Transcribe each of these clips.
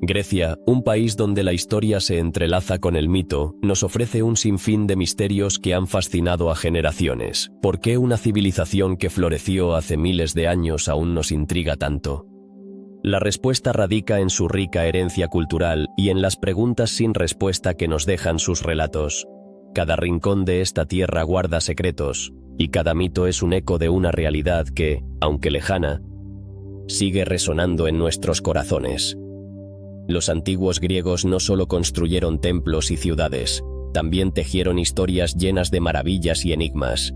Grecia, un país donde la historia se entrelaza con el mito, nos ofrece un sinfín de misterios que han fascinado a generaciones. ¿Por qué una civilización que floreció hace miles de años aún nos intriga tanto? La respuesta radica en su rica herencia cultural y en las preguntas sin respuesta que nos dejan sus relatos. Cada rincón de esta tierra guarda secretos, y cada mito es un eco de una realidad que, aunque lejana, sigue resonando en nuestros corazones. Los antiguos griegos no solo construyeron templos y ciudades, también tejieron historias llenas de maravillas y enigmas.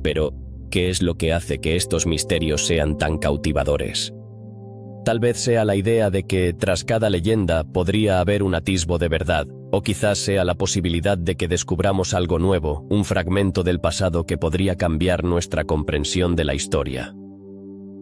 Pero, ¿qué es lo que hace que estos misterios sean tan cautivadores? Tal vez sea la idea de que, tras cada leyenda, podría haber un atisbo de verdad, o quizás sea la posibilidad de que descubramos algo nuevo, un fragmento del pasado que podría cambiar nuestra comprensión de la historia.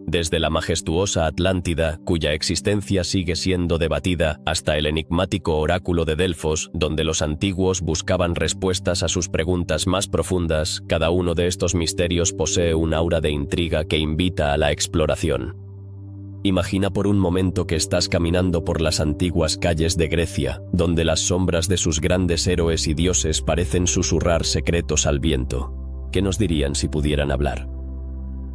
Desde la majestuosa Atlántida, cuya existencia sigue siendo debatida, hasta el enigmático oráculo de Delfos, donde los antiguos buscaban respuestas a sus preguntas más profundas, cada uno de estos misterios posee un aura de intriga que invita a la exploración. Imagina por un momento que estás caminando por las antiguas calles de Grecia, donde las sombras de sus grandes héroes y dioses parecen susurrar secretos al viento. ¿Qué nos dirían si pudieran hablar?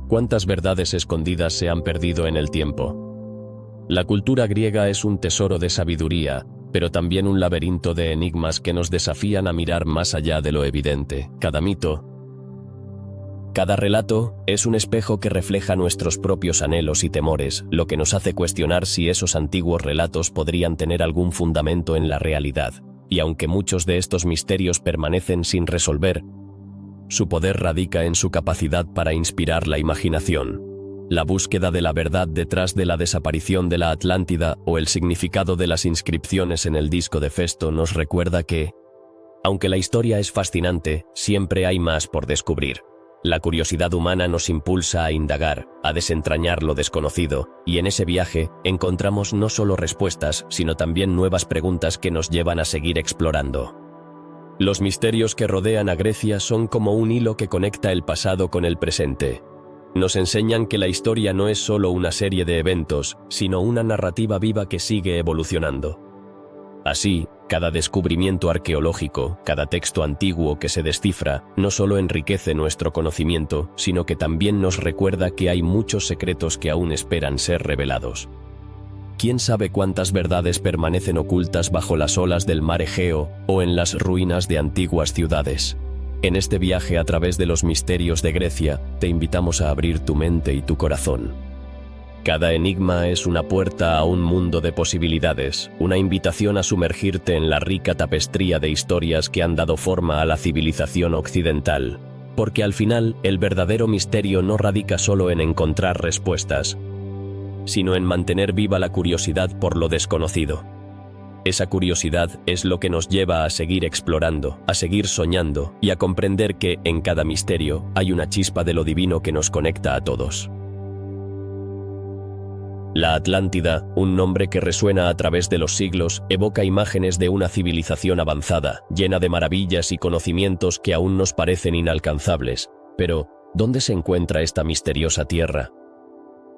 ¿Cuántas verdades escondidas se han perdido en el tiempo? La cultura griega es un tesoro de sabiduría, pero también un laberinto de enigmas que nos desafían a mirar más allá de lo evidente. Cada mito, cada relato, es un espejo que refleja nuestros propios anhelos y temores, lo que nos hace cuestionar si esos antiguos relatos podrían tener algún fundamento en la realidad. Y aunque muchos de estos misterios permanecen sin resolver, su poder radica en su capacidad para inspirar la imaginación. La búsqueda de la verdad detrás de la desaparición de la Atlántida o el significado de las inscripciones en el disco de Festo nos recuerda que, aunque la historia es fascinante, siempre hay más por descubrir. La curiosidad humana nos impulsa a indagar, a desentrañar lo desconocido, y en ese viaje encontramos no solo respuestas, sino también nuevas preguntas que nos llevan a seguir explorando. Los misterios que rodean a Grecia son como un hilo que conecta el pasado con el presente. Nos enseñan que la historia no es solo una serie de eventos, sino una narrativa viva que sigue evolucionando. Así, cada descubrimiento arqueológico, cada texto antiguo que se descifra, no solo enriquece nuestro conocimiento, sino que también nos recuerda que hay muchos secretos que aún esperan ser revelados. ¿Quién sabe cuántas verdades permanecen ocultas bajo las olas del mar Egeo o en las ruinas de antiguas ciudades? En este viaje a través de los misterios de Grecia, te invitamos a abrir tu mente y tu corazón. Cada enigma es una puerta a un mundo de posibilidades, una invitación a sumergirte en la rica tapestría de historias que han dado forma a la civilización occidental. Porque al final, el verdadero misterio no radica solo en encontrar respuestas, sino en mantener viva la curiosidad por lo desconocido. Esa curiosidad es lo que nos lleva a seguir explorando, a seguir soñando y a comprender que, en cada misterio, hay una chispa de lo divino que nos conecta a todos. La Atlántida, un nombre que resuena a través de los siglos, evoca imágenes de una civilización avanzada, llena de maravillas y conocimientos que aún nos parecen inalcanzables. Pero, ¿dónde se encuentra esta misteriosa tierra?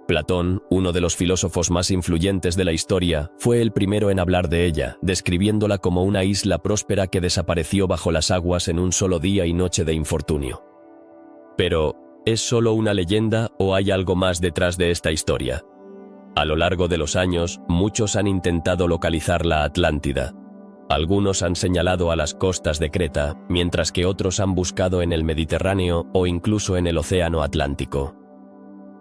Platón, uno de los filósofos más influyentes de la historia, fue el primero en hablar de ella, describiéndola como una isla próspera que desapareció bajo las aguas en un solo día y noche de infortunio. Pero, ¿es solo una leyenda o hay algo más detrás de esta historia? A lo largo de los años, muchos han intentado localizar la Atlántida. Algunos han señalado a las costas de Creta, mientras que otros han buscado en el Mediterráneo o incluso en el Océano Atlántico.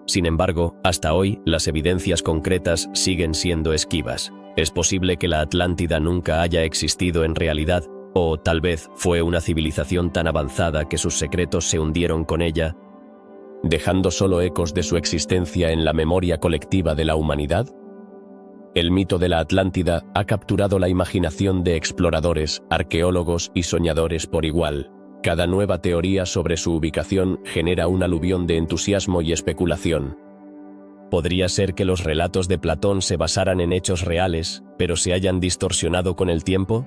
Sin embargo, hasta hoy, las evidencias concretas siguen siendo esquivas. Es posible que la Atlántida nunca haya existido en realidad, o tal vez fue una civilización tan avanzada que sus secretos se hundieron con ella, dejando solo ecos de su existencia en la memoria colectiva de la humanidad. El mito de la Atlántida ha capturado la imaginación de exploradores, arqueólogos y soñadores por igual. Cada nueva teoría sobre su ubicación genera un aluvión de entusiasmo y especulación. ¿Podría ser que los relatos de Platón se basaran en hechos reales, pero se hayan distorsionado con el tiempo?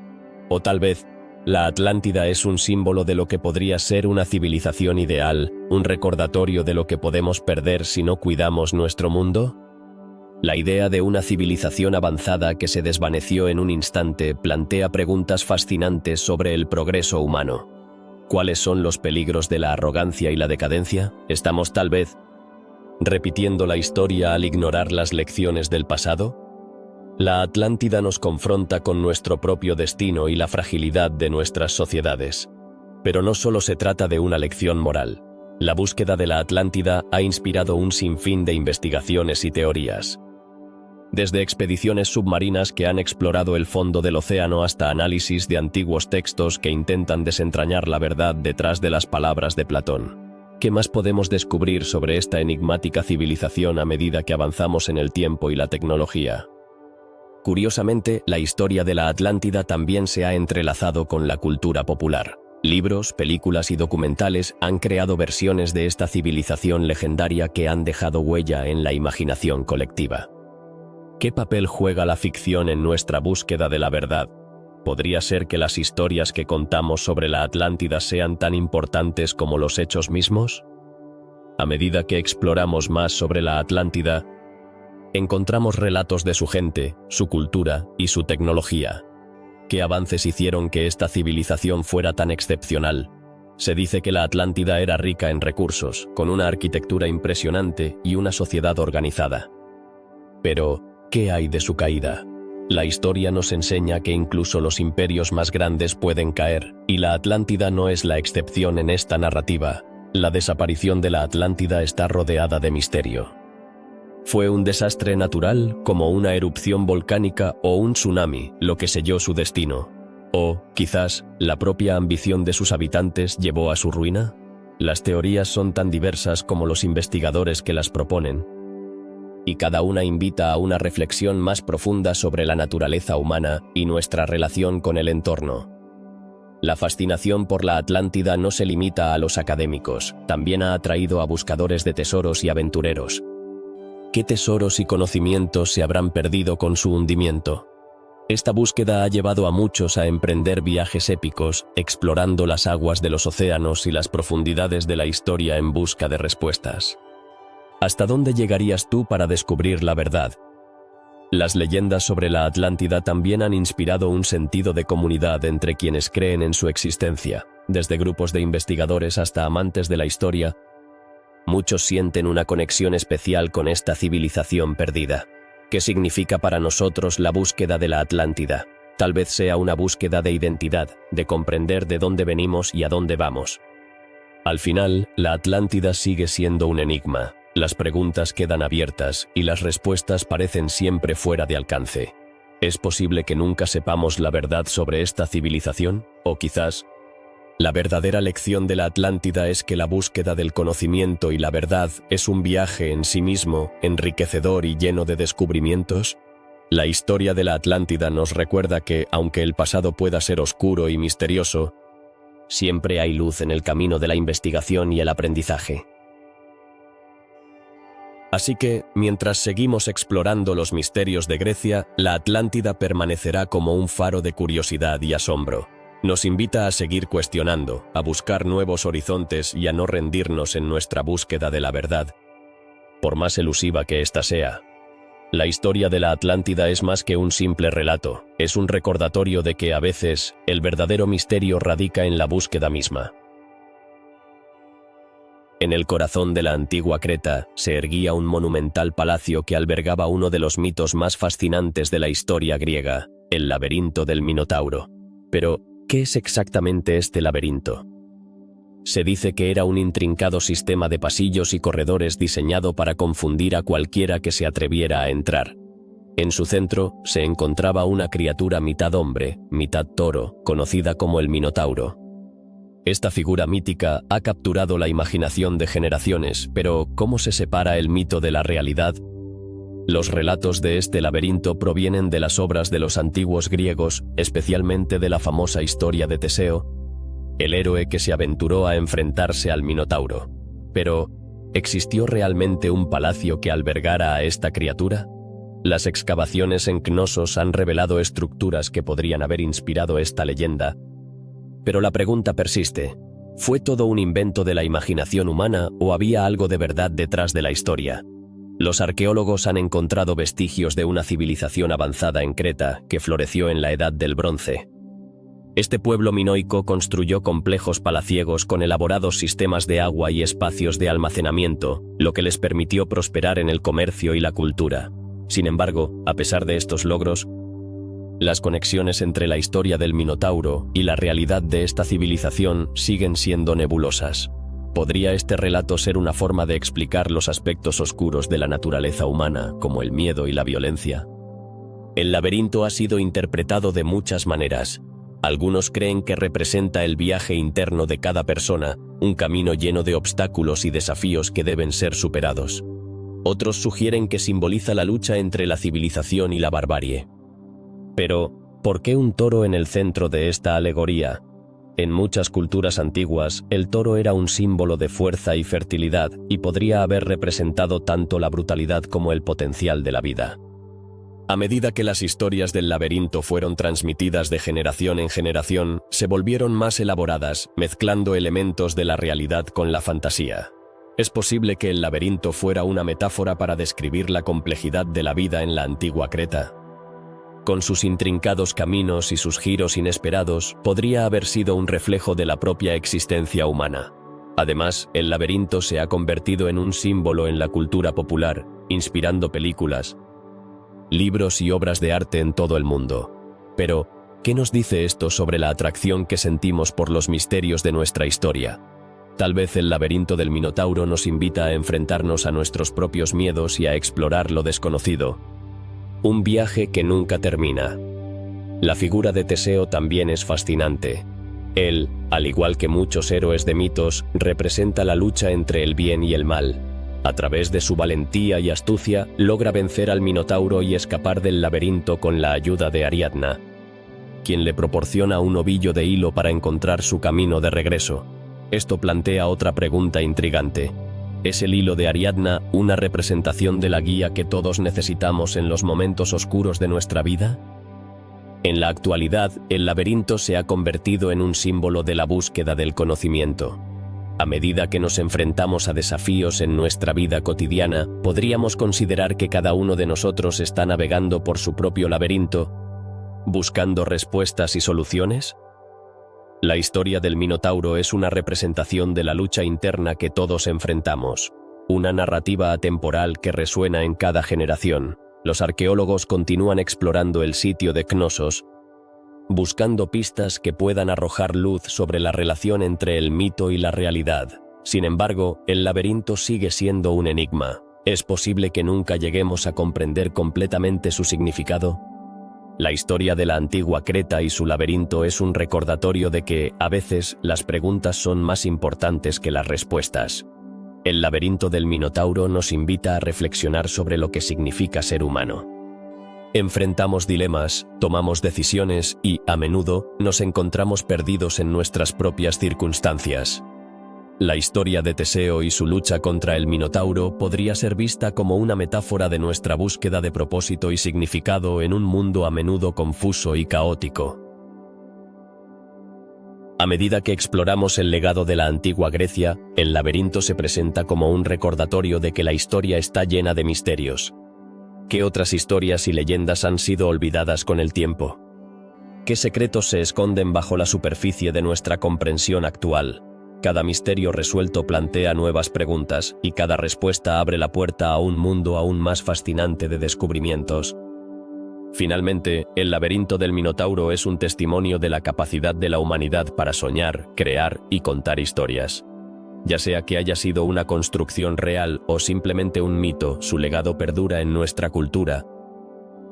¿O tal vez, la Atlántida es un símbolo de lo que podría ser una civilización ideal, un recordatorio de lo que podemos perder si no cuidamos nuestro mundo? La idea de una civilización avanzada que se desvaneció en un instante plantea preguntas fascinantes sobre el progreso humano. ¿Cuáles son los peligros de la arrogancia y la decadencia? ¿Estamos tal vez repitiendo la historia al ignorar las lecciones del pasado? La Atlántida nos confronta con nuestro propio destino y la fragilidad de nuestras sociedades. Pero no solo se trata de una lección moral. La búsqueda de la Atlántida ha inspirado un sinfín de investigaciones y teorías. Desde expediciones submarinas que han explorado el fondo del océano hasta análisis de antiguos textos que intentan desentrañar la verdad detrás de las palabras de Platón. ¿Qué más podemos descubrir sobre esta enigmática civilización a medida que avanzamos en el tiempo y la tecnología? Curiosamente, la historia de la Atlántida también se ha entrelazado con la cultura popular. Libros, películas y documentales han creado versiones de esta civilización legendaria que han dejado huella en la imaginación colectiva. ¿Qué papel juega la ficción en nuestra búsqueda de la verdad? ¿Podría ser que las historias que contamos sobre la Atlántida sean tan importantes como los hechos mismos? A medida que exploramos más sobre la Atlántida, encontramos relatos de su gente, su cultura y su tecnología. ¿Qué avances hicieron que esta civilización fuera tan excepcional? Se dice que la Atlántida era rica en recursos, con una arquitectura impresionante y una sociedad organizada. Pero, ¿qué hay de su caída? La historia nos enseña que incluso los imperios más grandes pueden caer, y la Atlántida no es la excepción en esta narrativa. La desaparición de la Atlántida está rodeada de misterio. ¿Fue un desastre natural, como una erupción volcánica o un tsunami, lo que selló su destino? ¿O, quizás, la propia ambición de sus habitantes llevó a su ruina? Las teorías son tan diversas como los investigadores que las proponen, y cada una invita a una reflexión más profunda sobre la naturaleza humana y nuestra relación con el entorno. La fascinación por la Atlántida no se limita a los académicos, también ha atraído a buscadores de tesoros y aventureros. ¿Qué tesoros y conocimientos se habrán perdido con su hundimiento? Esta búsqueda ha llevado a muchos a emprender viajes épicos, explorando las aguas de los océanos y las profundidades de la historia en busca de respuestas. ¿Hasta dónde llegarías tú para descubrir la verdad? Las leyendas sobre la Atlántida también han inspirado un sentido de comunidad entre quienes creen en su existencia, desde grupos de investigadores hasta amantes de la historia. Muchos sienten una conexión especial con esta civilización perdida. ¿Qué significa para nosotros la búsqueda de la Atlántida? Tal vez sea una búsqueda de identidad, de comprender de dónde venimos y a dónde vamos. Al final, la Atlántida sigue siendo un enigma. Las preguntas quedan abiertas y las respuestas parecen siempre fuera de alcance. ¿Es posible que nunca sepamos la verdad sobre esta civilización? O quizás, la verdadera lección de la Atlántida es que la búsqueda del conocimiento y la verdad es un viaje en sí mismo, enriquecedor y lleno de descubrimientos. La historia de la Atlántida nos recuerda que, aunque el pasado pueda ser oscuro y misterioso, siempre hay luz en el camino de la investigación y el aprendizaje. Así que, mientras seguimos explorando los misterios de Grecia, la Atlántida permanecerá como un faro de curiosidad y asombro. Nos invita a seguir cuestionando, a buscar nuevos horizontes y a no rendirnos en nuestra búsqueda de la verdad, por más elusiva que ésta sea. La historia de la Atlántida es más que un simple relato, es un recordatorio de que a veces el verdadero misterio radica en la búsqueda misma. En el corazón de la antigua Creta se erguía un monumental palacio que albergaba uno de los mitos más fascinantes de la historia griega, el laberinto del Minotauro. Pero, ¿qué es exactamente este laberinto? Se dice que era un intrincado sistema de pasillos y corredores diseñado para confundir a cualquiera que se atreviera a entrar. En su centro se encontraba una criatura mitad hombre, mitad toro, conocida como el Minotauro. Esta figura mítica ha capturado la imaginación de generaciones, pero ¿cómo se separa el mito de la realidad? Los relatos de este laberinto provienen de las obras de los antiguos griegos, especialmente de la famosa historia de Teseo, el héroe que se aventuró a enfrentarse al Minotauro. Pero, ¿existió realmente un palacio que albergara a esta criatura? Las excavaciones en Cnosos han revelado estructuras que podrían haber inspirado esta leyenda, pero la pregunta persiste. ¿Fue todo un invento de la imaginación humana o había algo de verdad detrás de la historia? Los arqueólogos han encontrado vestigios de una civilización avanzada en Creta que floreció en la Edad del Bronce. Este pueblo minoico construyó complejos palaciegos con elaborados sistemas de agua y espacios de almacenamiento, lo que les permitió prosperar en el comercio y la cultura. Sin embargo, a pesar de estos logros, las conexiones entre la historia del Minotauro y la realidad de esta civilización siguen siendo nebulosas. ¿Podría este relato ser una forma de explicar los aspectos oscuros de la naturaleza humana, como el miedo y la violencia? El laberinto ha sido interpretado de muchas maneras. Algunos creen que representa el viaje interno de cada persona, un camino lleno de obstáculos y desafíos que deben ser superados. Otros sugieren que simboliza la lucha entre la civilización y la barbarie. Pero, ¿por qué un toro en el centro de esta alegoría? En muchas culturas antiguas, el toro era un símbolo de fuerza y fertilidad y podría haber representado tanto la brutalidad como el potencial de la vida. A medida que las historias del laberinto fueron transmitidas de generación en generación, se volvieron más elaboradas, mezclando elementos de la realidad con la fantasía. Es posible que el laberinto fuera una metáfora para describir la complejidad de la vida en la antigua Creta. Con sus intrincados caminos y sus giros inesperados, podría haber sido un reflejo de la propia existencia humana. Además, el laberinto se ha convertido en un símbolo en la cultura popular, inspirando películas, libros y obras de arte en todo el mundo. Pero, ¿qué nos dice esto sobre la atracción que sentimos por los misterios de nuestra historia? Tal vez el laberinto del Minotauro nos invita a enfrentarnos a nuestros propios miedos y a explorar lo desconocido. Un viaje que nunca termina. La figura de Teseo también es fascinante. Él, al igual que muchos héroes de mitos, representa la lucha entre el bien y el mal. A través de su valentía y astucia, logra vencer al Minotauro y escapar del laberinto con la ayuda de Ariadna, quien le proporciona un ovillo de hilo para encontrar su camino de regreso. Esto plantea otra pregunta intrigante. ¿Es el hilo de Ariadna una representación de la guía que todos necesitamos en los momentos oscuros de nuestra vida? En la actualidad, el laberinto se ha convertido en un símbolo de la búsqueda del conocimiento. A medida que nos enfrentamos a desafíos en nuestra vida cotidiana, podríamos considerar que cada uno de nosotros está navegando por su propio laberinto, buscando respuestas y soluciones. La historia del Minotauro es una representación de la lucha interna que todos enfrentamos, una narrativa atemporal que resuena en cada generación. Los arqueólogos continúan explorando el sitio de Cnosos, buscando pistas que puedan arrojar luz sobre la relación entre el mito y la realidad. Sin embargo, el laberinto sigue siendo un enigma. ¿Es posible que nunca lleguemos a comprender completamente su significado? La historia de la antigua Creta y su laberinto es un recordatorio de que, a veces, las preguntas son más importantes que las respuestas. El laberinto del Minotauro nos invita a reflexionar sobre lo que significa ser humano. Enfrentamos dilemas, tomamos decisiones y, a menudo, nos encontramos perdidos en nuestras propias circunstancias. La historia de Teseo y su lucha contra el Minotauro podría ser vista como una metáfora de nuestra búsqueda de propósito y significado en un mundo a menudo confuso y caótico. A medida que exploramos el legado de la antigua Grecia, el laberinto se presenta como un recordatorio de que la historia está llena de misterios. ¿Qué otras historias y leyendas han sido olvidadas con el tiempo? ¿Qué secretos se esconden bajo la superficie de nuestra comprensión actual? Cada misterio resuelto plantea nuevas preguntas, y cada respuesta abre la puerta a un mundo aún más fascinante de descubrimientos. Finalmente, el laberinto del Minotauro es un testimonio de la capacidad de la humanidad para soñar, crear y contar historias. Ya sea que haya sido una construcción real o simplemente un mito, su legado perdura en nuestra cultura,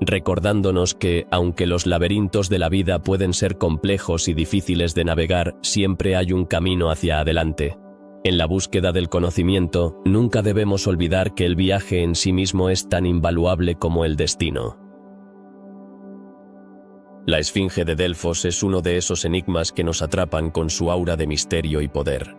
recordándonos que, aunque los laberintos de la vida pueden ser complejos y difíciles de navegar, siempre hay un camino hacia adelante. En la búsqueda del conocimiento, nunca debemos olvidar que el viaje en sí mismo es tan invaluable como el destino. La Esfinge de Delfos es uno de esos enigmas que nos atrapan con su aura de misterio y poder.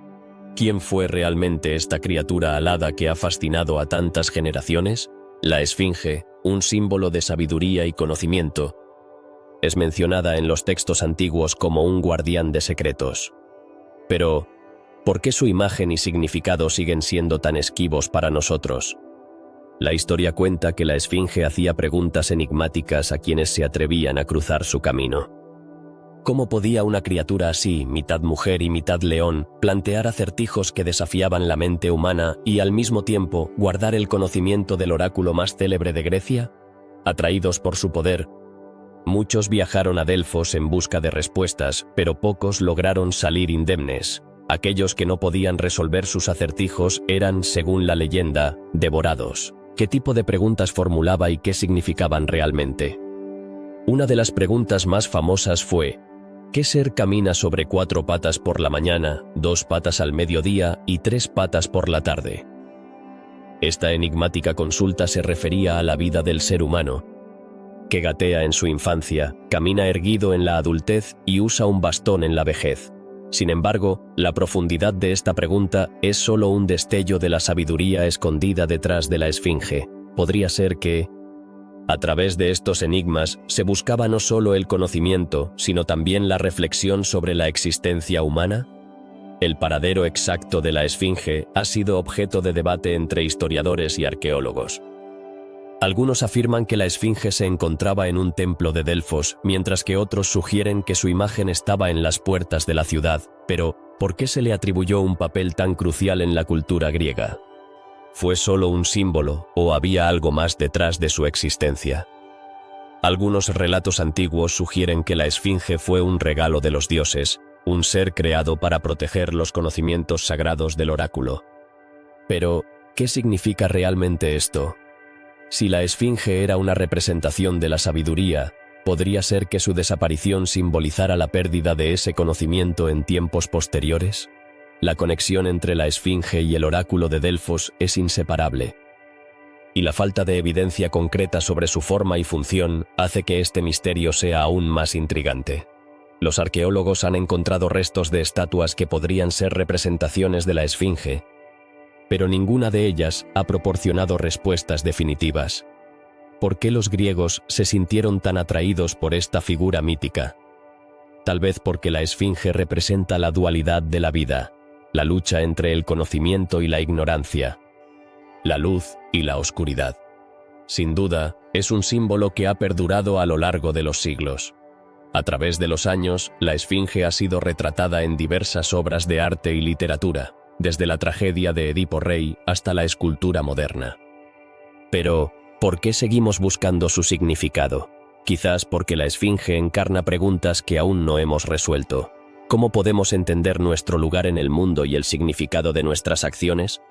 ¿Quién fue realmente esta criatura alada que ha fascinado a tantas generaciones? La Esfinge, un símbolo de sabiduría y conocimiento, es mencionada en los textos antiguos como un guardián de secretos. Pero, ¿por qué su imagen y significado siguen siendo tan esquivos para nosotros? La historia cuenta que la esfinge hacía preguntas enigmáticas a quienes se atrevían a cruzar su camino. ¿Cómo podía una criatura así, mitad mujer y mitad león, plantear acertijos que desafiaban la mente humana y al mismo tiempo guardar el conocimiento del oráculo más célebre de Grecia? Atraídos por su poder, muchos viajaron a Delfos en busca de respuestas, pero pocos lograron salir indemnes. Aquellos que no podían resolver sus acertijos eran, según la leyenda, devorados. ¿Qué tipo de preguntas formulaba y qué significaban realmente? Una de las preguntas más famosas fue: ¿qué ser camina sobre 4 patas por la mañana, 2 patas al mediodía y 3 patas por la tarde? Esta enigmática consulta se refería a la vida del ser humano, que gatea en su infancia, camina erguido en la adultez y usa un bastón en la vejez. Sin embargo, la profundidad de esta pregunta es solo un destello de la sabiduría escondida detrás de la esfinge. Podría ser que, a través de estos enigmas, se buscaba no solo el conocimiento, sino también la reflexión sobre la existencia humana. El paradero exacto de la esfinge ha sido objeto de debate entre historiadores y arqueólogos. Algunos afirman que la esfinge se encontraba en un templo de Delfos, mientras que otros sugieren que su imagen estaba en las puertas de la ciudad. Pero, ¿por qué se le atribuyó un papel tan crucial en la cultura griega? ¿Fue solo un símbolo o había algo más detrás de su existencia? Algunos relatos antiguos sugieren que la esfinge fue un regalo de los dioses, un ser creado para proteger los conocimientos sagrados del oráculo. Pero, ¿qué significa realmente esto? Si la esfinge era una representación de la sabiduría, ¿podría ser que su desaparición simbolizara la pérdida de ese conocimiento en tiempos posteriores? La conexión entre la esfinge y el oráculo de Delfos es inseparable, y la falta de evidencia concreta sobre su forma y función hace que este misterio sea aún más intrigante. Los arqueólogos han encontrado restos de estatuas que podrían ser representaciones de la esfinge, pero ninguna de ellas ha proporcionado respuestas definitivas. ¿Por qué los griegos se sintieron tan atraídos por esta figura mítica? Tal vez porque la esfinge representa la dualidad de la vida, la lucha entre el conocimiento y la ignorancia, la luz y la oscuridad. Sin duda, es un símbolo que ha perdurado a lo largo de los siglos. A través de los años, la esfinge ha sido retratada en diversas obras de arte y literatura, desde la tragedia de Edipo Rey hasta la escultura moderna. Pero, ¿por qué seguimos buscando su significado? Quizás porque la esfinge encarna preguntas que aún no hemos resuelto. ¿Cómo podemos entender nuestro lugar en el mundo y el significado de nuestras acciones?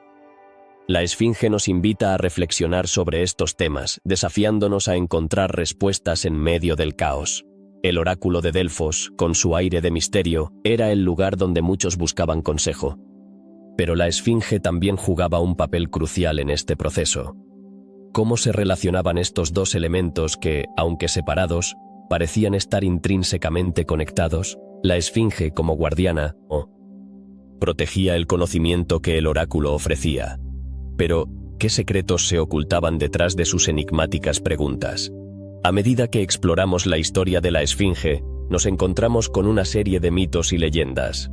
La esfinge nos invita a reflexionar sobre estos temas, desafiándonos a encontrar respuestas en medio del caos. El oráculo de Delfos, con su aire de misterio, era el lugar donde muchos buscaban consejo. Pero la esfinge también jugaba un papel crucial en este proceso. ¿Cómo se relacionaban estos dos elementos que, aunque separados, parecían estar intrínsecamente conectados? La esfinge, como guardiana, protegía el conocimiento que el oráculo ofrecía. Pero, ¿qué secretos se ocultaban detrás de sus enigmáticas preguntas? A medida que exploramos la historia de la esfinge, nos encontramos con una serie de mitos y leyendas.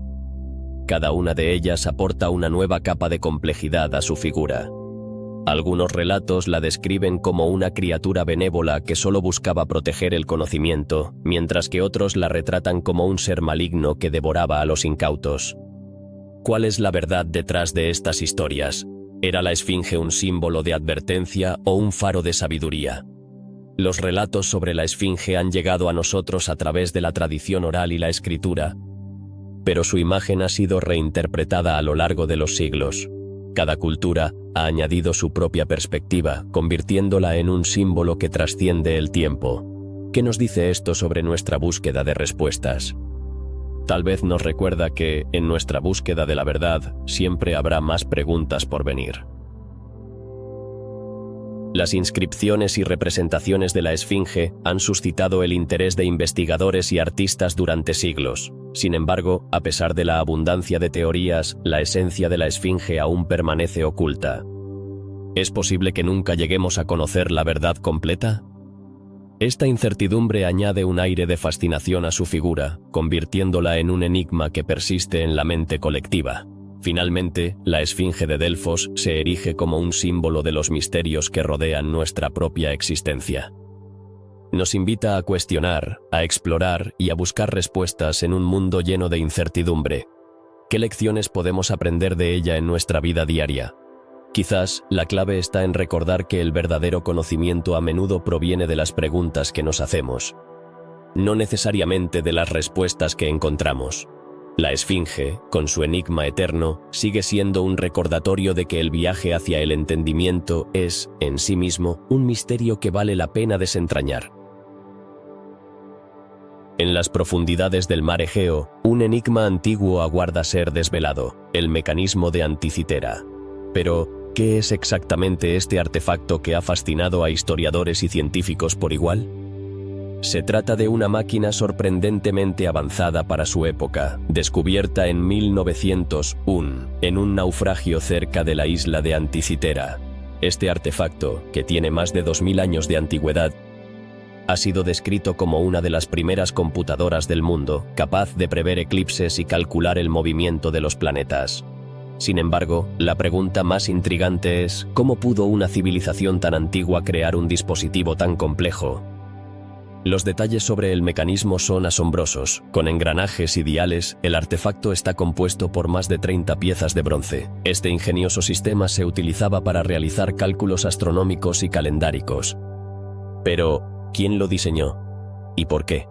Cada una de ellas aporta una nueva capa de complejidad a su figura. Algunos relatos la describen como una criatura benévola que solo buscaba proteger el conocimiento, mientras que otros la retratan como un ser maligno que devoraba a los incautos. ¿Cuál es la verdad detrás de estas historias? ¿Era la esfinge un símbolo de advertencia o un faro de sabiduría? Los relatos sobre la esfinge han llegado a nosotros a través de la tradición oral y la escritura, pero su imagen ha sido reinterpretada a lo largo de los siglos. Cada cultura ha añadido su propia perspectiva, convirtiéndola en un símbolo que trasciende el tiempo. ¿Qué nos dice esto sobre nuestra búsqueda de respuestas? Tal vez nos recuerda que, en nuestra búsqueda de la verdad, siempre habrá más preguntas por venir. Las inscripciones y representaciones de la esfinge han suscitado el interés de investigadores y artistas durante siglos. Sin embargo, a pesar de la abundancia de teorías, la esencia de la esfinge aún permanece oculta. ¿Es posible que nunca lleguemos a conocer la verdad completa? Esta incertidumbre añade un aire de fascinación a su figura, convirtiéndola en un enigma que persiste en la mente colectiva. Finalmente, la Esfinge de Delfos se erige como un símbolo de los misterios que rodean nuestra propia existencia. Nos invita a cuestionar, a explorar y a buscar respuestas en un mundo lleno de incertidumbre. ¿Qué lecciones podemos aprender de ella en nuestra vida diaria? Quizás la clave está en recordar que el verdadero conocimiento a menudo proviene de las preguntas que nos hacemos, no necesariamente de las respuestas que encontramos. La Esfinge, con su enigma eterno, sigue siendo un recordatorio de que el viaje hacia el entendimiento es, en sí mismo, un misterio que vale la pena desentrañar. En las profundidades del mar Egeo, un enigma antiguo aguarda ser desvelado, el mecanismo de Anticitera. Pero, ¿qué es exactamente este artefacto que ha fascinado a historiadores y científicos por igual? Se trata de una máquina sorprendentemente avanzada para su época, descubierta en 1901, en un naufragio cerca de la isla de Anticitera. Este artefacto, que tiene más de 2000 años de antigüedad, ha sido descrito como una de las primeras computadoras del mundo, capaz de prever eclipses y calcular el movimiento de los planetas. Sin embargo, la pregunta más intrigante es, ¿cómo pudo una civilización tan antigua crear un dispositivo tan complejo? Los detalles sobre el mecanismo son asombrosos. Con engranajes y diales, el artefacto está compuesto por más de 30 piezas de bronce. Este ingenioso sistema se utilizaba para realizar cálculos astronómicos y calendáricos. Pero, ¿quién lo diseñó? ¿Y por qué?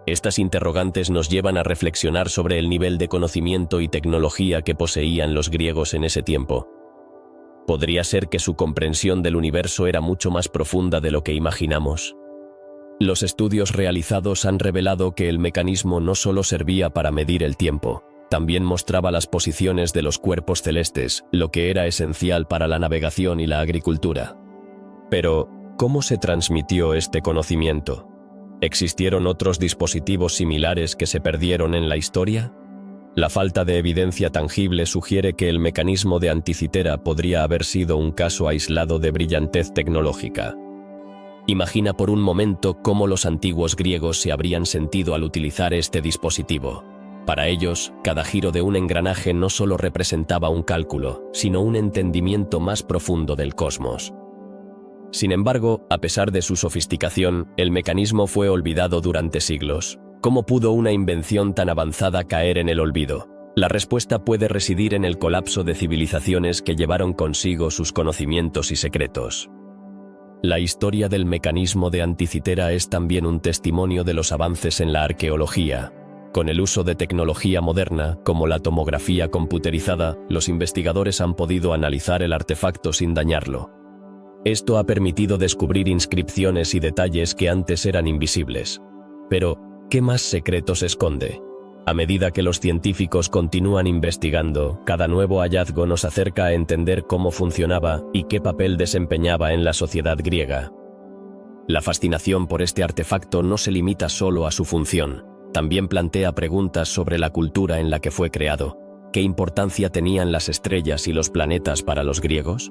Estas interrogantes nos llevan a reflexionar sobre el nivel de conocimiento y tecnología que poseían los griegos en ese tiempo. ¿Podría ser que su comprensión del universo era mucho más profunda de lo que imaginamos? Los estudios realizados han revelado que el mecanismo no solo servía para medir el tiempo, también mostraba las posiciones de los cuerpos celestes, lo que era esencial para la navegación y la agricultura. Pero, ¿cómo se transmitió este conocimiento? ¿Existieron otros dispositivos similares que se perdieron en la historia? La falta de evidencia tangible sugiere que el mecanismo de Anticitera podría haber sido un caso aislado de brillantez tecnológica. Imagina por un momento cómo los antiguos griegos se habrían sentido al utilizar este dispositivo. Para ellos, cada giro de un engranaje no solo representaba un cálculo, sino un entendimiento más profundo del cosmos. Sin embargo, a pesar de su sofisticación, el mecanismo fue olvidado durante siglos. ¿Cómo pudo una invención tan avanzada caer en el olvido? La respuesta puede residir en el colapso de civilizaciones que llevaron consigo sus conocimientos y secretos. La historia del mecanismo de Anticitera es también un testimonio de los avances en la arqueología. Con el uso de tecnología moderna, como la tomografía computerizada, los investigadores han podido analizar el artefacto sin dañarlo. Esto ha permitido descubrir inscripciones y detalles que antes eran invisibles. Pero, ¿qué más secretos esconde? A medida que los científicos continúan investigando, cada nuevo hallazgo nos acerca a entender cómo funcionaba y qué papel desempeñaba en la sociedad griega. La fascinación por este artefacto no se limita solo a su función, también plantea preguntas sobre la cultura en la que fue creado. ¿Qué importancia tenían las estrellas y los planetas para los griegos?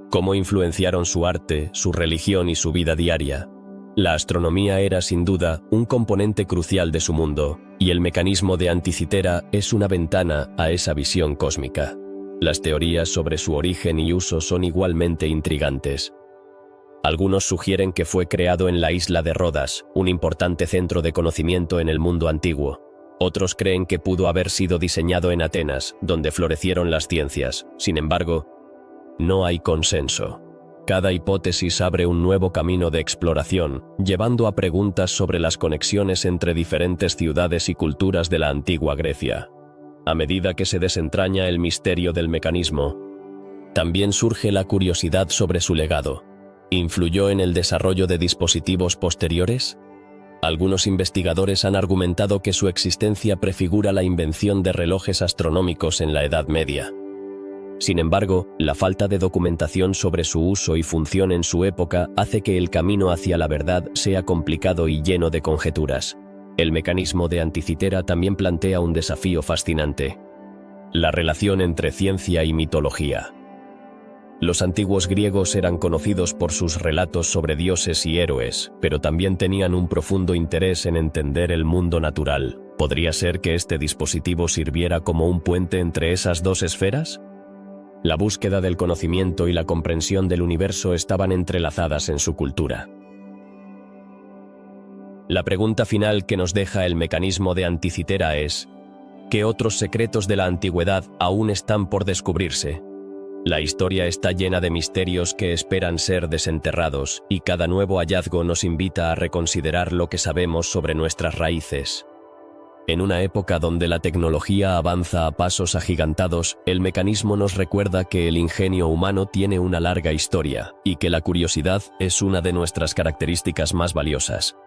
¿Cómo influenciaron su arte, su religión y su vida diaria? La astronomía era, sin duda, un componente crucial de su mundo, y el mecanismo de Anticitera es una ventana a esa visión cósmica. Las teorías sobre su origen y uso son igualmente intrigantes. Algunos sugieren que fue creado en la isla de Rodas, un importante centro de conocimiento en el mundo antiguo. Otros creen que pudo haber sido diseñado en Atenas, donde florecieron las ciencias. Sin embargo, no hay consenso. Cada hipótesis abre un nuevo camino de exploración, llevando a preguntas sobre las conexiones entre diferentes ciudades y culturas de la antigua Grecia. A medida que se desentraña el misterio del mecanismo, también surge la curiosidad sobre su legado. ¿Influyó en el desarrollo de dispositivos posteriores? Algunos investigadores han argumentado que su existencia prefigura la invención de relojes astronómicos en la Edad Media. Sin embargo, la falta de documentación sobre su uso y función en su época hace que el camino hacia la verdad sea complicado y lleno de conjeturas. El mecanismo de Anticitera también plantea un desafío fascinante: la relación entre ciencia y mitología. Los antiguos griegos eran conocidos por sus relatos sobre dioses y héroes, pero también tenían un profundo interés en entender el mundo natural. ¿Podría ser que este dispositivo sirviera como un puente entre esas dos esferas? La búsqueda del conocimiento y la comprensión del universo estaban entrelazadas en su cultura. La pregunta final que nos deja el mecanismo de Anticitera es: ¿qué otros secretos de la antigüedad aún están por descubrirse? La historia está llena de misterios que esperan ser desenterrados, y cada nuevo hallazgo nos invita a reconsiderar lo que sabemos sobre nuestras raíces. En una época donde la tecnología avanza a pasos agigantados, el mecanismo nos recuerda que el ingenio humano tiene una larga historia, y que la curiosidad es una de nuestras características más valiosas.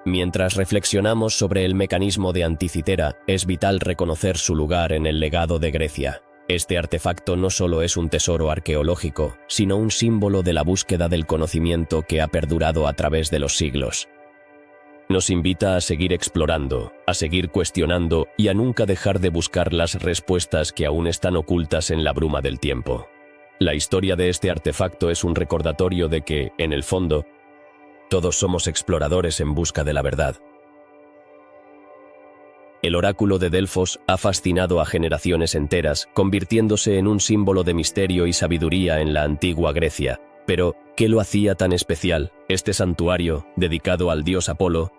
Mientras reflexionamos sobre el mecanismo de Anticitera, es vital reconocer su lugar en el legado de Grecia. Este artefacto no solo es un tesoro arqueológico, sino un símbolo de la búsqueda del conocimiento que ha perdurado a través de los siglos. Nos invita a seguir explorando, a seguir cuestionando y a nunca dejar de buscar las respuestas que aún están ocultas en la bruma del tiempo. La historia de este artefacto es un recordatorio de que, en el fondo, todos somos exploradores en busca de la verdad. El oráculo de Delfos ha fascinado a generaciones enteras, convirtiéndose en un símbolo de misterio y sabiduría en la antigua Grecia. Pero, ¿qué lo hacía tan especial? Este santuario, dedicado al dios Apolo,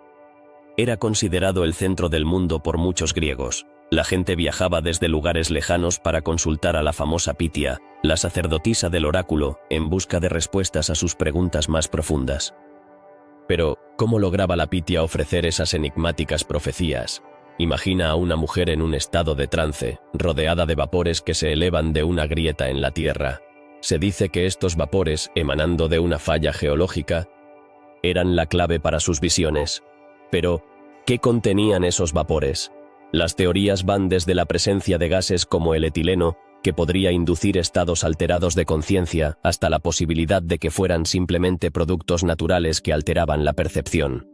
era considerado el centro del mundo por muchos griegos. La gente viajaba desde lugares lejanos para consultar a la famosa Pitia, la sacerdotisa del oráculo, en busca de respuestas a sus preguntas más profundas. Pero, ¿cómo lograba la Pitia ofrecer esas enigmáticas profecías? Imagina a una mujer en un estado de trance, rodeada de vapores que se elevan de una grieta en la tierra. Se dice que estos vapores, emanando de una falla geológica, eran la clave para sus visiones. Pero, ¿qué contenían esos vapores? Las teorías van desde la presencia de gases como el etileno, que podría inducir estados alterados de conciencia, hasta la posibilidad de que fueran simplemente productos naturales que alteraban la percepción.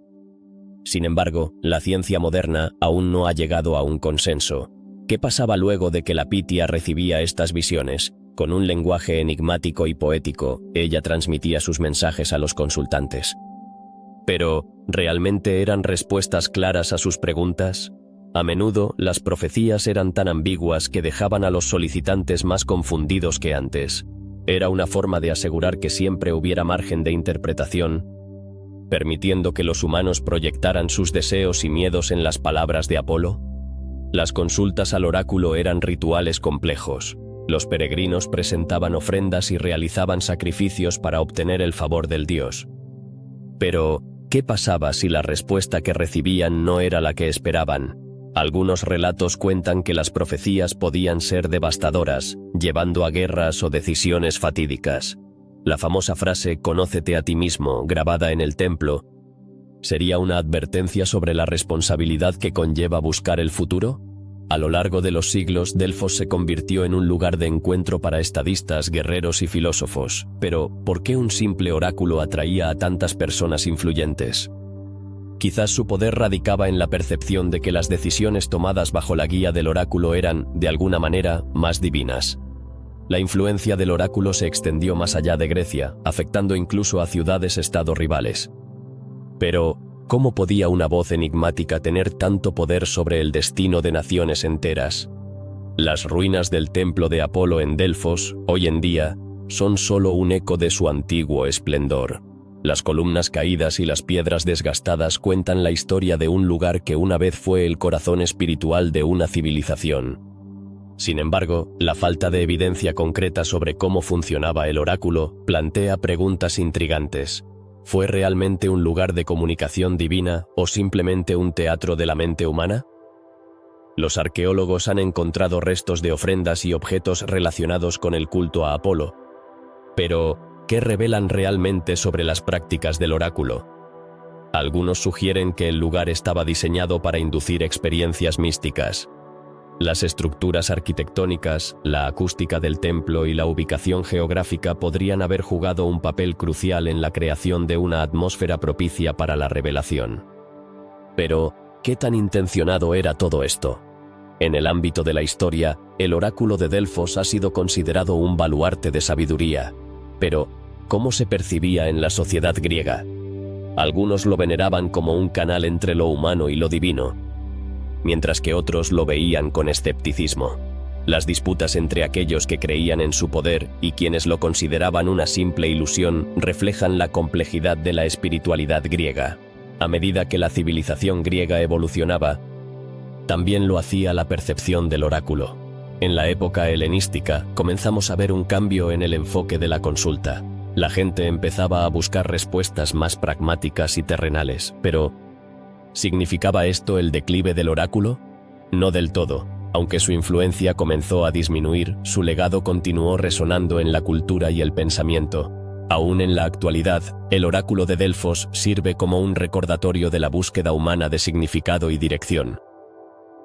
Sin embargo, la ciencia moderna aún no ha llegado a un consenso. ¿Qué pasaba luego de que la Pitia recibía estas visiones? Con un lenguaje enigmático y poético, ella transmitía sus mensajes a los consultantes. Pero, ¿realmente eran respuestas claras a sus preguntas? A menudo, las profecías eran tan ambiguas que dejaban a los solicitantes más confundidos que antes. Era una forma de asegurar que siempre hubiera margen de interpretación, permitiendo que los humanos proyectaran sus deseos y miedos en las palabras de Apolo. Las consultas al oráculo eran rituales complejos. Los peregrinos presentaban ofrendas y realizaban sacrificios para obtener el favor del dios. Pero, ¿qué pasaba si la respuesta que recibían no era la que esperaban? Algunos relatos cuentan que las profecías podían ser devastadoras, llevando a guerras o decisiones fatídicas. La famosa frase «Conócete a ti mismo», grabada en el templo, ¿sería una advertencia sobre la responsabilidad que conlleva buscar el futuro? A lo largo de los siglos, Delfos se convirtió en un lugar de encuentro para estadistas, guerreros y filósofos. Pero, ¿por qué un simple oráculo atraía a tantas personas influyentes? Quizás su poder radicaba en la percepción de que las decisiones tomadas bajo la guía del oráculo eran, de alguna manera, más divinas. La influencia del oráculo se extendió más allá de Grecia, afectando incluso a ciudades-estado rivales. Pero, ¿cómo podía una voz enigmática tener tanto poder sobre el destino de naciones enteras? Las ruinas del templo de Apolo en Delfos, hoy en día, son solo un eco de su antiguo esplendor. Las columnas caídas y las piedras desgastadas cuentan la historia de un lugar que una vez fue el corazón espiritual de una civilización. Sin embargo, la falta de evidencia concreta sobre cómo funcionaba el oráculo plantea preguntas intrigantes. ¿Fue realmente un lugar de comunicación divina o simplemente un teatro de la mente humana? Los arqueólogos han encontrado restos de ofrendas y objetos relacionados con el culto a Apolo. Pero, ¿qué revelan realmente sobre las prácticas del oráculo? Algunos sugieren que el lugar estaba diseñado para inducir experiencias místicas. Las estructuras arquitectónicas, la acústica del templo y la ubicación geográfica podrían haber jugado un papel crucial en la creación de una atmósfera propicia para la revelación. Pero, ¿qué tan intencionado era todo esto? En el ámbito de la historia, el oráculo de Delfos ha sido considerado un baluarte de sabiduría. Pero, ¿cómo se percibía en la sociedad griega? Algunos lo veneraban como un canal entre lo humano y lo divino. mientras que otros lo veían con escepticismo. Las disputas entre aquellos que creían en su poder y quienes lo consideraban una simple ilusión reflejan la complejidad de la espiritualidad griega. A medida que la civilización griega evolucionaba, también lo hacía la percepción del oráculo. En la época helenística, comenzamos a ver un cambio en el enfoque de la consulta. La gente empezaba a buscar respuestas más pragmáticas y terrenales, pero ¿significaba esto el declive del oráculo? No del todo. Aunque su influencia comenzó a disminuir, su legado continuó resonando en la cultura y el pensamiento. Aún en la actualidad, el oráculo de Delfos sirve como un recordatorio de la búsqueda humana de significado y dirección.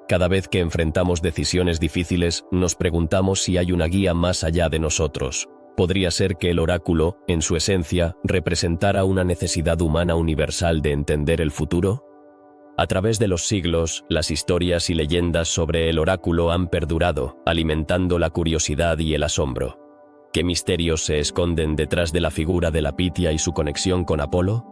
Cada vez que enfrentamos decisiones difíciles, nos preguntamos si hay una guía más allá de nosotros. ¿Podría ser que el oráculo, en su esencia, representara una necesidad humana universal de entender el futuro? A través de los siglos, las historias y leyendas sobre el oráculo han perdurado, alimentando la curiosidad y el asombro. ¿Qué misterios se esconden detrás de la figura de la Pitia y su conexión con Apolo?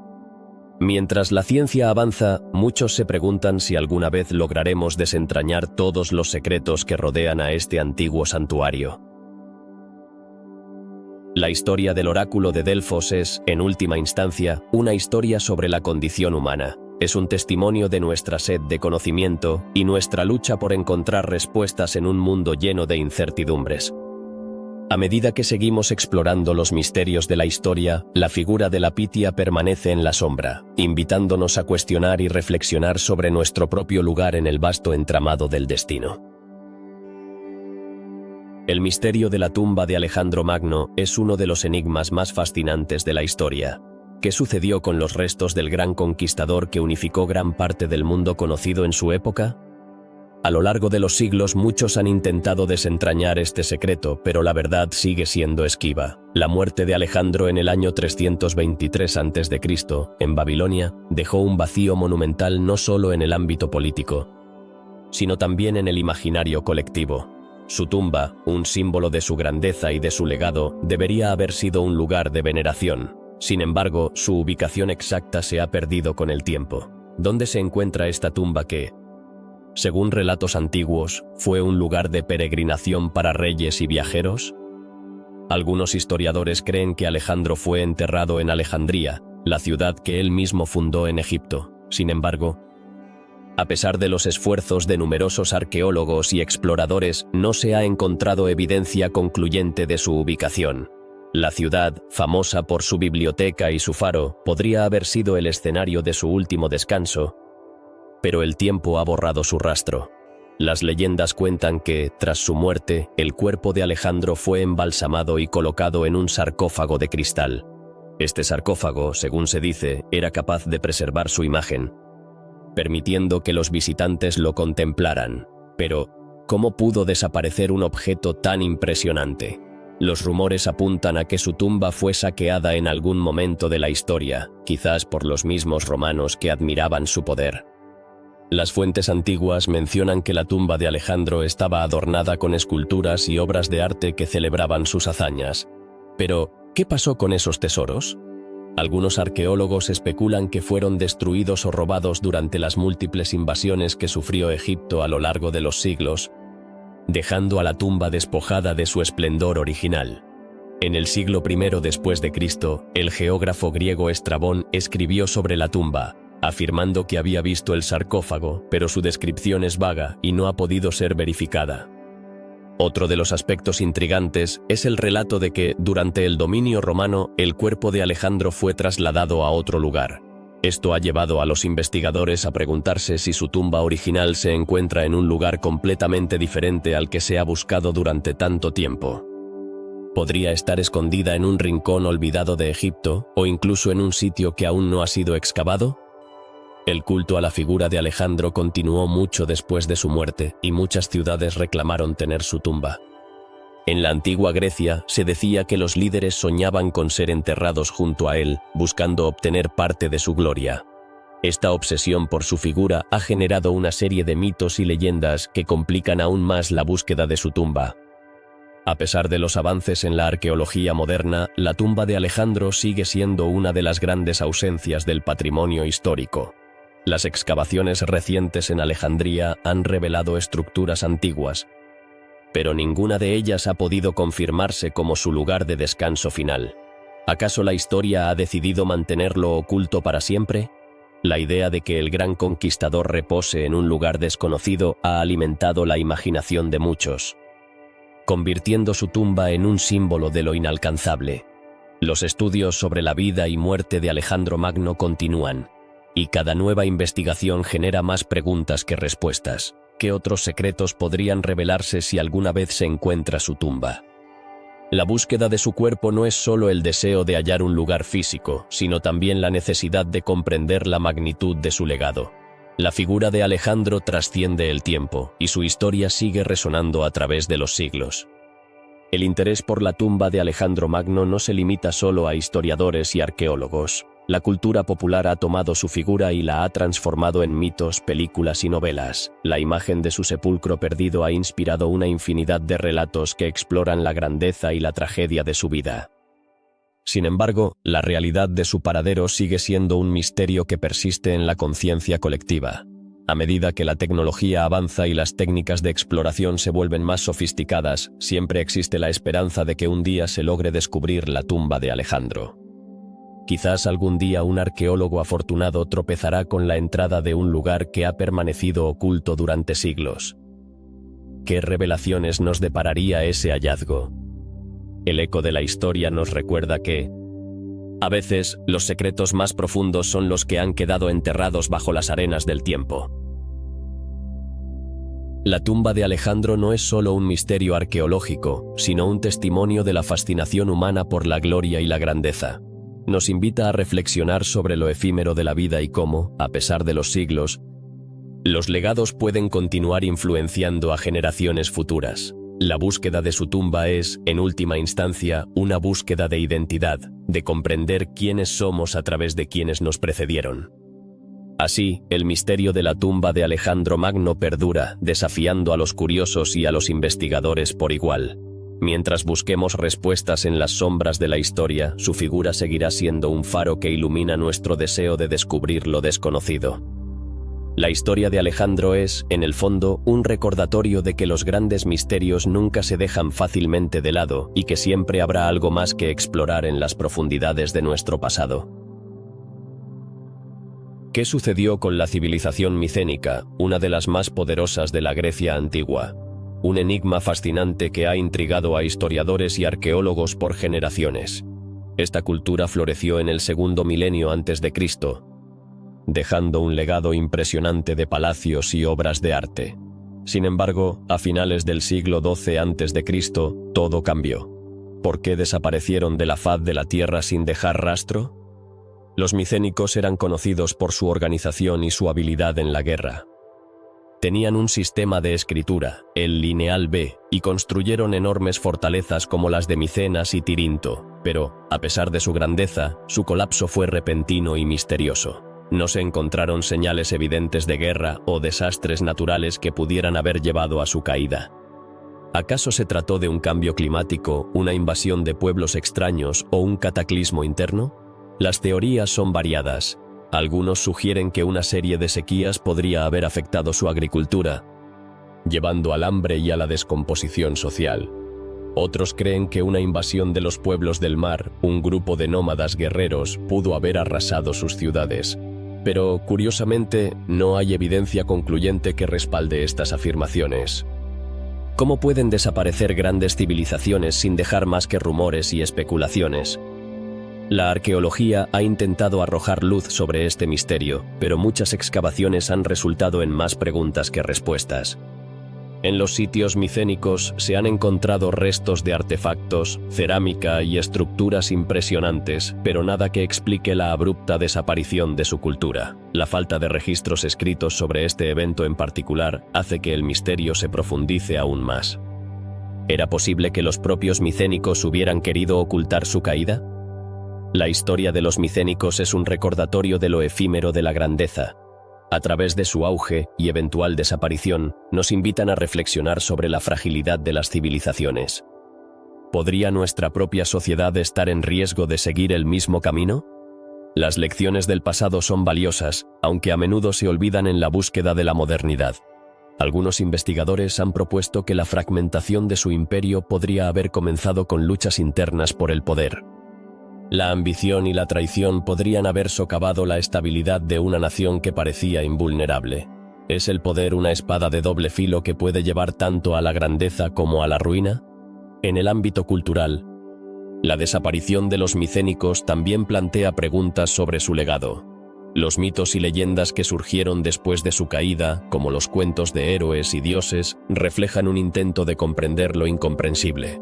Mientras la ciencia avanza, muchos se preguntan si alguna vez lograremos desentrañar todos los secretos que rodean a este antiguo santuario. La historia del oráculo de Delfos es, en última instancia, una historia sobre la condición humana. Es un testimonio de nuestra sed de conocimiento y nuestra lucha por encontrar respuestas en un mundo lleno de incertidumbres. A medida que seguimos explorando los misterios de la historia, la figura de la Pitia permanece en la sombra, invitándonos a cuestionar y reflexionar sobre nuestro propio lugar en el vasto entramado del destino. El misterio de la tumba de Alejandro Magno es uno de los enigmas más fascinantes de la historia. ¿Qué sucedió con los restos del gran conquistador que unificó gran parte del mundo conocido en su época? A lo largo de los siglos muchos han intentado desentrañar este secreto, pero la verdad sigue siendo esquiva. La muerte de Alejandro en el año 323 a.C., en Babilonia, dejó un vacío monumental no solo en el ámbito político, sino también en el imaginario colectivo. Su tumba, un símbolo de su grandeza y de su legado, debería haber sido un lugar de veneración. Sin embargo, su ubicación exacta se ha perdido con el tiempo. ¿Dónde se encuentra esta tumba que, según relatos antiguos, fue un lugar de peregrinación para reyes y viajeros? Algunos historiadores creen que Alejandro fue enterrado en Alejandría, la ciudad que él mismo fundó en Egipto. Sin embargo, a pesar de los esfuerzos de numerosos arqueólogos y exploradores, no se ha encontrado evidencia concluyente de su ubicación. La ciudad, famosa por su biblioteca y su faro, podría haber sido el escenario de su último descanso, pero el tiempo ha borrado su rastro. Las leyendas cuentan que, tras su muerte, el cuerpo de Alejandro fue embalsamado y colocado en un sarcófago de cristal. Este sarcófago, según se dice, era capaz de preservar su imagen, permitiendo que los visitantes lo contemplaran. Pero, ¿cómo pudo desaparecer un objeto tan impresionante? Los rumores apuntan a que su tumba fue saqueada en algún momento de la historia, quizás por los mismos romanos que admiraban su poder. Las fuentes antiguas mencionan que la tumba de Alejandro estaba adornada con esculturas y obras de arte que celebraban sus hazañas. Pero, ¿qué pasó con esos tesoros? Algunos arqueólogos especulan que fueron destruidos o robados durante las múltiples invasiones que sufrió Egipto a lo largo de los siglos, dejando a la tumba despojada de su esplendor original. En el siglo I después de Cristo, el geógrafo griego Estrabón escribió sobre la tumba, afirmando que había visto el sarcófago, pero su descripción es vaga y no ha podido ser verificada. Otro de los aspectos intrigantes es el relato de que, durante el dominio romano, el cuerpo de Alejandro fue trasladado a otro lugar. Esto ha llevado a los investigadores a preguntarse si su tumba original se encuentra en un lugar completamente diferente al que se ha buscado durante tanto tiempo. ¿Podría estar escondida en un rincón olvidado de Egipto, o incluso en un sitio que aún no ha sido excavado? El culto a la figura de Alejandro continuó mucho después de su muerte, y muchas ciudades reclamaron tener su tumba. En la antigua Grecia se decía que los líderes soñaban con ser enterrados junto a él, buscando obtener parte de su gloria. Esta obsesión por su figura ha generado una serie de mitos y leyendas que complican aún más la búsqueda de su tumba. A pesar de los avances en la arqueología moderna, la tumba de Alejandro sigue siendo una de las grandes ausencias del patrimonio histórico. Las excavaciones recientes en Alejandría han revelado estructuras antiguas, pero ninguna de ellas ha podido confirmarse como su lugar de descanso final. ¿Acaso la historia ha decidido mantenerlo oculto para siempre? La idea de que el gran conquistador repose en un lugar desconocido ha alimentado la imaginación de muchos, convirtiendo su tumba en un símbolo de lo inalcanzable. Los estudios sobre la vida y muerte de Alejandro Magno continúan, y cada nueva investigación genera más preguntas que respuestas. ¿Qué otros secretos podrían revelarse si alguna vez se encuentra su tumba? La búsqueda de su cuerpo no es solo el deseo de hallar un lugar físico, sino también la necesidad de comprender la magnitud de su legado. La figura de Alejandro trasciende el tiempo, y su historia sigue resonando a través de los siglos. El interés por la tumba de Alejandro Magno no se limita solo a historiadores y arqueólogos. La cultura popular ha tomado su figura y la ha transformado en mitos, películas y novelas. La imagen de su sepulcro perdido ha inspirado una infinidad de relatos que exploran la grandeza y la tragedia de su vida. Sin embargo, la realidad de su paradero sigue siendo un misterio que persiste en la conciencia colectiva. A medida que la tecnología avanza y las técnicas de exploración se vuelven más sofisticadas, siempre existe la esperanza de que un día se logre descubrir la tumba de Alejandro. Quizás algún día un arqueólogo afortunado tropezará con la entrada de un lugar que ha permanecido oculto durante siglos. ¿Qué revelaciones nos depararía ese hallazgo? El eco de la historia nos recuerda que, a veces, los secretos más profundos son los que han quedado enterrados bajo las arenas del tiempo. La tumba de Alejandro no es solo un misterio arqueológico, sino un testimonio de la fascinación humana por la gloria y la grandeza. Nos invita a reflexionar sobre lo efímero de la vida y cómo, a pesar de los siglos, los legados pueden continuar influenciando a generaciones futuras. La búsqueda de su tumba es, en última instancia, una búsqueda de identidad, de comprender quiénes somos a través de quienes nos precedieron. Así, el misterio de la tumba de Alejandro Magno perdura, desafiando a los curiosos y a los investigadores por igual. Mientras busquemos respuestas en las sombras de la historia, su figura seguirá siendo un faro que ilumina nuestro deseo de descubrir lo desconocido. La historia de Alejandro es, en el fondo, un recordatorio de que los grandes misterios nunca se dejan fácilmente de lado y que siempre habrá algo más que explorar en las profundidades de nuestro pasado. ¿Qué sucedió con la civilización micénica, una de las más poderosas de la Grecia antigua? Un enigma fascinante que ha intrigado a historiadores y arqueólogos por generaciones. Esta cultura floreció en el segundo milenio antes de Cristo, dejando un legado impresionante de palacios y obras de arte. Sin embargo, a finales del siglo XII a.C., todo cambió. ¿Por qué desaparecieron de la faz de la tierra sin dejar rastro? Los micénicos eran conocidos por su organización y su habilidad en la guerra. Tenían un sistema de escritura, el Lineal B, y construyeron enormes fortalezas como las de Micenas y Tirinto, pero, a pesar de su grandeza, su colapso fue repentino y misterioso. No se encontraron señales evidentes de guerra o desastres naturales que pudieran haber llevado a su caída. ¿Acaso se trató de un cambio climático, una invasión de pueblos extraños o un cataclismo interno? Las teorías son variadas. Algunos sugieren que una serie de sequías podría haber afectado su agricultura, llevando al hambre y a la descomposición social. Otros creen que una invasión de los pueblos del mar, un grupo de nómadas guerreros, pudo haber arrasado sus ciudades. Pero, curiosamente, no hay evidencia concluyente que respalde estas afirmaciones. ¿Cómo pueden desaparecer grandes civilizaciones sin dejar más que rumores y especulaciones? La arqueología ha intentado arrojar luz sobre este misterio, pero muchas excavaciones han resultado en más preguntas que respuestas. En los sitios micénicos se han encontrado restos de artefactos, cerámica y estructuras impresionantes, pero nada que explique la abrupta desaparición de su cultura. La falta de registros escritos sobre este evento en particular hace que el misterio se profundice aún más. ¿Era posible que los propios micénicos hubieran querido ocultar su caída? La historia de los micénicos es un recordatorio de lo efímero de la grandeza. A través de su auge y eventual desaparición, nos invitan a reflexionar sobre la fragilidad de las civilizaciones. ¿Podría nuestra propia sociedad estar en riesgo de seguir el mismo camino? Las lecciones del pasado son valiosas, aunque a menudo se olvidan en la búsqueda de la modernidad. Algunos investigadores han propuesto que la fragmentación de su imperio podría haber comenzado con luchas internas por el poder. La ambición y la traición podrían haber socavado la estabilidad de una nación que parecía invulnerable. ¿Es el poder una espada de doble filo que puede llevar tanto a la grandeza como a la ruina? En el ámbito cultural, la desaparición de los micénicos también plantea preguntas sobre su legado. Los mitos y leyendas que surgieron después de su caída, como los cuentos de héroes y dioses, reflejan un intento de comprender lo incomprensible.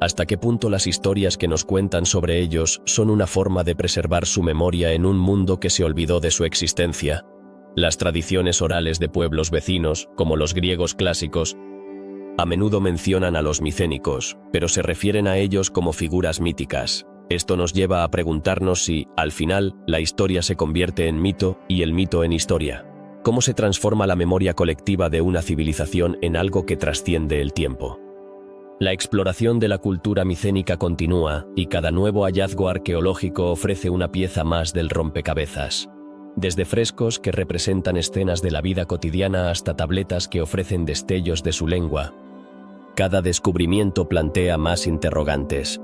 ¿Hasta qué punto las historias que nos cuentan sobre ellos son una forma de preservar su memoria en un mundo que se olvidó de su existencia? Las tradiciones orales de pueblos vecinos, como los griegos clásicos, a menudo mencionan a los micénicos, pero se refieren a ellos como figuras míticas. Esto nos lleva a preguntarnos si, al final, la historia se convierte en mito y el mito en historia. ¿Cómo se transforma la memoria colectiva de una civilización en algo que trasciende el tiempo? La exploración de la cultura micénica continúa, y cada nuevo hallazgo arqueológico ofrece una pieza más del rompecabezas. Desde frescos que representan escenas de la vida cotidiana hasta tabletas que ofrecen destellos de su lengua, cada descubrimiento plantea más interrogantes.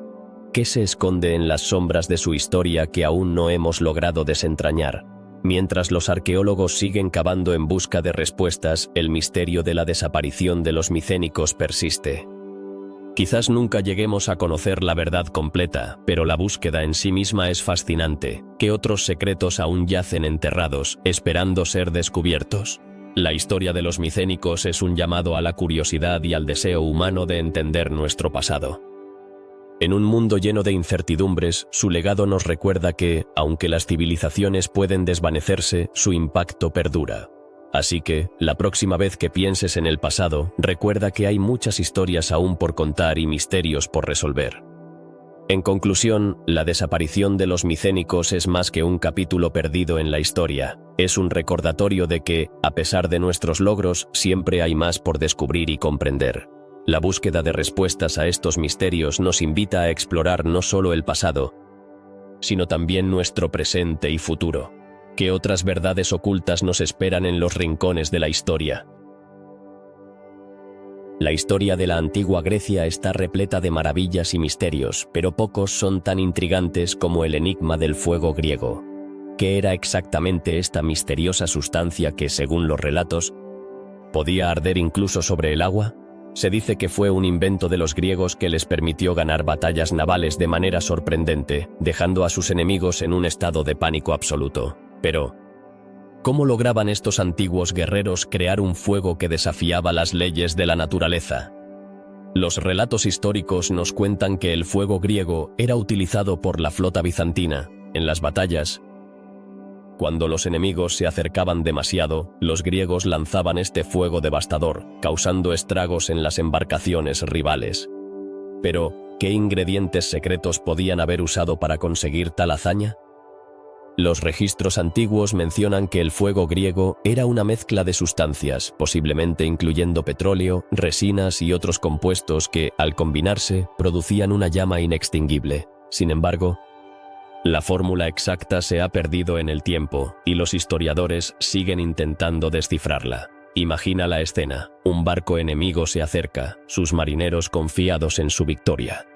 ¿Qué se esconde en las sombras de su historia que aún no hemos logrado desentrañar? Mientras los arqueólogos siguen cavando en busca de respuestas, el misterio de la desaparición de los micénicos persiste. Quizás nunca lleguemos a conocer la verdad completa, pero la búsqueda en sí misma es fascinante. ¿Qué otros secretos aún yacen enterrados, esperando ser descubiertos? La historia de los micénicos es un llamado a la curiosidad y al deseo humano de entender nuestro pasado. En un mundo lleno de incertidumbres, su legado nos recuerda que, aunque las civilizaciones pueden desvanecerse, su impacto perdura. Así que, la próxima vez que pienses en el pasado, recuerda que hay muchas historias aún por contar y misterios por resolver. En conclusión, la desaparición de los micénicos es más que un capítulo perdido en la historia. Es un recordatorio de que, a pesar de nuestros logros, siempre hay más por descubrir y comprender. La búsqueda de respuestas a estos misterios nos invita a explorar no solo el pasado, sino también nuestro presente y futuro. ¿Qué otras verdades ocultas nos esperan en los rincones de la historia? La historia de la antigua Grecia está repleta de maravillas y misterios, pero pocos son tan intrigantes como el enigma del fuego griego. ¿Qué era exactamente esta misteriosa sustancia que, según los relatos, podía arder incluso sobre el agua? Se dice que fue un invento de los griegos que les permitió ganar batallas navales de manera sorprendente, dejando a sus enemigos en un estado de pánico absoluto. Pero, ¿cómo lograban estos antiguos guerreros crear un fuego que desafiaba las leyes de la naturaleza? Los relatos históricos nos cuentan que el fuego griego era utilizado por la flota bizantina. En las batallas, cuando los enemigos se acercaban demasiado, los griegos lanzaban este fuego devastador, causando estragos en las embarcaciones rivales. Pero, ¿qué ingredientes secretos podían haber usado para conseguir tal hazaña? Los registros antiguos mencionan que el fuego griego era una mezcla de sustancias, posiblemente incluyendo petróleo, resinas y otros compuestos que, al combinarse, producían una llama inextinguible. Sin embargo, la fórmula exacta se ha perdido en el tiempo, y los historiadores siguen intentando descifrarla. Imagina la escena: un barco enemigo se acerca, sus marineros confiados en su victoria.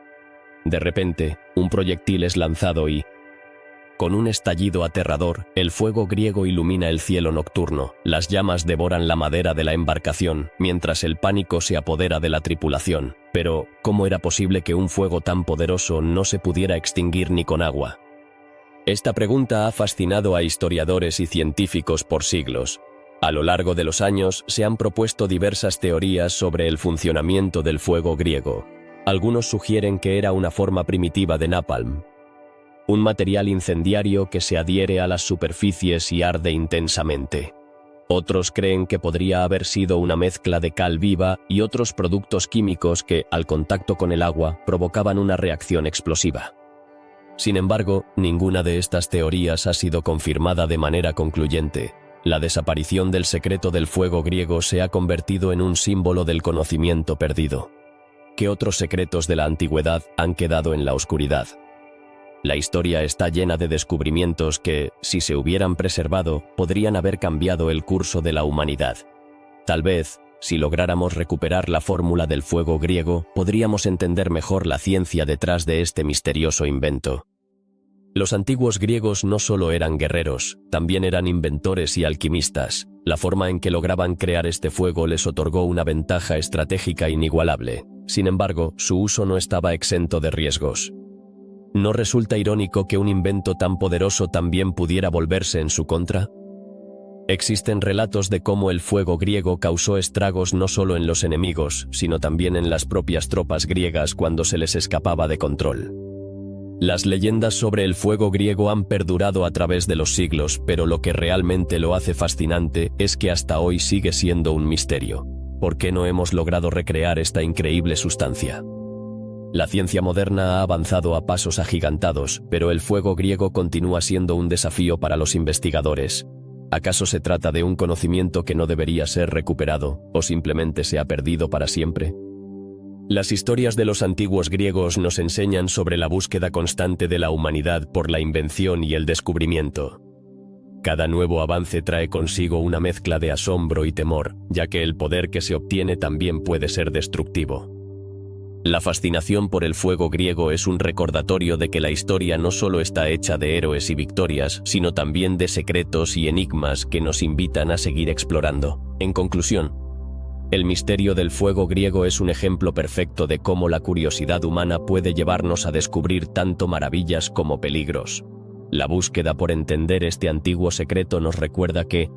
De repente, un proyectil es lanzado y, con un estallido aterrador, el fuego griego ilumina el cielo nocturno. Las llamas devoran la madera de la embarcación, mientras el pánico se apodera de la tripulación. Pero, ¿cómo era posible que un fuego tan poderoso no se pudiera extinguir ni con agua? Esta pregunta ha fascinado a historiadores y científicos por siglos. A lo largo de los años se han propuesto diversas teorías sobre el funcionamiento del fuego griego. Algunos sugieren que era una forma primitiva de napalm, un material incendiario que se adhiere a las superficies y arde intensamente. Otros creen que podría haber sido una mezcla de cal viva y otros productos químicos que, al contacto con el agua, provocaban una reacción explosiva. Sin embargo, ninguna de estas teorías ha sido confirmada de manera concluyente. La desaparición del secreto del fuego griego se ha convertido en un símbolo del conocimiento perdido. ¿Qué otros secretos de la antigüedad han quedado en la oscuridad? La historia está llena de descubrimientos que, si se hubieran preservado, podrían haber cambiado el curso de la humanidad. Tal vez, si lográramos recuperar la fórmula del fuego griego, podríamos entender mejor la ciencia detrás de este misterioso invento. Los antiguos griegos no solo eran guerreros, también eran inventores y alquimistas. La forma en que lograban crear este fuego les otorgó una ventaja estratégica inigualable. Sin embargo, su uso no estaba exento de riesgos. ¿No resulta irónico que un invento tan poderoso también pudiera volverse en su contra? Existen relatos de cómo el fuego griego causó estragos no solo en los enemigos, sino también en las propias tropas griegas cuando se les escapaba de control. Las leyendas sobre el fuego griego han perdurado a través de los siglos, pero lo que realmente lo hace fascinante es que hasta hoy sigue siendo un misterio. ¿Por qué no hemos logrado recrear esta increíble sustancia? La ciencia moderna ha avanzado a pasos agigantados, pero el fuego griego continúa siendo un desafío para los investigadores. ¿Acaso se trata de un conocimiento que no debería ser recuperado, o simplemente se ha perdido para siempre? Las historias de los antiguos griegos nos enseñan sobre la búsqueda constante de la humanidad por la invención y el descubrimiento. Cada nuevo avance trae consigo una mezcla de asombro y temor, ya que el poder que se obtiene también puede ser destructivo. La fascinación por el fuego griego es un recordatorio de que la historia no solo está hecha de héroes y victorias, sino también de secretos y enigmas que nos invitan a seguir explorando. En conclusión, el misterio del fuego griego es un ejemplo perfecto de cómo la curiosidad humana puede llevarnos a descubrir tanto maravillas como peligros. La búsqueda por entender este antiguo secreto nos recuerda que,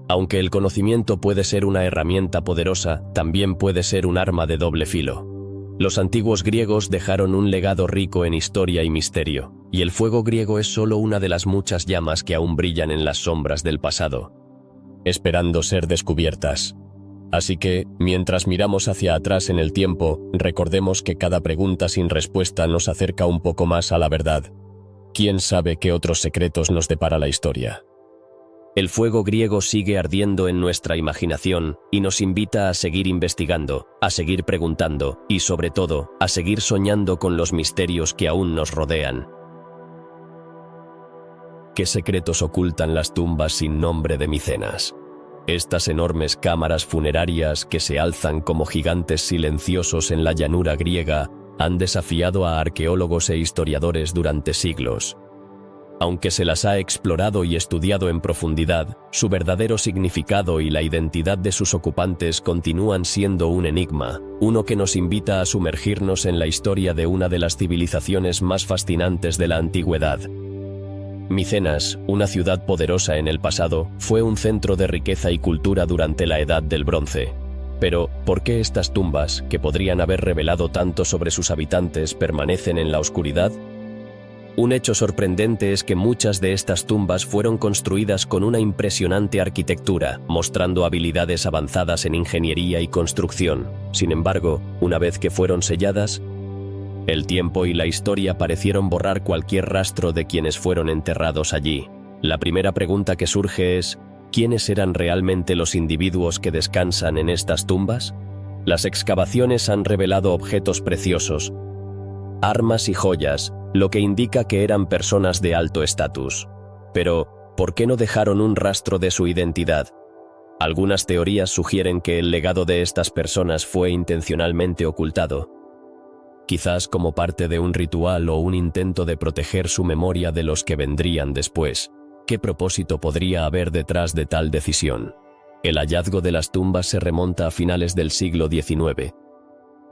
aunque el conocimiento puede ser una herramienta poderosa, también puede ser un arma de doble filo. Los antiguos griegos dejaron un legado rico en historia y misterio, y el fuego griego es solo una de las muchas llamas que aún brillan en las sombras del pasado, esperando ser descubiertas. Así que, mientras miramos hacia atrás en el tiempo, recordemos que cada pregunta sin respuesta nos acerca un poco más a la verdad. ¿Quién sabe qué otros secretos nos depara la historia? El fuego griego sigue ardiendo en nuestra imaginación y nos invita a seguir investigando, a seguir preguntando y, sobre todo, a seguir soñando con los misterios que aún nos rodean. ¿Qué secretos ocultan las tumbas sin nombre de Micenas? Estas enormes cámaras funerarias que se alzan como gigantes silenciosos en la llanura griega han desafiado a arqueólogos e historiadores durante siglos. Aunque se las ha explorado y estudiado en profundidad, su verdadero significado y la identidad de sus ocupantes continúan siendo un enigma, uno que nos invita a sumergirnos en la historia de una de las civilizaciones más fascinantes de la antigüedad. Micenas, una ciudad poderosa en el pasado, fue un centro de riqueza y cultura durante la Edad del Bronce. Pero, ¿por qué estas tumbas, que podrían haber revelado tanto sobre sus habitantes, permanecen en la oscuridad? Un hecho sorprendente es que muchas de estas tumbas fueron construidas con una impresionante arquitectura, mostrando habilidades avanzadas en ingeniería y construcción. Sin embargo, una vez que fueron selladas, el tiempo y la historia parecieron borrar cualquier rastro de quienes fueron enterrados allí. La primera pregunta que surge es, ¿quiénes eran realmente los individuos que descansan en estas tumbas? Las excavaciones han revelado objetos preciosos, armas y joyas, lo que indica que eran personas de alto estatus. Pero, ¿por qué no dejaron un rastro de su identidad? Algunas teorías sugieren que el legado de estas personas fue intencionalmente ocultado, quizás como parte de un ritual o un intento de proteger su memoria de los que vendrían después. ¿Qué propósito podría haber detrás de tal decisión? El hallazgo de las tumbas se remonta a finales del siglo XIX,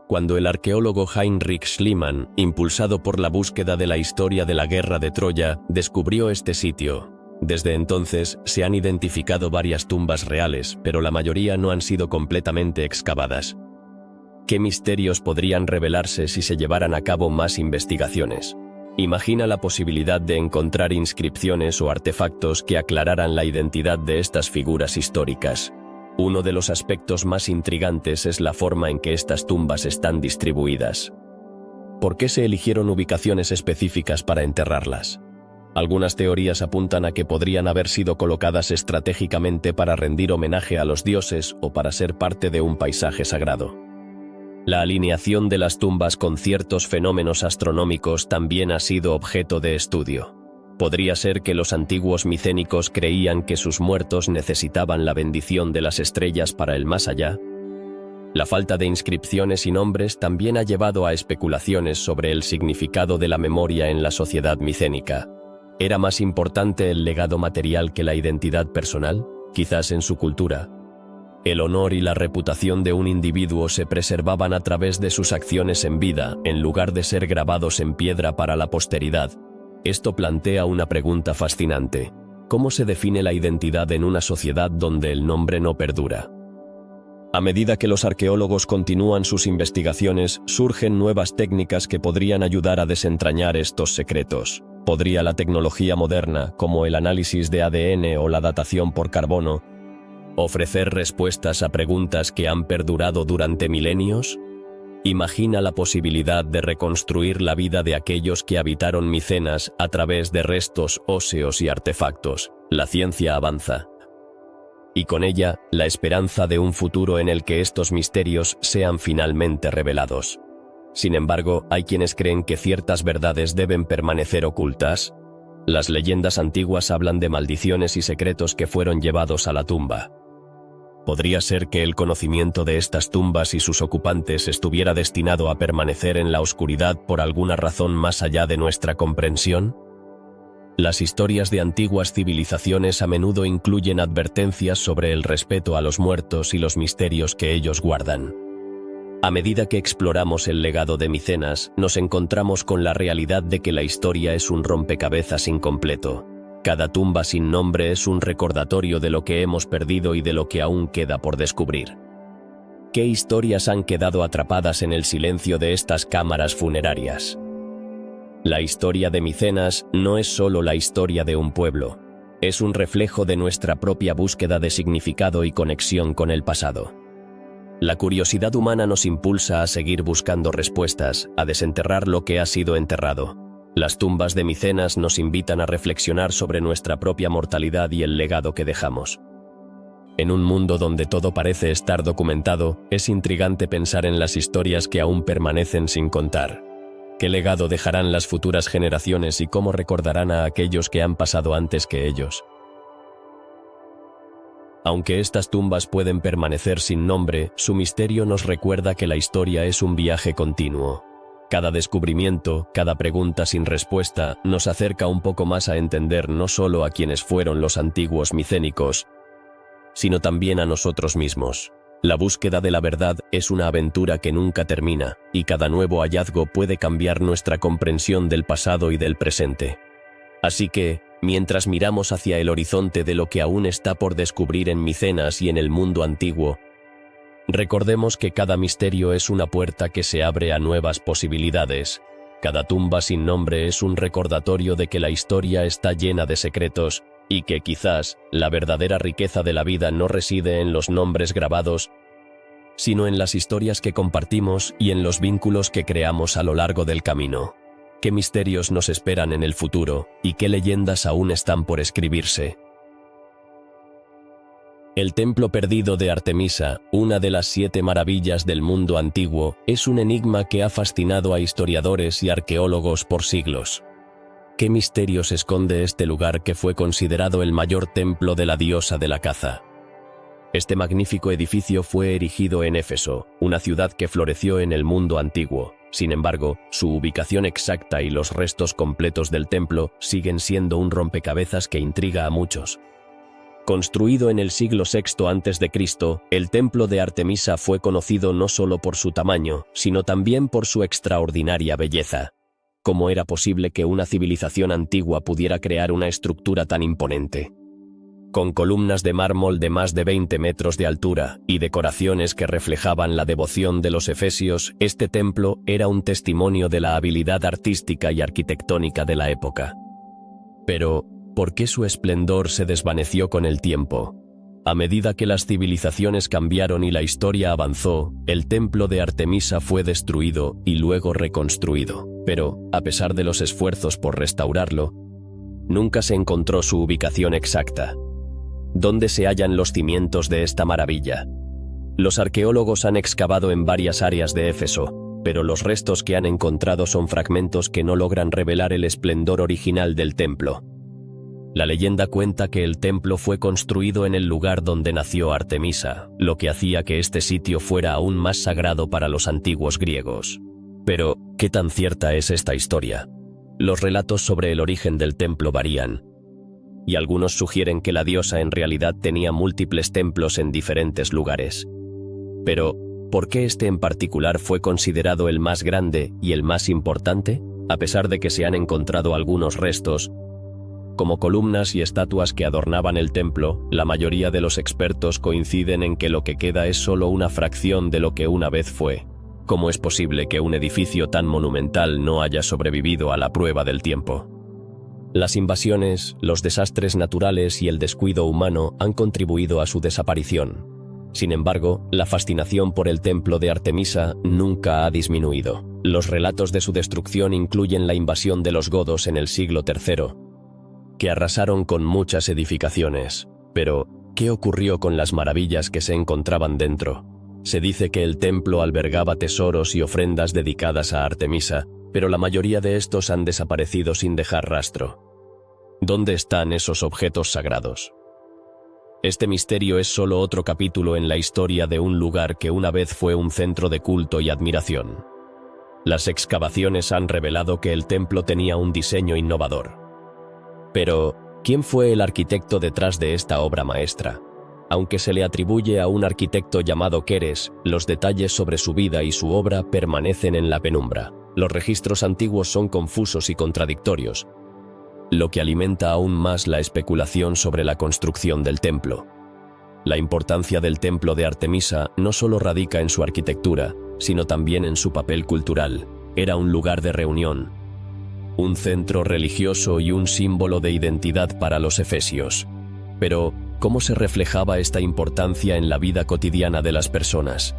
cuando el arqueólogo Heinrich Schliemann, impulsado por la búsqueda de la historia de la guerra de Troya, descubrió este sitio. Desde entonces, se han identificado varias tumbas reales, pero la mayoría no han sido completamente excavadas. ¿Qué misterios podrían revelarse si se llevaran a cabo más investigaciones? Imagina la posibilidad de encontrar inscripciones o artefactos que aclararan la identidad de estas figuras históricas. Uno de los aspectos más intrigantes es la forma en que estas tumbas están distribuidas. ¿Por qué se eligieron ubicaciones específicas para enterrarlas? Algunas teorías apuntan a que podrían haber sido colocadas estratégicamente para rendir homenaje a los dioses o para ser parte de un paisaje sagrado. La alineación de las tumbas con ciertos fenómenos astronómicos también ha sido objeto de estudio. ¿Podría ser que los antiguos micénicos creían que sus muertos necesitaban la bendición de las estrellas para el más allá? La falta de inscripciones y nombres también ha llevado a especulaciones sobre el significado de la memoria en la sociedad micénica. ¿Era más importante el legado material que la identidad personal? Quizás en su cultura. El honor y la reputación de un individuo se preservaban a través de sus acciones en vida, en lugar de ser grabados en piedra para la posteridad. Esto plantea una pregunta fascinante. ¿Cómo se define la identidad en una sociedad donde el nombre no perdura? A medida que los arqueólogos continúan sus investigaciones, surgen nuevas técnicas que podrían ayudar a desentrañar estos secretos. ¿Podría la tecnología moderna, como el análisis de ADN o la datación por carbono, ofrecer respuestas a preguntas que han perdurado durante milenios? Imagina la posibilidad de reconstruir la vida de aquellos que habitaron Micenas a través de restos óseos y artefactos. La ciencia avanza. Y con ella, la esperanza de un futuro en el que estos misterios sean finalmente revelados. Sin embargo, hay quienes creen que ciertas verdades deben permanecer ocultas. Las leyendas antiguas hablan de maldiciones y secretos que fueron llevados a la tumba. ¿Podría ser que el conocimiento de estas tumbas y sus ocupantes estuviera destinado a permanecer en la oscuridad por alguna razón más allá de nuestra comprensión? Las historias de antiguas civilizaciones a menudo incluyen advertencias sobre el respeto a los muertos y los misterios que ellos guardan. A medida que exploramos el legado de Micenas, nos encontramos con la realidad de que la historia es un rompecabezas incompleto. Cada tumba sin nombre es un recordatorio de lo que hemos perdido y de lo que aún queda por descubrir. ¿Qué historias han quedado atrapadas en el silencio de estas cámaras funerarias? La historia de Micenas no es solo la historia de un pueblo, es un reflejo de nuestra propia búsqueda de significado y conexión con el pasado. La curiosidad humana nos impulsa a seguir buscando respuestas, a desenterrar lo que ha sido enterrado. Las tumbas de Micenas nos invitan a reflexionar sobre nuestra propia mortalidad y el legado que dejamos. En un mundo donde todo parece estar documentado, es intrigante pensar en las historias que aún permanecen sin contar. ¿Qué legado dejarán las futuras generaciones y cómo recordarán a aquellos que han pasado antes que ellos? Aunque estas tumbas pueden permanecer sin nombre, su misterio nos recuerda que la historia es un viaje continuo. Cada descubrimiento, cada pregunta sin respuesta, nos acerca un poco más a entender no solo a quienes fueron los antiguos micénicos, sino también a nosotros mismos. La búsqueda de la verdad es una aventura que nunca termina, y cada nuevo hallazgo puede cambiar nuestra comprensión del pasado y del presente. Así que, mientras miramos hacia el horizonte de lo que aún está por descubrir en Micenas y en el mundo antiguo, recordemos que cada misterio es una puerta que se abre a nuevas posibilidades. Cada tumba sin nombre es un recordatorio de que la historia está llena de secretos, y que quizás la verdadera riqueza de la vida no reside en los nombres grabados, sino en las historias que compartimos y en los vínculos que creamos a lo largo del camino. ¿Qué misterios nos esperan en el futuro y qué leyendas aún están por escribirse? El templo perdido de Artemisa, una de las 7 maravillas del mundo antiguo, es un enigma que ha fascinado a historiadores y arqueólogos por siglos. ¿Qué misterios esconde este lugar que fue considerado el mayor templo de la diosa de la caza? Este magnífico edificio fue erigido en Éfeso, una ciudad que floreció en el mundo antiguo. Sin embargo, su ubicación exacta y los restos completos del templo siguen siendo un rompecabezas que intriga a muchos. Construido en el siglo VI a.C., el templo de Artemisa fue conocido no solo por su tamaño, sino también por su extraordinaria belleza. ¿Cómo era posible que una civilización antigua pudiera crear una estructura tan imponente? Con columnas de mármol de más de 20 metros de altura y decoraciones que reflejaban la devoción de los efesios, este templo era un testimonio de la habilidad artística y arquitectónica de la época. Pero, ¿por qué su esplendor se desvaneció con el tiempo? A medida que las civilizaciones cambiaron y la historia avanzó, el templo de Artemisa fue destruido y luego reconstruido. Pero, a pesar de los esfuerzos por restaurarlo, nunca se encontró su ubicación exacta. ¿Dónde se hallan los cimientos de esta maravilla? Los arqueólogos han excavado en varias áreas de Éfeso, pero los restos que han encontrado son fragmentos que no logran revelar el esplendor original del templo. La leyenda cuenta que el templo fue construido en el lugar donde nació Artemisa, lo que hacía que este sitio fuera aún más sagrado para los antiguos griegos. Pero, ¿qué tan cierta es esta historia? Los relatos sobre el origen del templo varían, y algunos sugieren que la diosa en realidad tenía múltiples templos en diferentes lugares. Pero, ¿por qué este en particular fue considerado el más grande y el más importante? A pesar de que se han encontrado algunos restos, como columnas y estatuas que adornaban el templo, la mayoría de los expertos coinciden en que lo que queda es solo una fracción de lo que una vez fue. ¿Cómo es posible que un edificio tan monumental no haya sobrevivido a la prueba del tiempo? Las invasiones, los desastres naturales y el descuido humano han contribuido a su desaparición. Sin embargo, la fascinación por el templo de Artemisa nunca ha disminuido. Los relatos de su destrucción incluyen la invasión de los godos en el siglo III, que arrasaron con muchas edificaciones. Pero, ¿qué ocurrió con las maravillas que se encontraban dentro? Se dice que el templo albergaba tesoros y ofrendas dedicadas a Artemisa, pero la mayoría de estos han desaparecido sin dejar rastro. ¿Dónde están esos objetos sagrados? Este misterio es solo otro capítulo en la historia de un lugar que una vez fue un centro de culto y admiración. Las excavaciones han revelado que el templo tenía un diseño innovador. Pero, ¿quién fue el arquitecto detrás de esta obra maestra? Aunque se le atribuye a un arquitecto llamado Queres, los detalles sobre su vida y su obra permanecen en la penumbra. Los registros antiguos son confusos y contradictorios, lo que alimenta aún más la especulación sobre la construcción del templo. La importancia del templo de Artemisa no solo radica en su arquitectura, sino también en su papel cultural. Era un lugar de reunión, un centro religioso y un símbolo de identidad para los efesios. Pero, ¿cómo se reflejaba esta importancia en la vida cotidiana de las personas?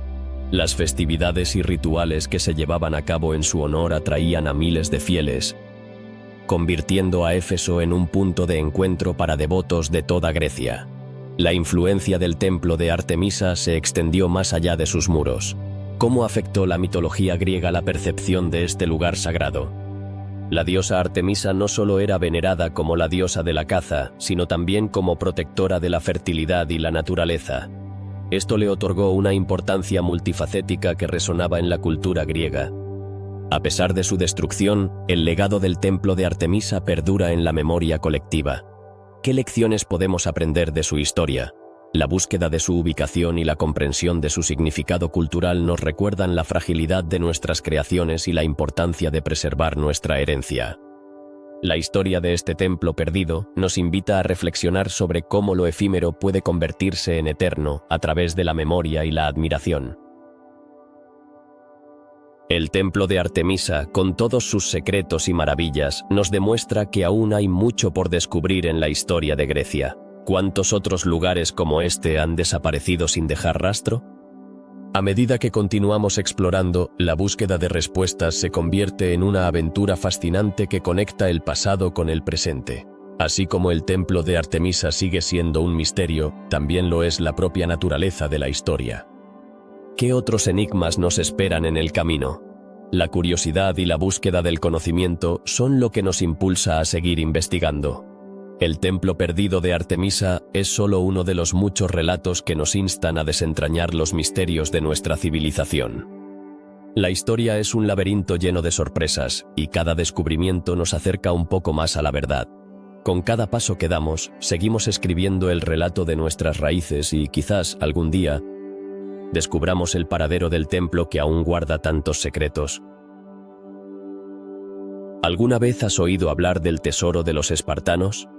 Las festividades y rituales que se llevaban a cabo en su honor atraían a miles de fieles, convirtiendo a Éfeso en un punto de encuentro para devotos de toda Grecia. La influencia del templo de Artemisa se extendió más allá de sus muros. ¿Cómo afectó la mitología griega la percepción de este lugar sagrado? La diosa Artemisa no solo era venerada como la diosa de la caza, sino también como protectora de la fertilidad y la naturaleza. Esto le otorgó una importancia multifacética que resonaba en la cultura griega. A pesar de su destrucción, el legado del templo de Artemisa perdura en la memoria colectiva. ¿Qué lecciones podemos aprender de su historia? La búsqueda de su ubicación y la comprensión de su significado cultural nos recuerdan la fragilidad de nuestras creaciones y la importancia de preservar nuestra herencia. La historia de este templo perdido nos invita a reflexionar sobre cómo lo efímero puede convertirse en eterno a través de la memoria y la admiración. El templo de Artemisa, con todos sus secretos y maravillas, nos demuestra que aún hay mucho por descubrir en la historia de Grecia. ¿Cuántos otros lugares como este han desaparecido sin dejar rastro? A medida que continuamos explorando, la búsqueda de respuestas se convierte en una aventura fascinante que conecta el pasado con el presente. Así como el templo de Artemisa sigue siendo un misterio, también lo es la propia naturaleza de la historia. ¿Qué otros enigmas nos esperan en el camino? La curiosidad y la búsqueda del conocimiento son lo que nos impulsa a seguir investigando. El templo perdido de Artemisa es solo uno de los muchos relatos que nos instan a desentrañar los misterios de nuestra civilización. La historia es un laberinto lleno de sorpresas, y cada descubrimiento nos acerca un poco más a la verdad. Con cada paso que damos, seguimos escribiendo el relato de nuestras raíces y quizás, algún día, descubramos el paradero del templo que aún guarda tantos secretos. ¿Alguna vez has oído hablar del tesoro de los espartanos?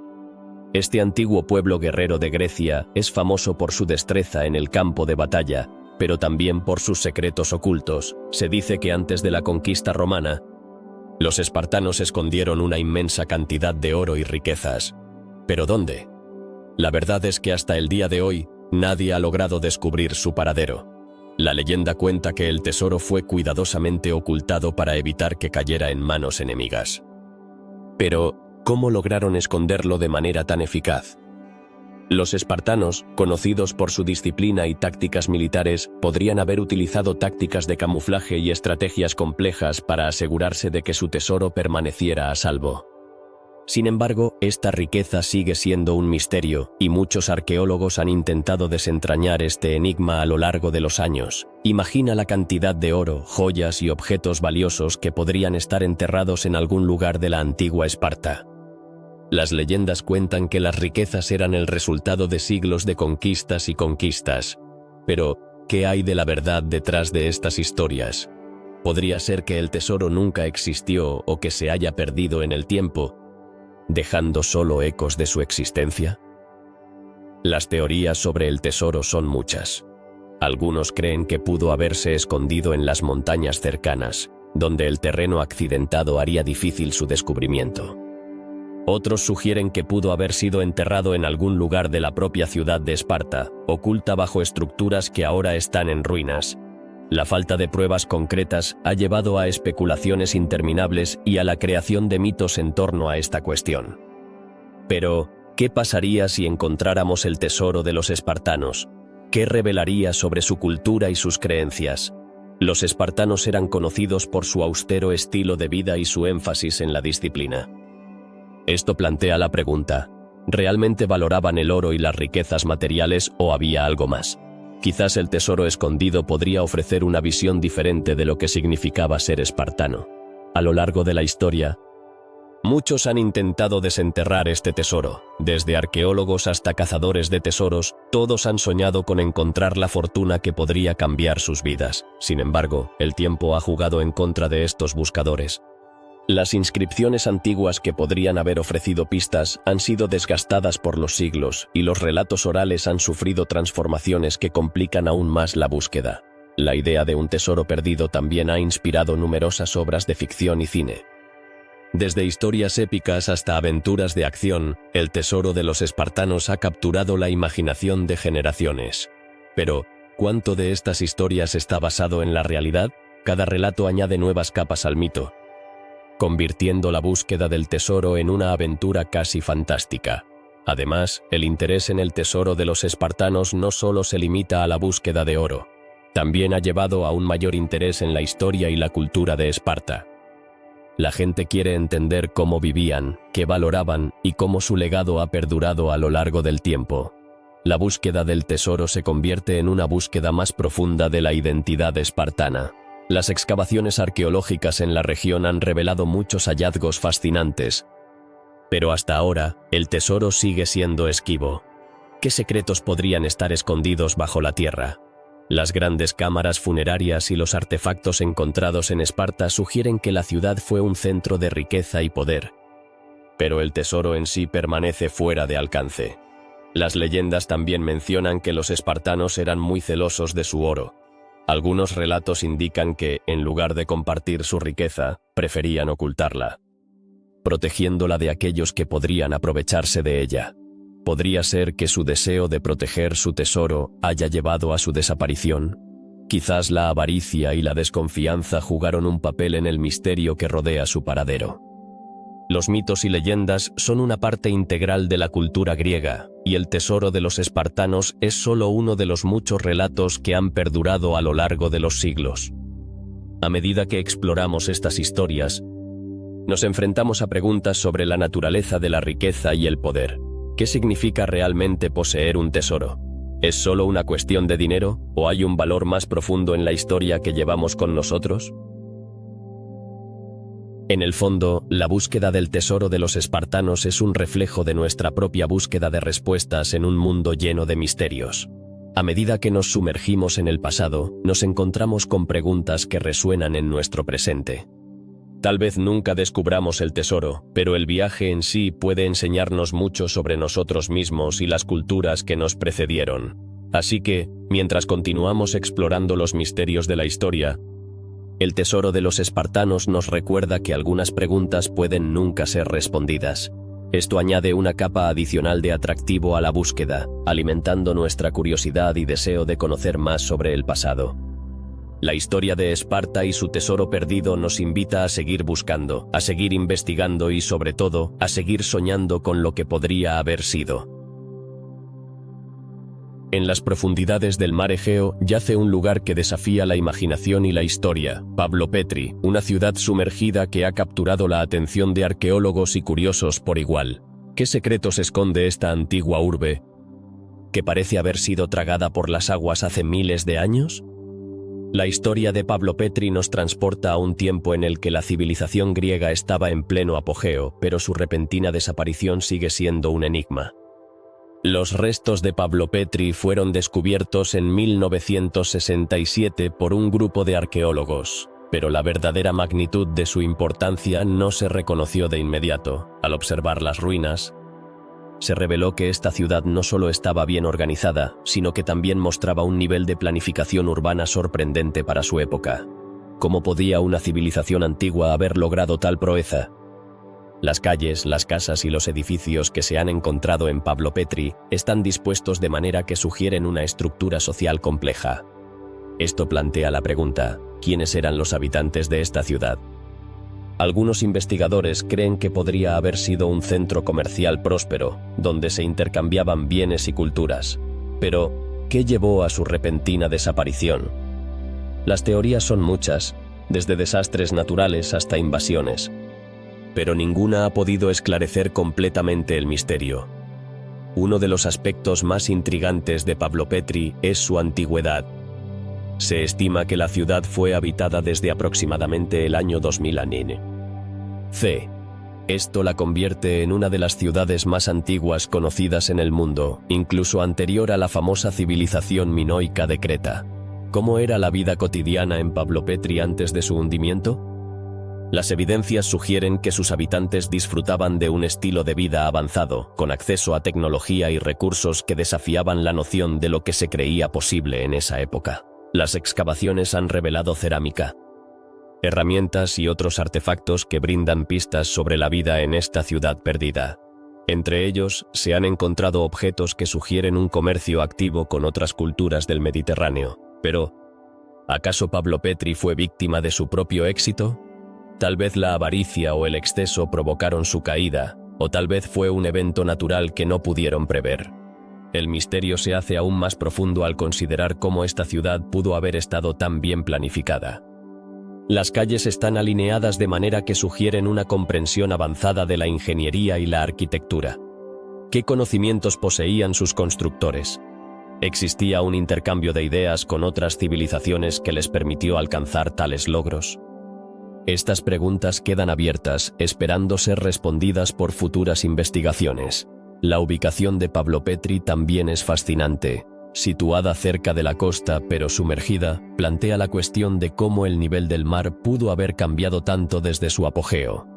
Este antiguo pueblo guerrero de Grecia es famoso por su destreza en el campo de batalla, pero también por sus secretos ocultos. Se dice que antes de la conquista romana, los espartanos escondieron una inmensa cantidad de oro y riquezas. ¿Pero dónde? La verdad es que hasta el día de hoy, nadie ha logrado descubrir su paradero. La leyenda cuenta que el tesoro fue cuidadosamente ocultado para evitar que cayera en manos enemigas. Pero, ¿cómo lograron esconderlo de manera tan eficaz? Los espartanos, conocidos por su disciplina y tácticas militares, podrían haber utilizado tácticas de camuflaje y estrategias complejas para asegurarse de que su tesoro permaneciera a salvo. Sin embargo, esta riqueza sigue siendo un misterio, y muchos arqueólogos han intentado desentrañar este enigma a lo largo de los años. Imagina la cantidad de oro, joyas y objetos valiosos que podrían estar enterrados en algún lugar de la antigua Esparta. Las leyendas cuentan que las riquezas eran el resultado de siglos de conquistas y conquistas. Pero, ¿qué hay de la verdad detrás de estas historias? ¿Podría ser que el tesoro nunca existió o que se haya perdido en el tiempo, dejando solo ecos de su existencia? Las teorías sobre el tesoro son muchas. Algunos creen que pudo haberse escondido en las montañas cercanas, donde el terreno accidentado haría difícil su descubrimiento. Otros sugieren que pudo haber sido enterrado en algún lugar de la propia ciudad de Esparta, oculta bajo estructuras que ahora están en ruinas. La falta de pruebas concretas ha llevado a especulaciones interminables y a la creación de mitos en torno a esta cuestión. Pero, ¿qué pasaría si encontráramos el tesoro de los espartanos? ¿Qué revelaría sobre su cultura y sus creencias? Los espartanos eran conocidos por su austero estilo de vida y su énfasis en la disciplina. Esto plantea la pregunta: ¿realmente valoraban el oro y las riquezas materiales o había algo más? Quizás el tesoro escondido podría ofrecer una visión diferente de lo que significaba ser espartano. A lo largo de la historia, muchos han intentado desenterrar este tesoro. Desde arqueólogos hasta cazadores de tesoros, todos han soñado con encontrar la fortuna que podría cambiar sus vidas. Sin embargo, el tiempo ha jugado en contra de estos buscadores. Las inscripciones antiguas que podrían haber ofrecido pistas han sido desgastadas por los siglos, y los relatos orales han sufrido transformaciones que complican aún más la búsqueda. La idea de un tesoro perdido también ha inspirado numerosas obras de ficción y cine. Desde historias épicas hasta aventuras de acción, el tesoro de los espartanos ha capturado la imaginación de generaciones. Pero, ¿cuánto de estas historias está basado en la realidad? Cada relato añade nuevas capas al mito, convirtiendo la búsqueda del tesoro en una aventura casi fantástica. Además, el interés en el tesoro de los espartanos no solo se limita a la búsqueda de oro, también ha llevado a un mayor interés en la historia y la cultura de Esparta. La gente quiere entender cómo vivían, qué valoraban y cómo su legado ha perdurado a lo largo del tiempo. La búsqueda del tesoro se convierte en una búsqueda más profunda de la identidad espartana. Las excavaciones arqueológicas en la región han revelado muchos hallazgos fascinantes. Pero hasta ahora, el tesoro sigue siendo esquivo. ¿Qué secretos podrían estar escondidos bajo la tierra? Las grandes cámaras funerarias y los artefactos encontrados en Esparta sugieren que la ciudad fue un centro de riqueza y poder. Pero el tesoro en sí permanece fuera de alcance. Las leyendas también mencionan que los espartanos eran muy celosos de su oro. Algunos relatos indican que, en lugar de compartir su riqueza, preferían ocultarla, protegiéndola de aquellos que podrían aprovecharse de ella. ¿Podría ser que su deseo de proteger su tesoro haya llevado a su desaparición? Quizás la avaricia y la desconfianza jugaron un papel en el misterio que rodea su paradero. Los mitos y leyendas son una parte integral de la cultura griega, y el tesoro de los espartanos es solo uno de los muchos relatos que han perdurado a lo largo de los siglos. A medida que exploramos estas historias, nos enfrentamos a preguntas sobre la naturaleza de la riqueza y el poder. ¿Qué significa realmente poseer un tesoro? ¿Es solo una cuestión de dinero, o hay un valor más profundo en la historia que llevamos con nosotros? En el fondo, la búsqueda del tesoro de los espartanos es un reflejo de nuestra propia búsqueda de respuestas en un mundo lleno de misterios. A medida que nos sumergimos en el pasado, nos encontramos con preguntas que resuenan en nuestro presente. Tal vez nunca descubramos el tesoro, pero el viaje en sí puede enseñarnos mucho sobre nosotros mismos y las culturas que nos precedieron. Así que, mientras continuamos explorando los misterios de la historia, el tesoro de los espartanos nos recuerda que algunas preguntas pueden nunca ser respondidas. Esto añade una capa adicional de atractivo a la búsqueda, alimentando nuestra curiosidad y deseo de conocer más sobre el pasado. La historia de Esparta y su tesoro perdido nos invita a seguir buscando, a seguir investigando y, sobre todo, a seguir soñando con lo que podría haber sido. En las profundidades del mar Egeo yace un lugar que desafía la imaginación y la historia, Pavlo Petri, una ciudad sumergida que ha capturado la atención de arqueólogos y curiosos por igual. ¿Qué secretos esconde esta antigua urbe, que parece haber sido tragada por las aguas hace miles de años? La historia de Pavlo Petri nos transporta a un tiempo en el que la civilización griega estaba en pleno apogeo, pero su repentina desaparición sigue siendo un enigma. Los restos de Pavlo Petri fueron descubiertos en 1967 por un grupo de arqueólogos, pero la verdadera magnitud de su importancia no se reconoció de inmediato. Al observar las ruinas, se reveló que esta ciudad no solo estaba bien organizada, sino que también mostraba un nivel de planificación urbana sorprendente para su época. ¿Cómo podía una civilización antigua haber logrado tal proeza? Las calles, las casas y los edificios que se han encontrado en Pavlo Petri están dispuestos de manera que sugieren una estructura social compleja. Esto plantea la pregunta: ¿quiénes eran los habitantes de esta ciudad? Algunos investigadores creen que podría haber sido un centro comercial próspero, donde se intercambiaban bienes y culturas. Pero, ¿qué llevó a su repentina desaparición? Las teorías son muchas, desde desastres naturales hasta invasiones, pero ninguna ha podido esclarecer completamente el misterio. Uno de los aspectos más intrigantes de Pavlo Petri es su antigüedad. Se estima que la ciudad fue habitada desde aproximadamente el año 2000 a.C. Esto la convierte en una de las ciudades más antiguas conocidas en el mundo, incluso anterior a la famosa civilización minoica de Creta. ¿Cómo era la vida cotidiana en Pavlo Petri antes de su hundimiento? Las evidencias sugieren que sus habitantes disfrutaban de un estilo de vida avanzado, con acceso a tecnología y recursos que desafiaban la noción de lo que se creía posible en esa época. Las excavaciones han revelado cerámica, herramientas y otros artefactos que brindan pistas sobre la vida en esta ciudad perdida. Entre ellos, se han encontrado objetos que sugieren un comercio activo con otras culturas del Mediterráneo. Pero, ¿acaso Pavlo Petri fue víctima de su propio éxito? Tal vez la avaricia o el exceso provocaron su caída, o tal vez fue un evento natural que no pudieron prever. El misterio se hace aún más profundo al considerar cómo esta ciudad pudo haber estado tan bien planificada. Las calles están alineadas de manera que sugieren una comprensión avanzada de la ingeniería y la arquitectura. ¿Qué conocimientos poseían sus constructores? ¿Existía un intercambio de ideas con otras civilizaciones que les permitió alcanzar tales logros? Estas preguntas quedan abiertas, esperando ser respondidas por futuras investigaciones. La ubicación de Pavlo Petri también es fascinante. Situada cerca de la costa pero sumergida, plantea la cuestión de cómo el nivel del mar pudo haber cambiado tanto desde su apogeo.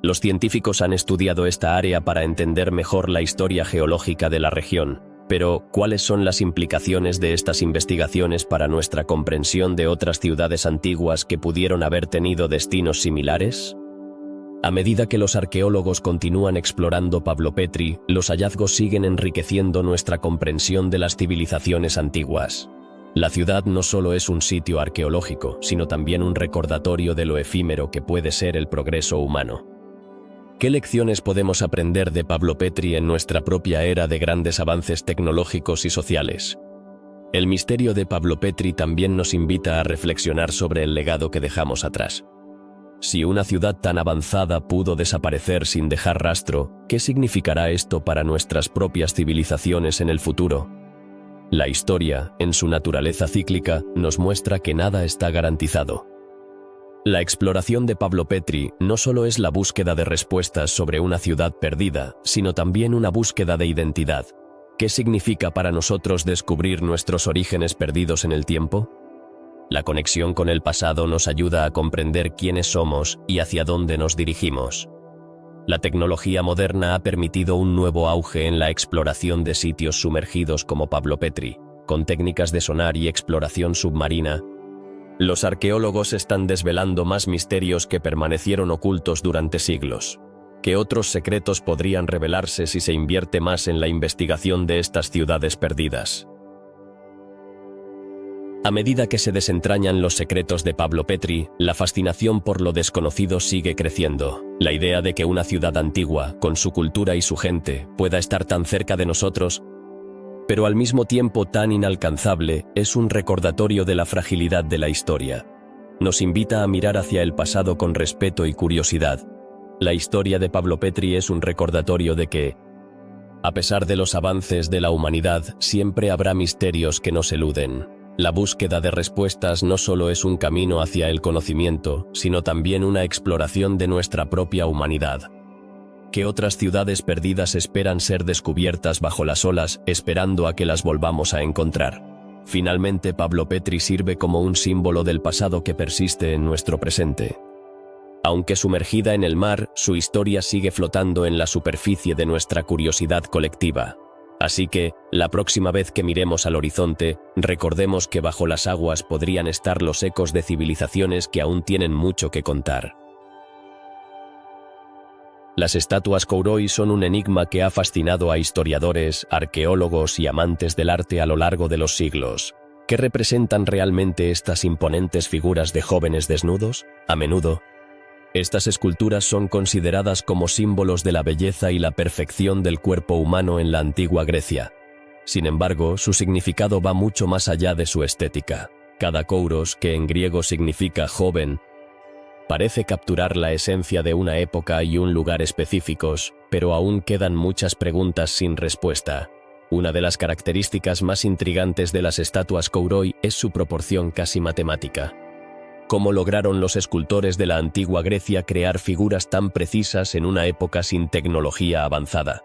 Los científicos han estudiado esta área para entender mejor la historia geológica de la región. Pero, ¿cuáles son las implicaciones de estas investigaciones para nuestra comprensión de otras ciudades antiguas que pudieron haber tenido destinos similares? A medida que los arqueólogos continúan explorando Pavlo Petri, los hallazgos siguen enriqueciendo nuestra comprensión de las civilizaciones antiguas. La ciudad no solo es un sitio arqueológico, sino también un recordatorio de lo efímero que puede ser el progreso humano. ¿Qué lecciones podemos aprender de Pavlo Petri en nuestra propia era de grandes avances tecnológicos y sociales? El misterio de Pavlo Petri también nos invita a reflexionar sobre el legado que dejamos atrás. Si una ciudad tan avanzada pudo desaparecer sin dejar rastro, ¿qué significará esto para nuestras propias civilizaciones en el futuro? La historia, en su naturaleza cíclica, nos muestra que nada está garantizado. La exploración de Pavlo Petri no solo es la búsqueda de respuestas sobre una ciudad perdida, sino también una búsqueda de identidad. ¿Qué significa para nosotros descubrir nuestros orígenes perdidos en el tiempo? La conexión con el pasado nos ayuda a comprender quiénes somos y hacia dónde nos dirigimos. La tecnología moderna ha permitido un nuevo auge en la exploración de sitios sumergidos como Pavlo Petri, con técnicas de sonar y exploración submarina. Los arqueólogos están desvelando más misterios que permanecieron ocultos durante siglos. ¿Qué otros secretos podrían revelarse si se invierte más en la investigación de estas ciudades perdidas? A medida que se desentrañan los secretos de Pavlo Petri, la fascinación por lo desconocido sigue creciendo. La idea de que una ciudad antigua, con su cultura y su gente, pueda estar tan cerca de nosotros, pero al mismo tiempo tan inalcanzable, es un recordatorio de la fragilidad de la historia. Nos invita a mirar hacia el pasado con respeto y curiosidad. La historia de Pablo Petri es un recordatorio de que, a pesar de los avances de la humanidad, siempre habrá misterios que nos eluden. La búsqueda de respuestas no solo es un camino hacia el conocimiento, sino también una exploración de nuestra propia humanidad. Que otras ciudades perdidas esperan ser descubiertas bajo las olas, esperando a que las volvamos a encontrar. Finalmente, Pablo Petri sirve como un símbolo del pasado que persiste en nuestro presente. Aunque sumergida en el mar, su historia sigue flotando en la superficie de nuestra curiosidad colectiva. Así que, la próxima vez que miremos al horizonte, recordemos que bajo las aguas podrían estar los ecos de civilizaciones que aún tienen mucho que contar. Las estatuas Kouroi son un enigma que ha fascinado a historiadores, arqueólogos y amantes del arte a lo largo de los siglos. ¿Qué representan realmente estas imponentes figuras de jóvenes desnudos? A menudo, estas esculturas son consideradas como símbolos de la belleza y la perfección del cuerpo humano en la antigua Grecia. Sin embargo, su significado va mucho más allá de su estética. Cada kouros, que en griego significa joven, parece capturar la esencia de una época y un lugar específicos, pero aún quedan muchas preguntas sin respuesta. Una de las características más intrigantes de las estatuas Kouroi es su proporción casi matemática. ¿Cómo lograron los escultores de la antigua Grecia crear figuras tan precisas en una época sin tecnología avanzada?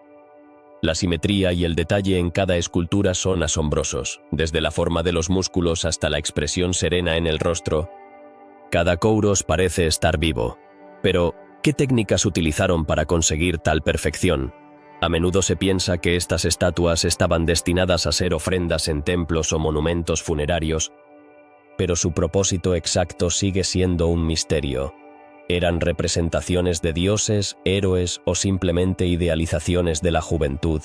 La simetría y el detalle en cada escultura son asombrosos, desde la forma de los músculos hasta la expresión serena en el rostro. Cada kouros parece estar vivo. Pero, ¿qué técnicas utilizaron para conseguir tal perfección? A menudo se piensa que estas estatuas estaban destinadas a ser ofrendas en templos o monumentos funerarios, pero su propósito exacto sigue siendo un misterio. ¿Eran representaciones de dioses, héroes o simplemente idealizaciones de la juventud?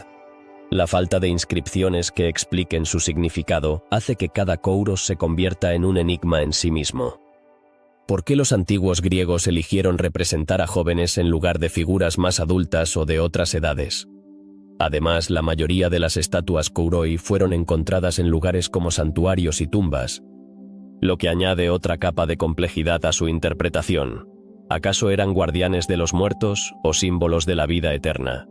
La falta de inscripciones que expliquen su significado hace que cada kouros se convierta en un enigma en sí mismo. ¿Por qué los antiguos griegos eligieron representar a jóvenes en lugar de figuras más adultas o de otras edades? Además, la mayoría de las estatuas Kouroi fueron encontradas en lugares como santuarios y tumbas, lo que añade otra capa de complejidad a su interpretación. ¿Acaso eran guardianes de los muertos o símbolos de la vida eterna?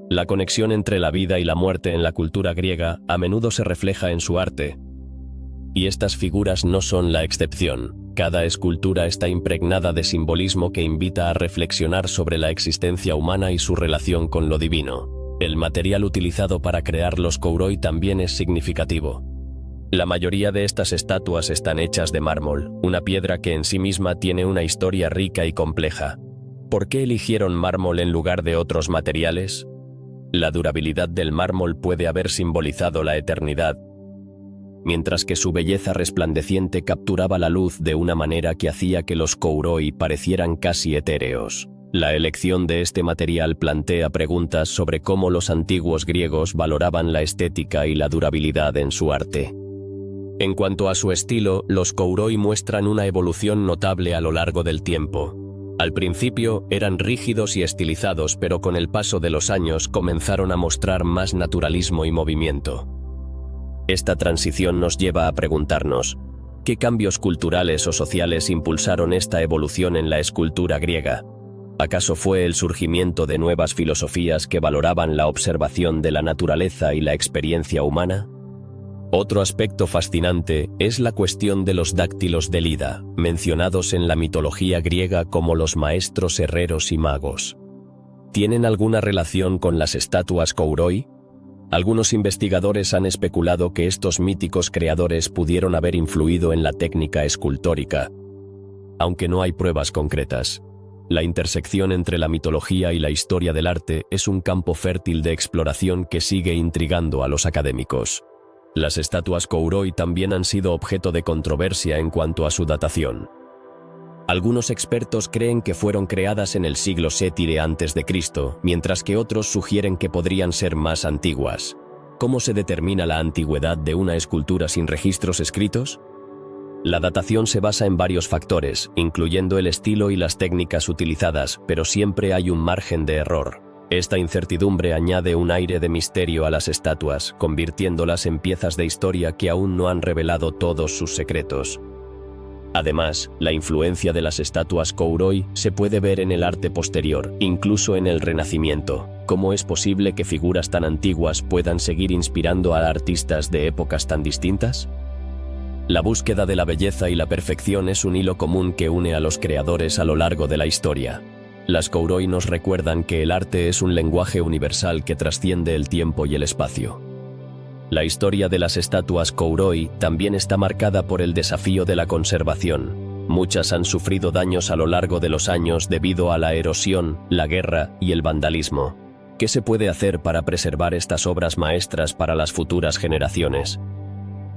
La conexión entre la vida y la muerte en la cultura griega a menudo se refleja en su arte, y estas figuras no son la excepción. Cada escultura está impregnada de simbolismo que invita a reflexionar sobre la existencia humana y su relación con lo divino. El material utilizado para crear los Kouroi también es significativo. La mayoría de estas estatuas están hechas de mármol, una piedra que en sí misma tiene una historia rica y compleja. ¿Por qué eligieron mármol en lugar de otros materiales? La durabilidad del mármol puede haber simbolizado la eternidad, mientras que su belleza resplandeciente capturaba la luz de una manera que hacía que los Kouroi parecieran casi etéreos. La elección de este material plantea preguntas sobre cómo los antiguos griegos valoraban la estética y la durabilidad en su arte. En cuanto a su estilo, los Kouroi muestran una evolución notable a lo largo del tiempo. Al principio, eran rígidos y estilizados, pero con el paso de los años comenzaron a mostrar más naturalismo y movimiento. Esta transición nos lleva a preguntarnos, ¿qué cambios culturales o sociales impulsaron esta evolución en la escultura griega? ¿Acaso fue el surgimiento de nuevas filosofías que valoraban la observación de la naturaleza y la experiencia humana? Otro aspecto fascinante es la cuestión de los dáctilos de Lida, mencionados en la mitología griega como los maestros herreros y magos. ¿Tienen alguna relación con las estatuas Kouroi? Algunos investigadores han especulado que estos míticos creadores pudieron haber influido en la técnica escultórica, aunque no hay pruebas concretas. La intersección entre la mitología y la historia del arte es un campo fértil de exploración que sigue intrigando a los académicos. Las estatuas Kouroi también han sido objeto de controversia en cuanto a su datación. Algunos expertos creen que fueron creadas en el siglo VII a.C., mientras que otros sugieren que podrían ser más antiguas. ¿Cómo se determina la antigüedad de una escultura sin registros escritos? La datación se basa en varios factores, incluyendo el estilo y las técnicas utilizadas, pero siempre hay un margen de error. Esta incertidumbre añade un aire de misterio a las estatuas, convirtiéndolas en piezas de historia que aún no han revelado todos sus secretos. Además, la influencia de las estatuas Kouroi se puede ver en el arte posterior, incluso en el Renacimiento. ¿Cómo es posible que figuras tan antiguas puedan seguir inspirando a artistas de épocas tan distintas? La búsqueda de la belleza y la perfección es un hilo común que une a los creadores a lo largo de la historia. Las Kouroi nos recuerdan que el arte es un lenguaje universal que trasciende el tiempo y el espacio. La historia de las estatuas Kouroi también está marcada por el desafío de la conservación. Muchas han sufrido daños a lo largo de los años debido a la erosión, la guerra y el vandalismo. ¿Qué se puede hacer para preservar estas obras maestras para las futuras generaciones?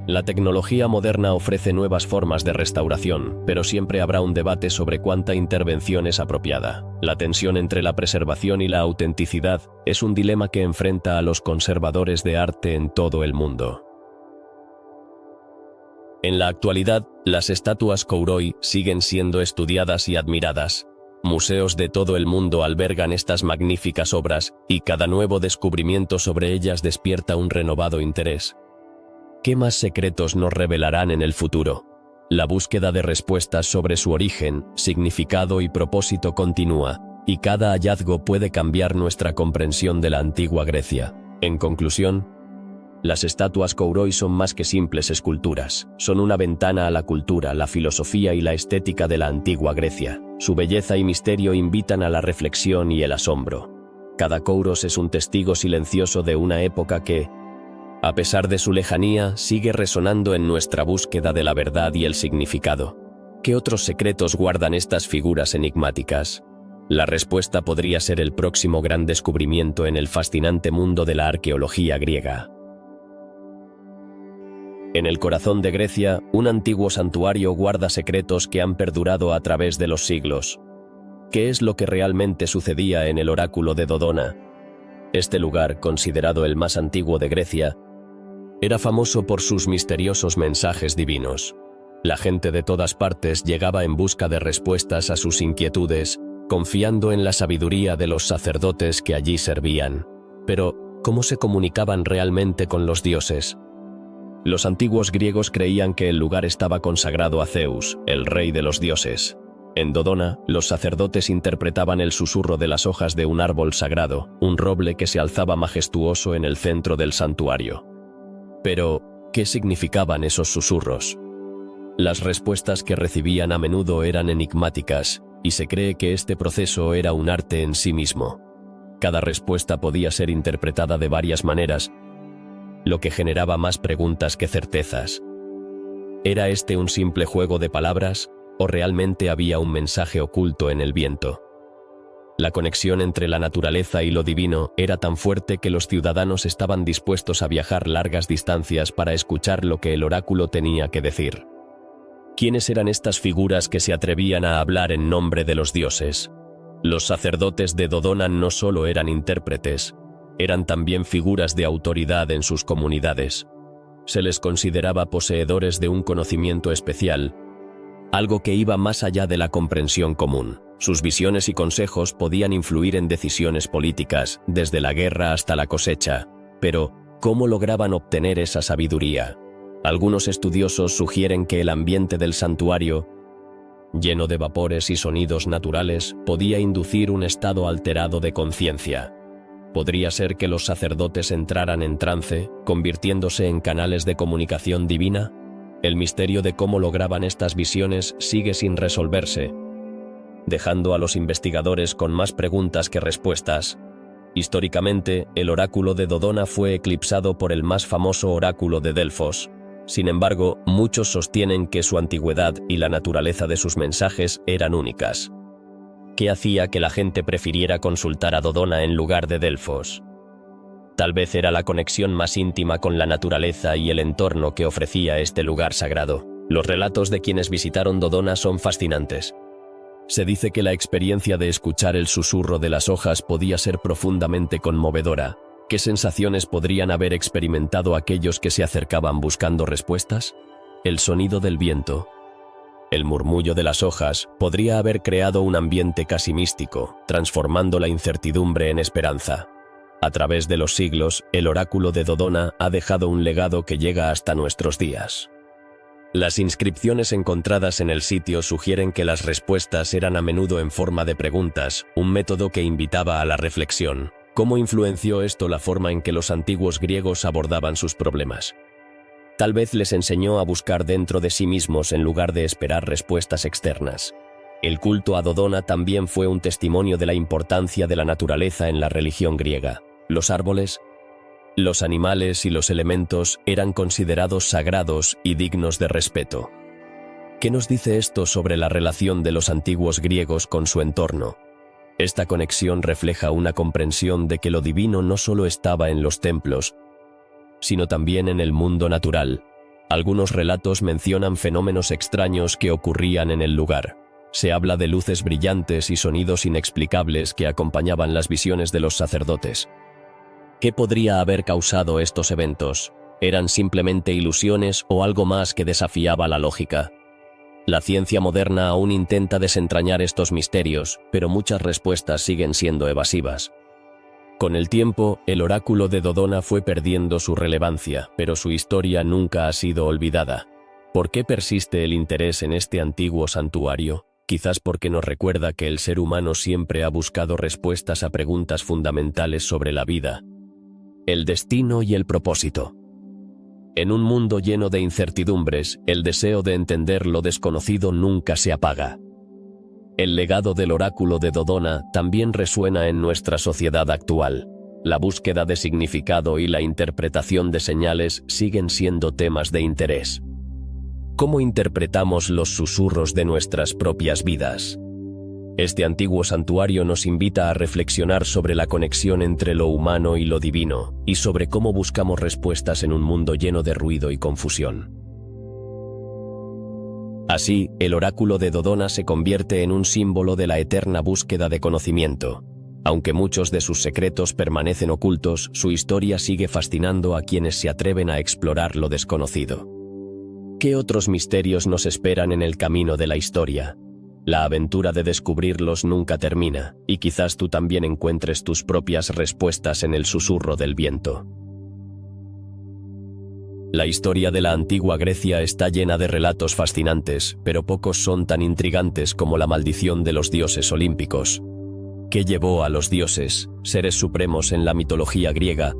La tecnología moderna ofrece nuevas formas de restauración, pero siempre habrá un debate sobre cuánta intervención es apropiada. La tensión entre la preservación y la autenticidad es un dilema que enfrenta a los conservadores de arte en todo el mundo. En la actualidad, las estatuas Kouroi siguen siendo estudiadas y admiradas. Museos de todo el mundo albergan estas magníficas obras, y cada nuevo descubrimiento sobre ellas despierta un renovado interés. ¿Qué más secretos nos revelarán en el futuro? La búsqueda de respuestas sobre su origen, significado y propósito continúa, y cada hallazgo puede cambiar nuestra comprensión de la antigua Grecia. En conclusión, las estatuas Kouroi son más que simples esculturas, son una ventana a la cultura, la filosofía y la estética de la antigua Grecia. Su belleza y misterio invitan a la reflexión y el asombro. Cada kouros es un testigo silencioso de una época que, a pesar de su lejanía, sigue resonando en nuestra búsqueda de la verdad y el significado. ¿Qué otros secretos guardan estas figuras enigmáticas? La respuesta podría ser el próximo gran descubrimiento en el fascinante mundo de la arqueología griega. En el corazón de Grecia, un antiguo santuario guarda secretos que han perdurado a través de los siglos. ¿Qué es lo que realmente sucedía en el oráculo de Dodona? Este lugar, considerado el más antiguo de Grecia, era famoso por sus misteriosos mensajes divinos. La gente de todas partes llegaba en busca de respuestas a sus inquietudes, confiando en la sabiduría de los sacerdotes que allí servían. Pero, ¿cómo se comunicaban realmente con los dioses? Los antiguos griegos creían que el lugar estaba consagrado a Zeus, el rey de los dioses. En Dodona, los sacerdotes interpretaban el susurro de las hojas de un árbol sagrado, un roble que se alzaba majestuoso en el centro del santuario. Pero, ¿qué significaban esos susurros? Las respuestas que recibían a menudo eran enigmáticas, y se cree que este proceso era un arte en sí mismo. Cada respuesta podía ser interpretada de varias maneras, lo que generaba más preguntas que certezas. ¿Era este un simple juego de palabras, o realmente había un mensaje oculto en el viento? La conexión entre la naturaleza y lo divino era tan fuerte que los ciudadanos estaban dispuestos a viajar largas distancias para escuchar lo que el oráculo tenía que decir. ¿Quiénes eran estas figuras que se atrevían a hablar en nombre de los dioses? Los sacerdotes de Dodona no solo eran intérpretes, eran también figuras de autoridad en sus comunidades. Se les consideraba poseedores de un conocimiento especial, algo que iba más allá de la comprensión común. Sus visiones y consejos podían influir en decisiones políticas, desde la guerra hasta la cosecha. Pero, ¿cómo lograban obtener esa sabiduría? Algunos estudiosos sugieren que el ambiente del santuario, lleno de vapores y sonidos naturales, podía inducir un estado alterado de conciencia. ¿Podría ser que los sacerdotes entraran en trance, convirtiéndose en canales de comunicación divina? El misterio de cómo lograban estas visiones sigue sin resolverse, dejando a los investigadores con más preguntas que respuestas. Históricamente, el oráculo de Dodona fue eclipsado por el más famoso oráculo de Delfos. Sin embargo, muchos sostienen que su antigüedad y la naturaleza de sus mensajes eran únicas. ¿Qué hacía que la gente prefiriera consultar a Dodona en lugar de Delfos? Tal vez era la conexión más íntima con la naturaleza y el entorno que ofrecía este lugar sagrado. Los relatos de quienes visitaron Dodona son fascinantes. Se dice que la experiencia de escuchar el susurro de las hojas podía ser profundamente conmovedora. ¿Qué sensaciones podrían haber experimentado aquellos que se acercaban buscando respuestas? El sonido del viento. El murmullo de las hojas podría haber creado un ambiente casi místico, transformando la incertidumbre en esperanza. A través de los siglos, el oráculo de Dodona ha dejado un legado que llega hasta nuestros días. Las inscripciones encontradas en el sitio sugieren que las respuestas eran a menudo en forma de preguntas, un método que invitaba a la reflexión. ¿Cómo influenció esto la forma en que los antiguos griegos abordaban sus problemas? Tal vez les enseñó a buscar dentro de sí mismos en lugar de esperar respuestas externas. El culto a Dodona también fue un testimonio de la importancia de la naturaleza en la religión griega. Los árboles, los animales y los elementos eran considerados sagrados y dignos de respeto. ¿Qué nos dice esto sobre la relación de los antiguos griegos con su entorno? Esta conexión refleja una comprensión de que lo divino no solo estaba en los templos, sino también en el mundo natural. Algunos relatos mencionan fenómenos extraños que ocurrían en el lugar. Se habla de luces brillantes y sonidos inexplicables que acompañaban las visiones de los sacerdotes. ¿Qué podría haber causado estos eventos? ¿Eran simplemente ilusiones o algo más que desafiaba la lógica? La ciencia moderna aún intenta desentrañar estos misterios, pero muchas respuestas siguen siendo evasivas. Con el tiempo, el oráculo de Dodona fue perdiendo su relevancia, pero su historia nunca ha sido olvidada. ¿Por qué persiste el interés en este antiguo santuario? Quizás porque nos recuerda que el ser humano siempre ha buscado respuestas a preguntas fundamentales sobre la vida, el destino y el propósito. En un mundo lleno de incertidumbres, el deseo de entender lo desconocido nunca se apaga. El legado del oráculo de Dodona también resuena en nuestra sociedad actual. La búsqueda de significado y la interpretación de señales siguen siendo temas de interés. ¿Cómo interpretamos los susurros de nuestras propias vidas? Este antiguo santuario nos invita a reflexionar sobre la conexión entre lo humano y lo divino, y sobre cómo buscamos respuestas en un mundo lleno de ruido y confusión. Así, el oráculo de Dodona se convierte en un símbolo de la eterna búsqueda de conocimiento. Aunque muchos de sus secretos permanecen ocultos, su historia sigue fascinando a quienes se atreven a explorar lo desconocido. ¿Qué otros misterios nos esperan en el camino de la historia? La aventura de descubrirlos nunca termina, y quizás tú también encuentres tus propias respuestas en el susurro del viento. La historia de la antigua Grecia está llena de relatos fascinantes, pero pocos son tan intrigantes como la maldición de los dioses olímpicos. ¿Qué llevó a los dioses, seres supremos en la mitología griega,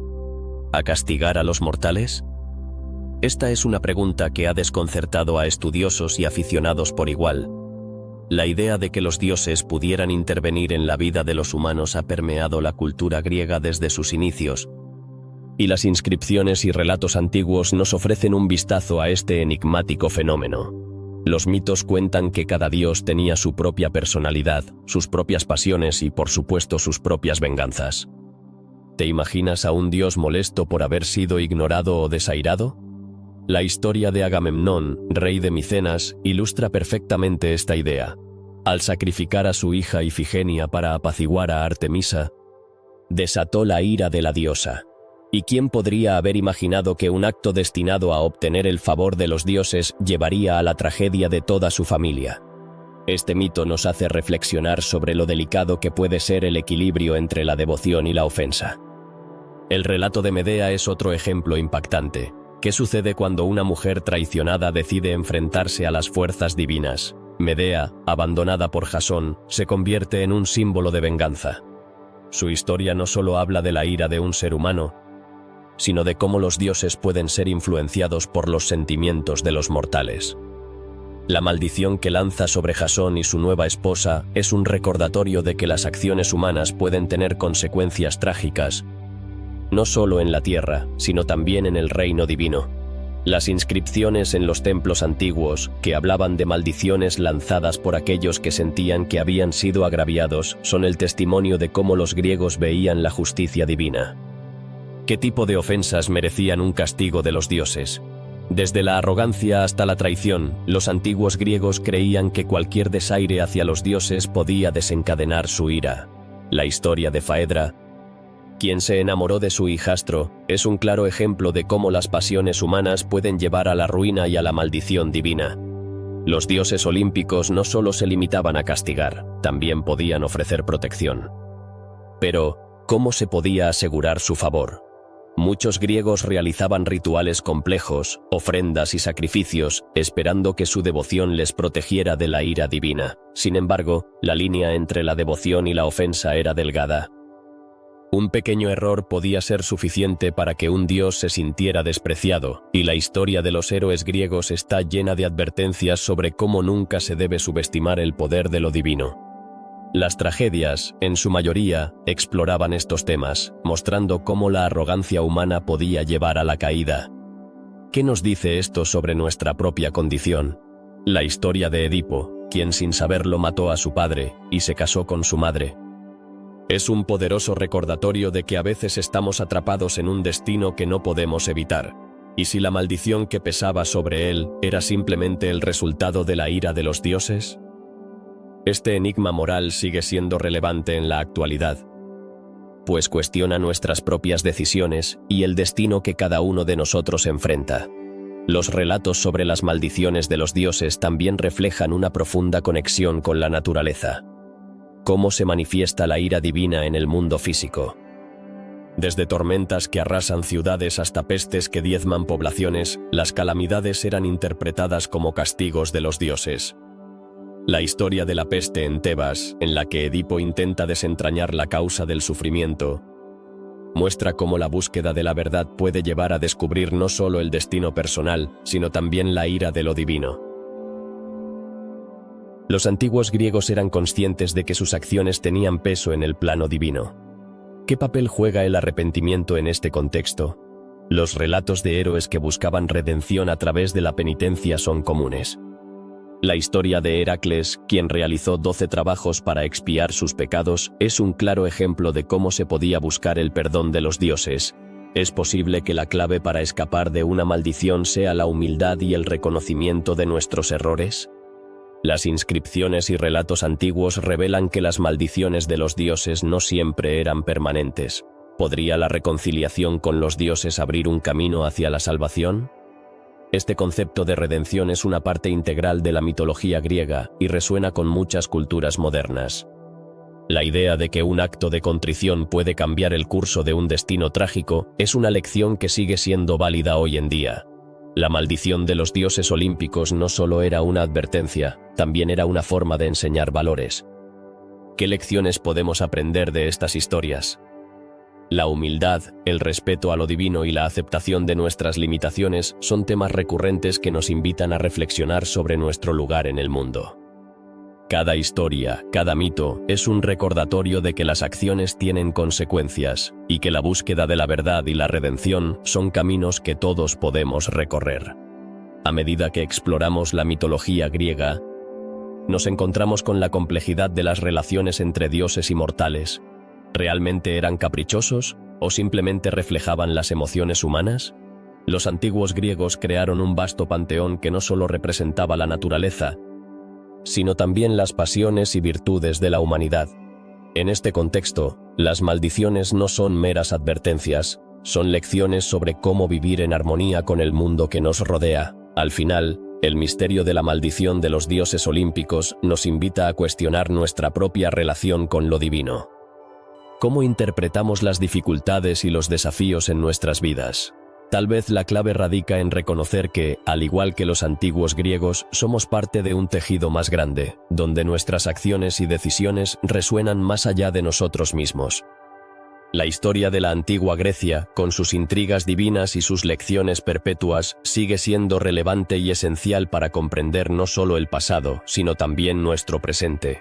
a castigar a los mortales? Esta es una pregunta que ha desconcertado a estudiosos y aficionados por igual. La idea de que los dioses pudieran intervenir en la vida de los humanos ha permeado la cultura griega desde sus inicios, y las inscripciones y relatos antiguos nos ofrecen un vistazo a este enigmático fenómeno. Los mitos cuentan que cada dios tenía su propia personalidad, sus propias pasiones y, por supuesto, sus propias venganzas. ¿Te imaginas a un dios molesto por haber sido ignorado o desairado? La historia de Agamemnón, rey de Micenas, ilustra perfectamente esta idea. Al sacrificar a su hija Ifigenia para apaciguar a Artemisa, desató la ira de la diosa. ¿Y quién podría haber imaginado que un acto destinado a obtener el favor de los dioses llevaría a la tragedia de toda su familia? Este mito nos hace reflexionar sobre lo delicado que puede ser el equilibrio entre la devoción y la ofensa. El relato de Medea es otro ejemplo impactante. ¿Qué sucede cuando una mujer traicionada decide enfrentarse a las fuerzas divinas? Medea, abandonada por Jasón, se convierte en un símbolo de venganza. Su historia no solo habla de la ira de un ser humano, sino de cómo los dioses pueden ser influenciados por los sentimientos de los mortales. La maldición que lanza sobre Jasón y su nueva esposa es un recordatorio de que las acciones humanas pueden tener consecuencias trágicas, no solo en la tierra, sino también en el reino divino. Las inscripciones en los templos antiguos, que hablaban de maldiciones lanzadas por aquellos que sentían que habían sido agraviados, son el testimonio de cómo los griegos veían la justicia divina. ¿Qué tipo de ofensas merecían un castigo de los dioses? Desde la arrogancia hasta la traición, los antiguos griegos creían que cualquier desaire hacia los dioses podía desencadenar su ira. La historia de Faedra, quien se enamoró de su hijastro, es un claro ejemplo de cómo las pasiones humanas pueden llevar a la ruina y a la maldición divina. Los dioses olímpicos no solo se limitaban a castigar, también podían ofrecer protección. Pero, ¿cómo se podía asegurar su favor? Muchos griegos realizaban rituales complejos, ofrendas y sacrificios, esperando que su devoción les protegiera de la ira divina. Sin embargo, la línea entre la devoción y la ofensa era delgada. Un pequeño error podía ser suficiente para que un dios se sintiera despreciado, y la historia de los héroes griegos está llena de advertencias sobre cómo nunca se debe subestimar el poder de lo divino. Las tragedias, en su mayoría, exploraban estos temas, mostrando cómo la arrogancia humana podía llevar a la caída. ¿Qué nos dice esto sobre nuestra propia condición? La historia de Edipo, quien sin saberlo mató a su padre y se casó con su madre. Es un poderoso recordatorio de que a veces estamos atrapados en un destino que no podemos evitar. ¿Y si la maldición que pesaba sobre él era simplemente el resultado de la ira de los dioses? Este enigma moral sigue siendo relevante en la actualidad, pues cuestiona nuestras propias decisiones y el destino que cada uno de nosotros enfrenta. Los relatos sobre las maldiciones de los dioses también reflejan una profunda conexión con la naturaleza. ¿Cómo se manifiesta la ira divina en el mundo físico? Desde tormentas que arrasan ciudades hasta pestes que diezman poblaciones, las calamidades eran interpretadas como castigos de los dioses. La historia de la peste en Tebas, en la que Edipo intenta desentrañar la causa del sufrimiento, muestra cómo la búsqueda de la verdad puede llevar a descubrir no solo el destino personal, sino también la ira de lo divino. Los antiguos griegos eran conscientes de que sus acciones tenían peso en el plano divino. ¿Qué papel juega el arrepentimiento en este contexto? Los relatos de héroes que buscaban redención a través de la penitencia son comunes. La historia de Heracles, quien realizó 12 trabajos para expiar sus pecados, es un claro ejemplo de cómo se podía buscar el perdón de los dioses. ¿Es posible que la clave para escapar de una maldición sea la humildad y el reconocimiento de nuestros errores? Las inscripciones y relatos antiguos revelan que las maldiciones de los dioses no siempre eran permanentes. ¿Podría la reconciliación con los dioses abrir un camino hacia la salvación? Este concepto de redención es una parte integral de la mitología griega y resuena con muchas culturas modernas. La idea de que un acto de contrición puede cambiar el curso de un destino trágico es una lección que sigue siendo válida hoy en día. La maldición de los dioses olímpicos no solo era una advertencia, también era una forma de enseñar valores. ¿Qué lecciones podemos aprender de estas historias? La humildad, el respeto a lo divino y la aceptación de nuestras limitaciones son temas recurrentes que nos invitan a reflexionar sobre nuestro lugar en el mundo. Cada historia, cada mito, es un recordatorio de que las acciones tienen consecuencias y que la búsqueda de la verdad y la redención son caminos que todos podemos recorrer. A medida que exploramos la mitología griega, nos encontramos con la complejidad de las relaciones entre dioses y mortales. ¿Realmente eran caprichosos o simplemente reflejaban las emociones humanas? Los antiguos griegos crearon un vasto panteón que no solo representaba la naturaleza, sino también las pasiones y virtudes de la humanidad. En este contexto, las maldiciones no son meras advertencias, son lecciones sobre cómo vivir en armonía con el mundo que nos rodea. Al final, el misterio de la maldición de los dioses olímpicos nos invita a cuestionar nuestra propia relación con lo divino. ¿Cómo interpretamos las dificultades y los desafíos en nuestras vidas? Tal vez la clave radica en reconocer que, al igual que los antiguos griegos, somos parte de un tejido más grande, donde nuestras acciones y decisiones resuenan más allá de nosotros mismos. La historia de la antigua Grecia, con sus intrigas divinas y sus lecciones perpetuas, sigue siendo relevante y esencial para comprender no solo el pasado, sino también nuestro presente.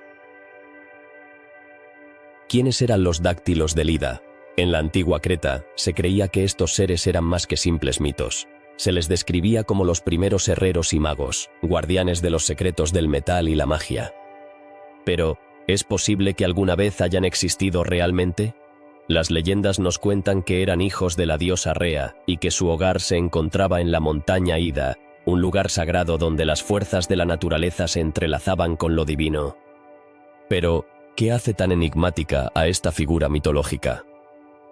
¿Quiénes eran los dáctilos de Lida? En la antigua Creta, se creía que estos seres eran más que simples mitos. Se les describía como los primeros herreros y magos, guardianes de los secretos del metal y la magia. Pero, ¿es posible que alguna vez hayan existido realmente? Las leyendas nos cuentan que eran hijos de la diosa Rea y que su hogar se encontraba en la montaña Ida, un lugar sagrado donde las fuerzas de la naturaleza se entrelazaban con lo divino. Pero, ¿qué hace tan enigmática a esta figura mitológica?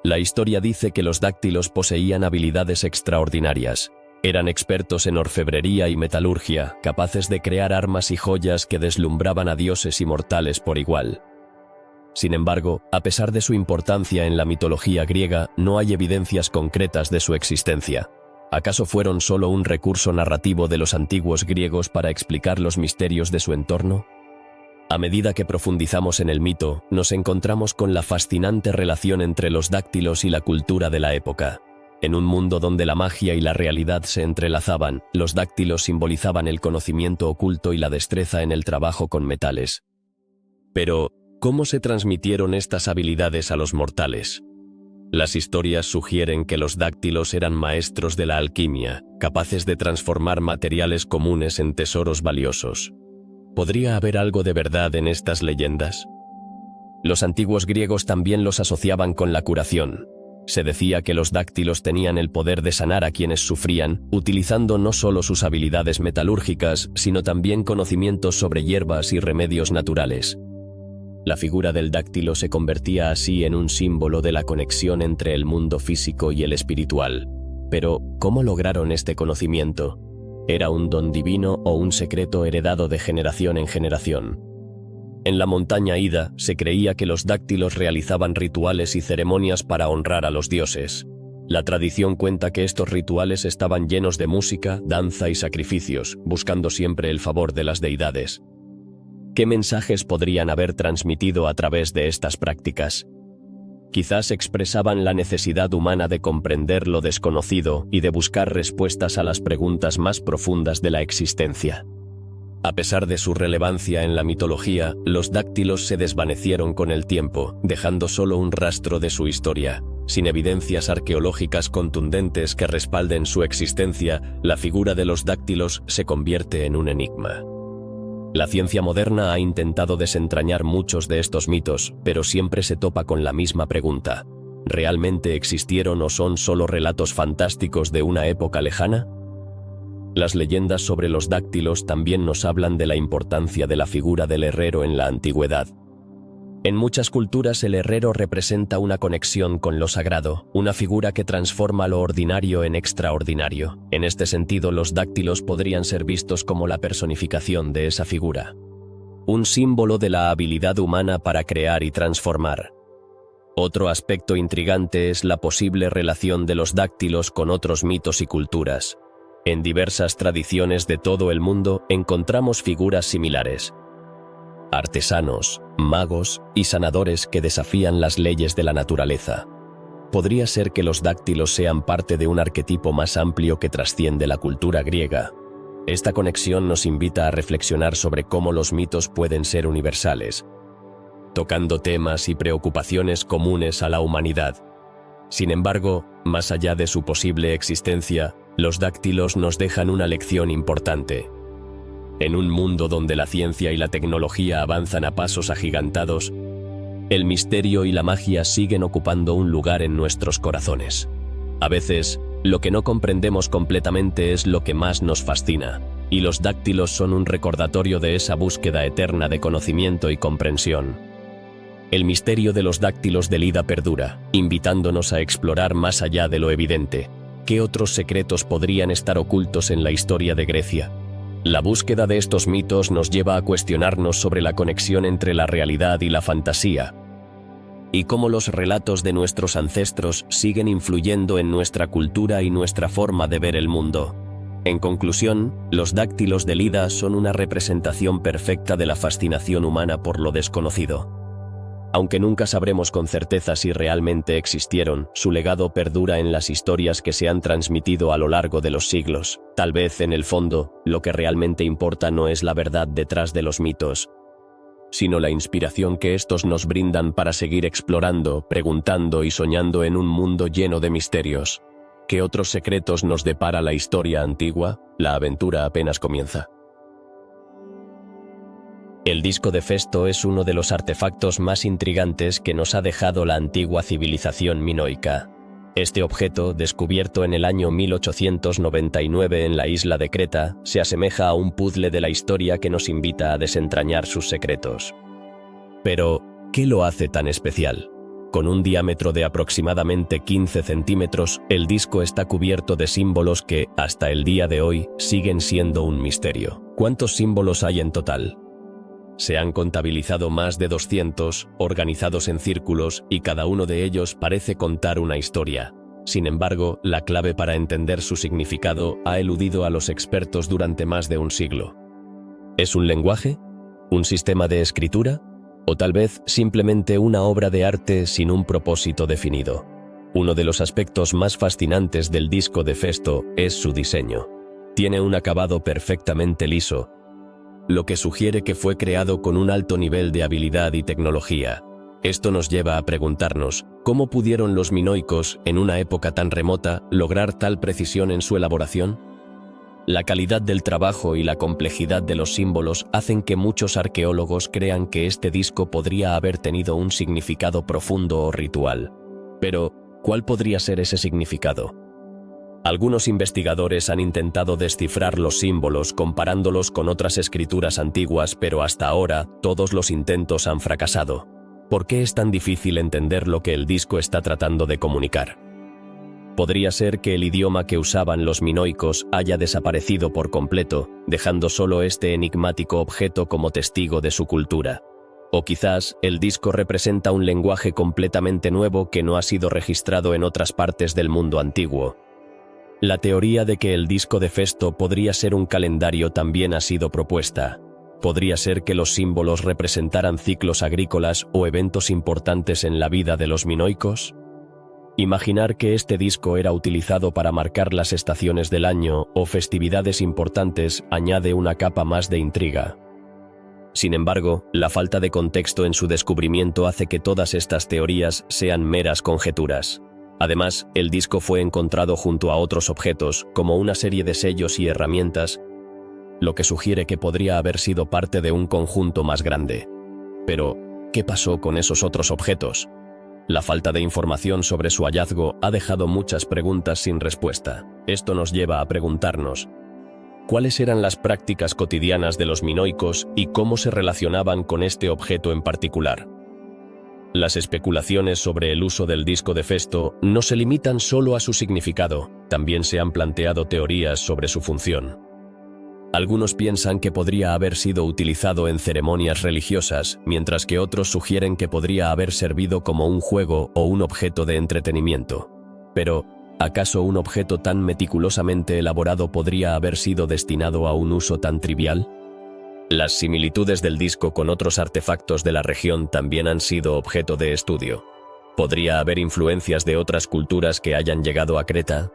La historia dice que los dáctilos poseían habilidades extraordinarias. Eran expertos en orfebrería y metalurgia, capaces de crear armas y joyas que deslumbraban a dioses y mortales por igual. Sin embargo, a pesar de su importancia en la mitología griega, no hay evidencias concretas de su existencia. ¿Acaso fueron solo un recurso narrativo de los antiguos griegos para explicar los misterios de su entorno? A medida que profundizamos en el mito, nos encontramos con la fascinante relación entre los dáctilos y la cultura de la época. En un mundo donde la magia y la realidad se entrelazaban, los dáctilos simbolizaban el conocimiento oculto y la destreza en el trabajo con metales. Pero, ¿cómo se transmitieron estas habilidades a los mortales? Las historias sugieren que los dáctilos eran maestros de la alquimia, capaces de transformar materiales comunes en tesoros valiosos. ¿Podría haber algo de verdad en estas leyendas? Los antiguos griegos también los asociaban con la curación. Se decía que los dáctilos tenían el poder de sanar a quienes sufrían, utilizando no solo sus habilidades metalúrgicas, sino también conocimientos sobre hierbas y remedios naturales. La figura del dáctilo se convertía así en un símbolo de la conexión entre el mundo físico y el espiritual. Pero, ¿cómo lograron este conocimiento? ¿Era un don divino o un secreto heredado de generación en generación? En la montaña Ida se creía que los dáctilos realizaban rituales y ceremonias para honrar a los dioses. La tradición cuenta que estos rituales estaban llenos de música, danza y sacrificios, buscando siempre el favor de las deidades. ¿Qué mensajes podrían haber transmitido a través de estas prácticas? Quizás expresaban la necesidad humana de comprender lo desconocido y de buscar respuestas a las preguntas más profundas de la existencia. A pesar de su relevancia en la mitología, los dáctilos se desvanecieron con el tiempo, dejando solo un rastro de su historia. Sin evidencias arqueológicas contundentes que respalden su existencia, la figura de los dáctilos se convierte en un enigma. La ciencia moderna ha intentado desentrañar muchos de estos mitos, pero siempre se topa con la misma pregunta. ¿Realmente existieron o son solo relatos fantásticos de una época lejana? Las leyendas sobre los dáctilos también nos hablan de la importancia de la figura del herrero en la antigüedad. En muchas culturas el herrero representa una conexión con lo sagrado, una figura que transforma lo ordinario en extraordinario. En este sentido, los dáctilos podrían ser vistos como la personificación de esa figura. Un símbolo de la habilidad humana para crear y transformar. Otro aspecto intrigante es la posible relación de los dáctilos con otros mitos y culturas. En diversas tradiciones de todo el mundo encontramos figuras similares. Artesanos, magos y sanadores que desafían las leyes de la naturaleza. Podría ser que los dáctilos sean parte de un arquetipo más amplio que trasciende la cultura griega. Esta conexión nos invita a reflexionar sobre cómo los mitos pueden ser universales, tocando temas y preocupaciones comunes a la humanidad. Sin embargo, más allá de su posible existencia, los dáctilos nos dejan una lección importante. En un mundo donde la ciencia y la tecnología avanzan a pasos agigantados, el misterio y la magia siguen ocupando un lugar en nuestros corazones. A veces, lo que no comprendemos completamente es lo que más nos fascina, y los dáctilos son un recordatorio de esa búsqueda eterna de conocimiento y comprensión. El misterio de los dáctilos de Lida perdura, invitándonos a explorar más allá de lo evidente. ¿Qué otros secretos podrían estar ocultos en la historia de Grecia? La búsqueda de estos mitos nos lleva a cuestionarnos sobre la conexión entre la realidad y la fantasía, y cómo los relatos de nuestros ancestros siguen influyendo en nuestra cultura y nuestra forma de ver el mundo. En conclusión, los dáctilos de Lida son una representación perfecta de la fascinación humana por lo desconocido. Aunque nunca sabremos con certeza si realmente existieron, su legado perdura en las historias que se han transmitido a lo largo de los siglos. Tal vez, en el fondo, lo que realmente importa no es la verdad detrás de los mitos, sino la inspiración que estos nos brindan para seguir explorando, preguntando y soñando en un mundo lleno de misterios. ¿Qué otros secretos nos depara la historia antigua? La aventura apenas comienza. El disco de Festo es uno de los artefactos más intrigantes que nos ha dejado la antigua civilización minoica. Este objeto, descubierto en el año 1899 en la isla de Creta, se asemeja a un puzzle de la historia que nos invita a desentrañar sus secretos. Pero, ¿qué lo hace tan especial? Con un diámetro de aproximadamente 15 centímetros, el disco está cubierto de símbolos que, hasta el día de hoy, siguen siendo un misterio. ¿Cuántos símbolos hay en total? Se han contabilizado más de 200, organizados en círculos, y cada uno de ellos parece contar una historia. Sin embargo, la clave para entender su significado ha eludido a los expertos durante más de un siglo. ¿Es un lenguaje? ¿Un sistema de escritura? ¿O tal vez simplemente una obra de arte sin un propósito definido? Uno de los aspectos más fascinantes del disco de Festo es su diseño. Tiene un acabado perfectamente liso, lo que sugiere que fue creado con un alto nivel de habilidad y tecnología. Esto nos lleva a preguntarnos, ¿cómo pudieron los minoicos, en una época tan remota, lograr tal precisión en su elaboración? La calidad del trabajo y la complejidad de los símbolos hacen que muchos arqueólogos crean que este disco podría haber tenido un significado profundo o ritual. Pero, ¿cuál podría ser ese significado? Algunos investigadores han intentado descifrar los símbolos comparándolos con otras escrituras antiguas, pero hasta ahora todos los intentos han fracasado. ¿Por qué es tan difícil entender lo que el disco está tratando de comunicar? Podría ser que el idioma que usaban los minoicos haya desaparecido por completo, dejando solo este enigmático objeto como testigo de su cultura. O quizás el disco representa un lenguaje completamente nuevo que no ha sido registrado en otras partes del mundo antiguo. La teoría de que el disco de Festo podría ser un calendario también ha sido propuesta. ¿Podría ser que los símbolos representaran ciclos agrícolas o eventos importantes en la vida de los minoicos? Imaginar que este disco era utilizado para marcar las estaciones del año o festividades importantes añade una capa más de intriga. Sin embargo, la falta de contexto en su descubrimiento hace que todas estas teorías sean meras conjeturas. Además, el disco fue encontrado junto a otros objetos, como una serie de sellos y herramientas, lo que sugiere que podría haber sido parte de un conjunto más grande. Pero, ¿qué pasó con esos otros objetos? La falta de información sobre su hallazgo ha dejado muchas preguntas sin respuesta. Esto nos lleva a preguntarnos, ¿cuáles eran las prácticas cotidianas de los minoicos y cómo se relacionaban con este objeto en particular? Las especulaciones sobre el uso del disco de Festo no se limitan solo a su significado, también se han planteado teorías sobre su función. Algunos piensan que podría haber sido utilizado en ceremonias religiosas, mientras que otros sugieren que podría haber servido como un juego o un objeto de entretenimiento. Pero, ¿acaso un objeto tan meticulosamente elaborado podría haber sido destinado a un uso tan trivial? Las similitudes del disco con otros artefactos de la región también han sido objeto de estudio. ¿Podría haber influencias de otras culturas que hayan llegado a Creta?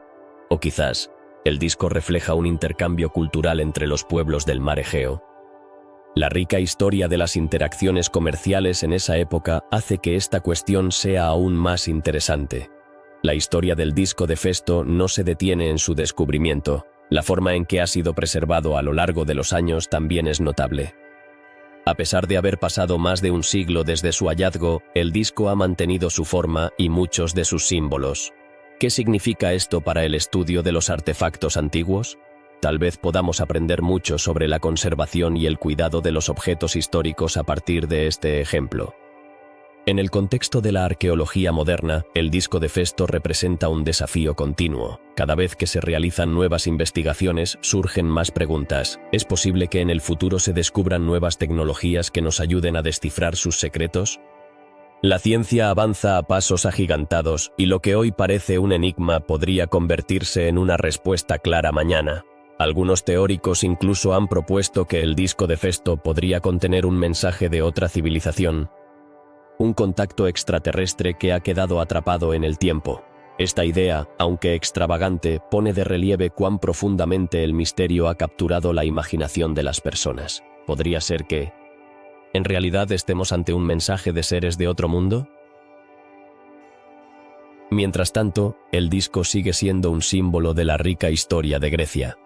O quizás, el disco refleja un intercambio cultural entre los pueblos del mar Egeo. La rica historia de las interacciones comerciales en esa época hace que esta cuestión sea aún más interesante. La historia del disco de Festo no se detiene en su descubrimiento. La forma en que ha sido preservado a lo largo de los años también es notable. A pesar de haber pasado más de un siglo desde su hallazgo, el disco ha mantenido su forma y muchos de sus símbolos. ¿Qué significa esto para el estudio de los artefactos antiguos? Tal vez podamos aprender mucho sobre la conservación y el cuidado de los objetos históricos a partir de este ejemplo. En el contexto de la arqueología moderna, el disco de Festo representa un desafío continuo. Cada vez que se realizan nuevas investigaciones, surgen más preguntas. ¿Es posible que en el futuro se descubran nuevas tecnologías que nos ayuden a descifrar sus secretos? La ciencia avanza a pasos agigantados, y lo que hoy parece un enigma podría convertirse en una respuesta clara mañana. Algunos teóricos incluso han propuesto que el disco de Festo podría contener un mensaje de otra civilización. Un contacto extraterrestre que ha quedado atrapado en el tiempo. Esta idea, aunque extravagante, pone de relieve cuán profundamente el misterio ha capturado la imaginación de las personas. ¿Podría ser que, en realidad, estemos ante un mensaje de seres de otro mundo? Mientras tanto, el disco sigue siendo un símbolo de la rica historia de Grecia.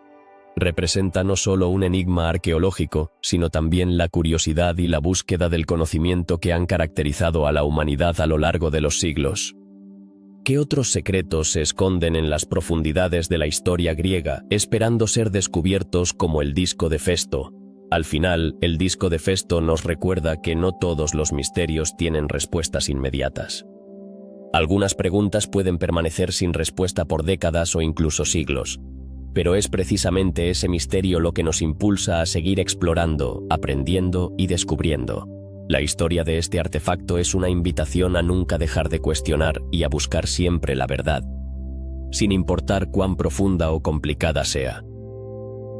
Representa no solo un enigma arqueológico, sino también la curiosidad y la búsqueda del conocimiento que han caracterizado a la humanidad a lo largo de los siglos. ¿Qué otros secretos se esconden en las profundidades de la historia griega, esperando ser descubiertos como el disco de Festo? Al final, el disco de Festo nos recuerda que no todos los misterios tienen respuestas inmediatas. Algunas preguntas pueden permanecer sin respuesta por décadas o incluso siglos. Pero es precisamente ese misterio lo que nos impulsa a seguir explorando, aprendiendo y descubriendo. La historia de este artefacto es una invitación a nunca dejar de cuestionar y a buscar siempre la verdad, sin importar cuán profunda o complicada sea.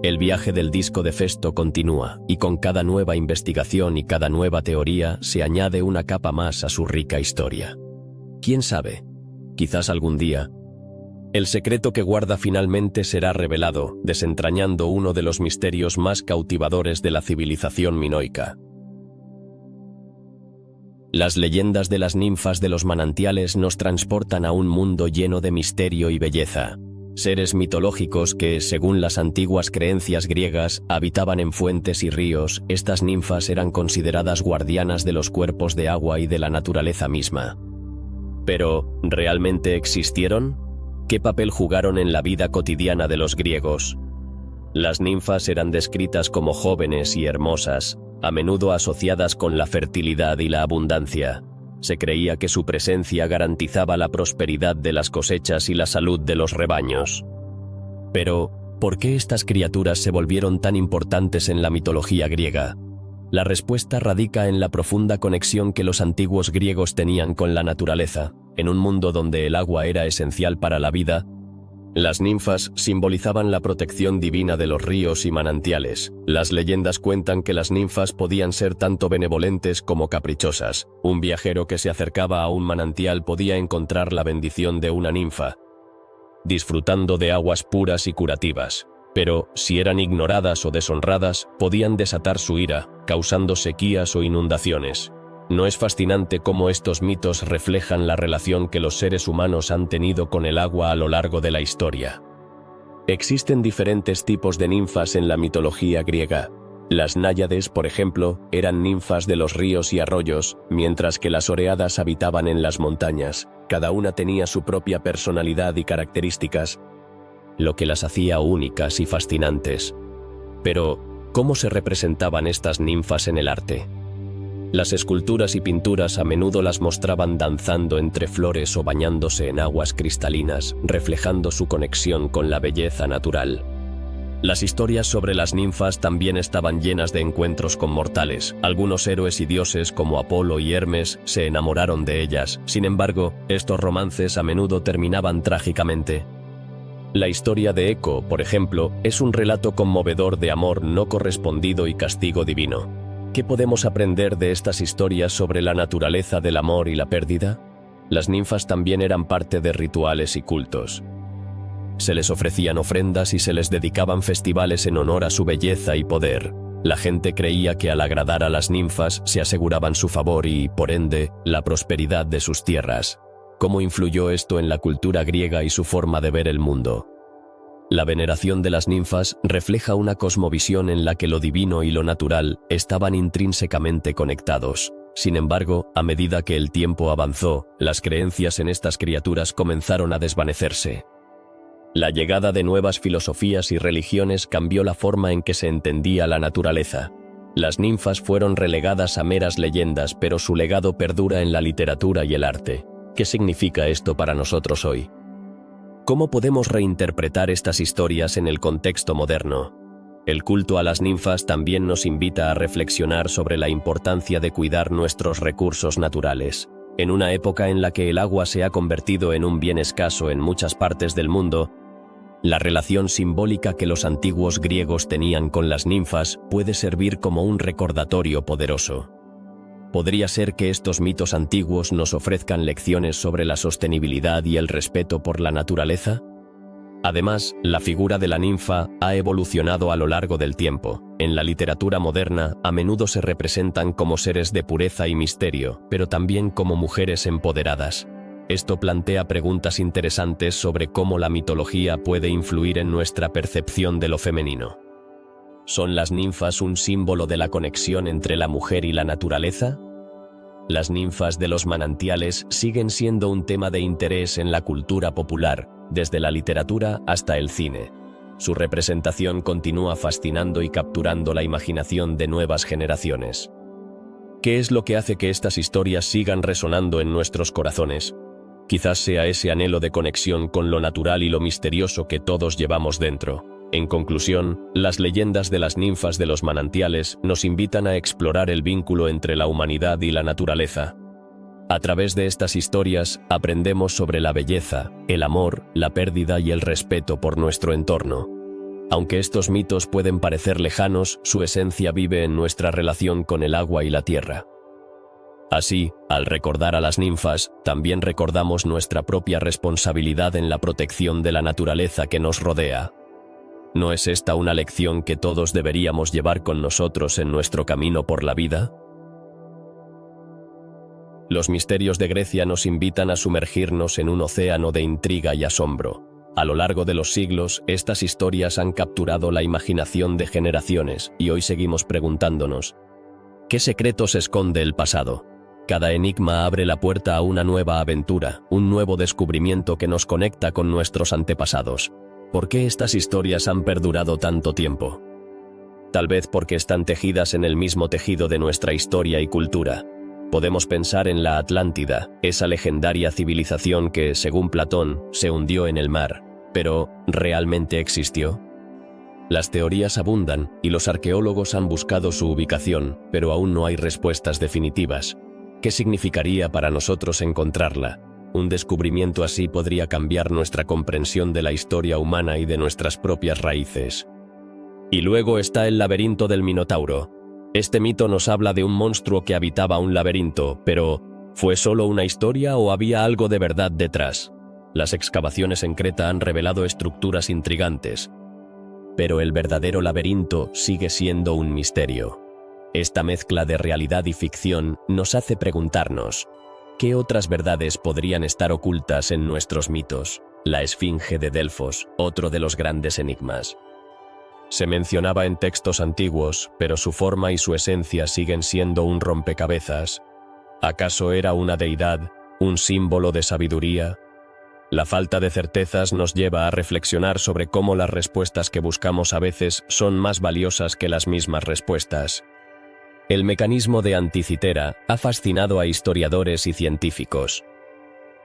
El viaje del disco de Festo continúa, y con cada nueva investigación y cada nueva teoría se añade una capa más a su rica historia. ¿Quién sabe? Quizás algún día, el secreto que guarda finalmente será revelado, desentrañando uno de los misterios más cautivadores de la civilización minoica. Las leyendas de las ninfas de los manantiales nos transportan a un mundo lleno de misterio y belleza. Seres mitológicos que, según las antiguas creencias griegas, habitaban en fuentes y ríos. Estas ninfas eran consideradas guardianas de los cuerpos de agua y de la naturaleza misma. Pero, ¿realmente existieron? ¿Qué papel jugaron en la vida cotidiana de los griegos? Las ninfas eran descritas como jóvenes y hermosas, a menudo asociadas con la fertilidad y la abundancia. Se creía que su presencia garantizaba la prosperidad de las cosechas y la salud de los rebaños. Pero, ¿por qué estas criaturas se volvieron tan importantes en la mitología griega? La respuesta radica en la profunda conexión que los antiguos griegos tenían con la naturaleza. En un mundo donde el agua era esencial para la vida, las ninfas simbolizaban la protección divina de los ríos y manantiales. Las leyendas cuentan que las ninfas podían ser tanto benevolentes como caprichosas. Un viajero que se acercaba a un manantial podía encontrar la bendición de una ninfa, disfrutando de aguas puras y curativas. Pero, si eran ignoradas o deshonradas, podían desatar su ira, causando sequías o inundaciones. ¿No es fascinante cómo estos mitos reflejan la relación que los seres humanos han tenido con el agua a lo largo de la historia? Existen diferentes tipos de ninfas en la mitología griega. Las náyades, por ejemplo, eran ninfas de los ríos y arroyos, mientras que las oreadas habitaban en las montañas. Cada una tenía su propia personalidad y características, lo que las hacía únicas y fascinantes. Pero, ¿cómo se representaban estas ninfas en el arte? Las esculturas y pinturas a menudo las mostraban danzando entre flores o bañándose en aguas cristalinas, reflejando su conexión con la belleza natural. Las historias sobre las ninfas también estaban llenas de encuentros con mortales. Algunos héroes y dioses como Apolo y Hermes se enamoraron de ellas. Sin embargo, estos romances a menudo terminaban trágicamente. La historia de Eco, por ejemplo, es un relato conmovedor de amor no correspondido y castigo divino. ¿Qué podemos aprender de estas historias sobre la naturaleza del amor y la pérdida? Las ninfas también eran parte de rituales y cultos. Se les ofrecían ofrendas y se les dedicaban festivales en honor a su belleza y poder. La gente creía que al agradar a las ninfas se aseguraban su favor y, por ende, la prosperidad de sus tierras. ¿Cómo influyó esto en la cultura griega y su forma de ver el mundo? La veneración de las ninfas refleja una cosmovisión en la que lo divino y lo natural estaban intrínsecamente conectados. Sin embargo, a medida que el tiempo avanzó, las creencias en estas criaturas comenzaron a desvanecerse. La llegada de nuevas filosofías y religiones cambió la forma en que se entendía la naturaleza. Las ninfas fueron relegadas a meras leyendas, pero su legado perdura en la literatura y el arte. ¿Qué significa esto para nosotros hoy? ¿Cómo podemos reinterpretar estas historias en el contexto moderno? El culto a las ninfas también nos invita a reflexionar sobre la importancia de cuidar nuestros recursos naturales. En una época en la que el agua se ha convertido en un bien escaso en muchas partes del mundo, la relación simbólica que los antiguos griegos tenían con las ninfas puede servir como un recordatorio poderoso. ¿Podría ser que estos mitos antiguos nos ofrezcan lecciones sobre la sostenibilidad y el respeto por la naturaleza? Además, la figura de la ninfa ha evolucionado a lo largo del tiempo. En la literatura moderna, a menudo se representan como seres de pureza y misterio, pero también como mujeres empoderadas. Esto plantea preguntas interesantes sobre cómo la mitología puede influir en nuestra percepción de lo femenino. ¿Son las ninfas un símbolo de la conexión entre la mujer y la naturaleza? Las ninfas de los manantiales siguen siendo un tema de interés en la cultura popular, desde la literatura hasta el cine. Su representación continúa fascinando y capturando la imaginación de nuevas generaciones. ¿Qué es lo que hace que estas historias sigan resonando en nuestros corazones? Quizás sea ese anhelo de conexión con lo natural y lo misterioso que todos llevamos dentro. En conclusión, las leyendas de las ninfas de los manantiales nos invitan a explorar el vínculo entre la humanidad y la naturaleza. A través de estas historias, aprendemos sobre la belleza, el amor, la pérdida y el respeto por nuestro entorno. Aunque estos mitos pueden parecer lejanos, su esencia vive en nuestra relación con el agua y la tierra. Así, al recordar a las ninfas, también recordamos nuestra propia responsabilidad en la protección de la naturaleza que nos rodea. ¿No es esta una lección que todos deberíamos llevar con nosotros en nuestro camino por la vida? Los misterios de Grecia nos invitan a sumergirnos en un océano de intriga y asombro. A lo largo de los siglos, estas historias han capturado la imaginación de generaciones y hoy seguimos preguntándonos: ¿qué secretos esconde el pasado? Cada enigma abre la puerta a una nueva aventura, un nuevo descubrimiento que nos conecta con nuestros antepasados. ¿Por qué estas historias han perdurado tanto tiempo? Tal vez porque están tejidas en el mismo tejido de nuestra historia y cultura. Podemos pensar en la Atlántida, esa legendaria civilización que, según Platón, se hundió en el mar. ¿Pero realmente existió? Las teorías abundan y los arqueólogos han buscado su ubicación, pero aún no hay respuestas definitivas. ¿Qué significaría para nosotros encontrarla? Un descubrimiento así podría cambiar nuestra comprensión de la historia humana y de nuestras propias raíces. Y luego está el laberinto del Minotauro. Este mito nos habla de un monstruo que habitaba un laberinto, pero ¿fue solo una historia o había algo de verdad detrás? Las excavaciones en Creta han revelado estructuras intrigantes, pero el verdadero laberinto sigue siendo un misterio. Esta mezcla de realidad y ficción nos hace preguntarnos: ¿qué otras verdades podrían estar ocultas en nuestros mitos? La Esfinge de Delfos, otro de los grandes enigmas. Se mencionaba en textos antiguos, pero su forma y su esencia siguen siendo un rompecabezas. ¿Acaso era una deidad, un símbolo de sabiduría? La falta de certezas nos lleva a reflexionar sobre cómo las respuestas que buscamos a veces son más valiosas que las mismas respuestas. El mecanismo de Anticitera ha fascinado a historiadores y científicos.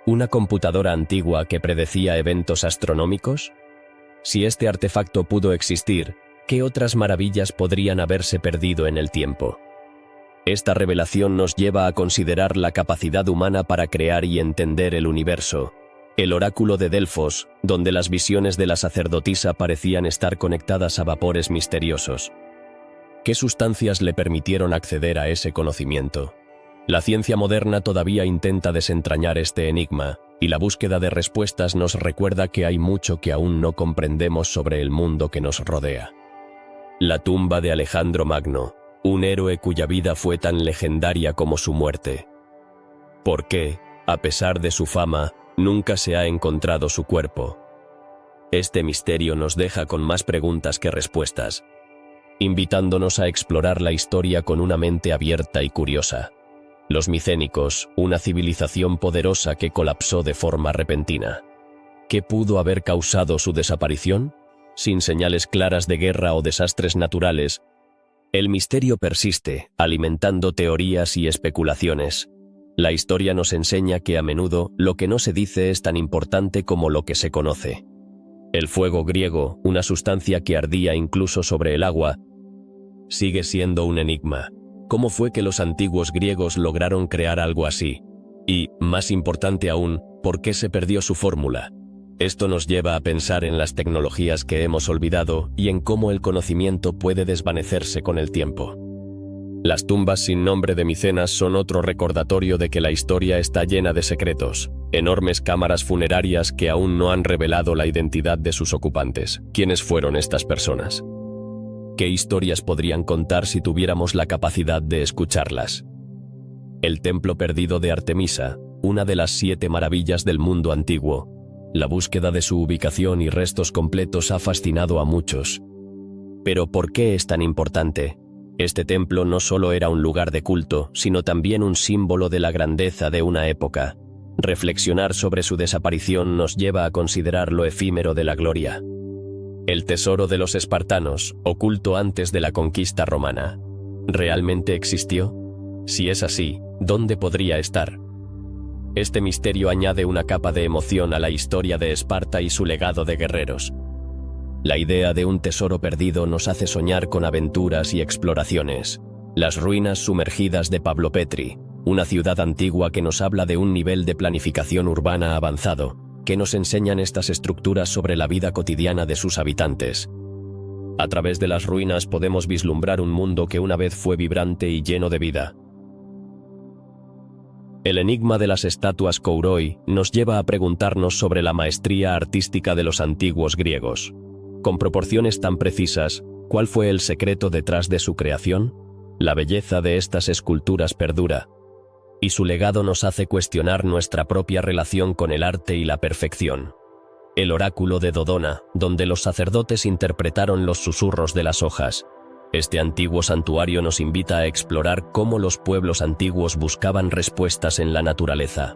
¿Una computadora antigua que predecía eventos astronómicos? Si este artefacto pudo existir, ¿qué otras maravillas podrían haberse perdido en el tiempo? Esta revelación nos lleva a considerar la capacidad humana para crear y entender el universo. El oráculo de Delfos, donde las visiones de la sacerdotisa parecían estar conectadas a vapores misteriosos. ¿Qué sustancias le permitieron acceder a ese conocimiento? La ciencia moderna todavía intenta desentrañar este enigma, y la búsqueda de respuestas nos recuerda que hay mucho que aún no comprendemos sobre el mundo que nos rodea. La tumba de Alejandro Magno, un héroe cuya vida fue tan legendaria como su muerte. ¿Por qué, a pesar de su fama, nunca se ha encontrado su cuerpo? Este misterio nos deja con más preguntas que respuestas, invitándonos a explorar la historia con una mente abierta y curiosa. Los micénicos, una civilización poderosa que colapsó de forma repentina. ¿Qué pudo haber causado su desaparición? Sin señales claras de guerra o desastres naturales, el misterio persiste, alimentando teorías y especulaciones. La historia nos enseña que a menudo lo que no se dice es tan importante como lo que se conoce. El fuego griego, una sustancia que ardía incluso sobre el agua, sigue siendo un enigma. ¿Cómo fue que los antiguos griegos lograron crear algo así? Y, más importante aún, ¿por qué se perdió su fórmula? Esto nos lleva a pensar en las tecnologías que hemos olvidado y en cómo el conocimiento puede desvanecerse con el tiempo. Las tumbas sin nombre de Micenas son otro recordatorio de que la historia está llena de secretos, enormes cámaras funerarias que aún no han revelado la identidad de sus ocupantes. ¿Quiénes fueron estas personas? ¿Qué historias podrían contar si tuviéramos la capacidad de escucharlas? El templo perdido de Artemisa, una de las 7 maravillas del mundo antiguo. La búsqueda de su ubicación y restos completos ha fascinado a muchos. Pero ¿por qué es tan importante? Este templo no solo era un lugar de culto, sino también un símbolo de la grandeza de una época. Reflexionar sobre su desaparición nos lleva a considerar lo efímero de la gloria. El tesoro de los espartanos, oculto antes de la conquista romana, ¿realmente existió? Si es así, ¿dónde podría estar? Este misterio añade una capa de emoción a la historia de Esparta y su legado de guerreros. La idea de un tesoro perdido nos hace soñar con aventuras y exploraciones. Las ruinas sumergidas de Pavlopetri, una ciudad antigua que nos habla de un nivel de planificación urbana avanzado, que nos enseñan estas estructuras sobre la vida cotidiana de sus habitantes. A través de las ruinas podemos vislumbrar un mundo que una vez fue vibrante y lleno de vida. El enigma de las estatuas Kouroi nos lleva a preguntarnos sobre la maestría artística de los antiguos griegos. Con proporciones tan precisas, ¿cuál fue el secreto detrás de su creación? La belleza de estas esculturas perdura, y su legado nos hace cuestionar nuestra propia relación con el arte y la perfección. El oráculo de Dodona, donde los sacerdotes interpretaron los susurros de las hojas. Este antiguo santuario nos invita a explorar cómo los pueblos antiguos buscaban respuestas en la naturaleza.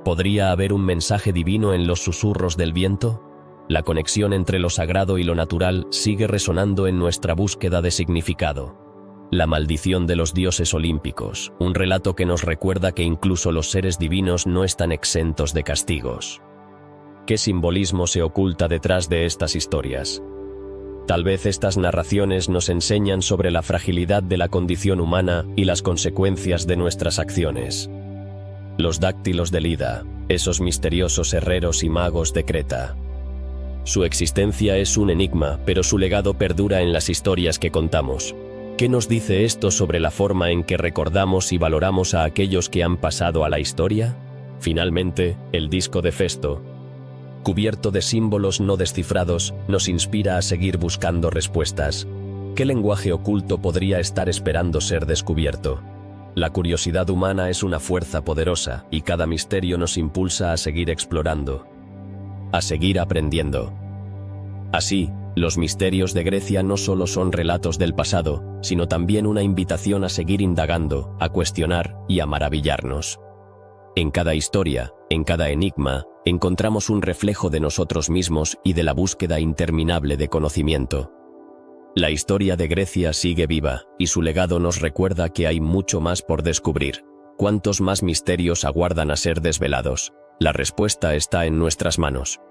¿Podría haber un mensaje divino en los susurros del viento? La conexión entre lo sagrado y lo natural sigue resonando en nuestra búsqueda de significado. La maldición de los dioses olímpicos, un relato que nos recuerda que incluso los seres divinos no están exentos de castigos. ¿Qué simbolismo se oculta detrás de estas historias? Tal vez estas narraciones nos enseñan sobre la fragilidad de la condición humana y las consecuencias de nuestras acciones. Los dáctilos de Lida, esos misteriosos herreros y magos de Creta. Su existencia es un enigma, pero su legado perdura en las historias que contamos. ¿Qué nos dice esto sobre la forma en que recordamos y valoramos a aquellos que han pasado a la historia? Finalmente, el disco de Festo, cubierto de símbolos no descifrados, nos inspira a seguir buscando respuestas. ¿Qué lenguaje oculto podría estar esperando ser descubierto? La curiosidad humana es una fuerza poderosa y cada misterio nos impulsa a seguir explorando, a seguir aprendiendo. Así, los misterios de Grecia no solo son relatos del pasado, sino también una invitación a seguir indagando, a cuestionar y a maravillarnos. En cada historia, en cada enigma, encontramos un reflejo de nosotros mismos y de la búsqueda interminable de conocimiento. La historia de Grecia sigue viva, y su legado nos recuerda que hay mucho más por descubrir. ¿Cuántos más misterios aguardan a ser desvelados? La respuesta está en nuestras manos.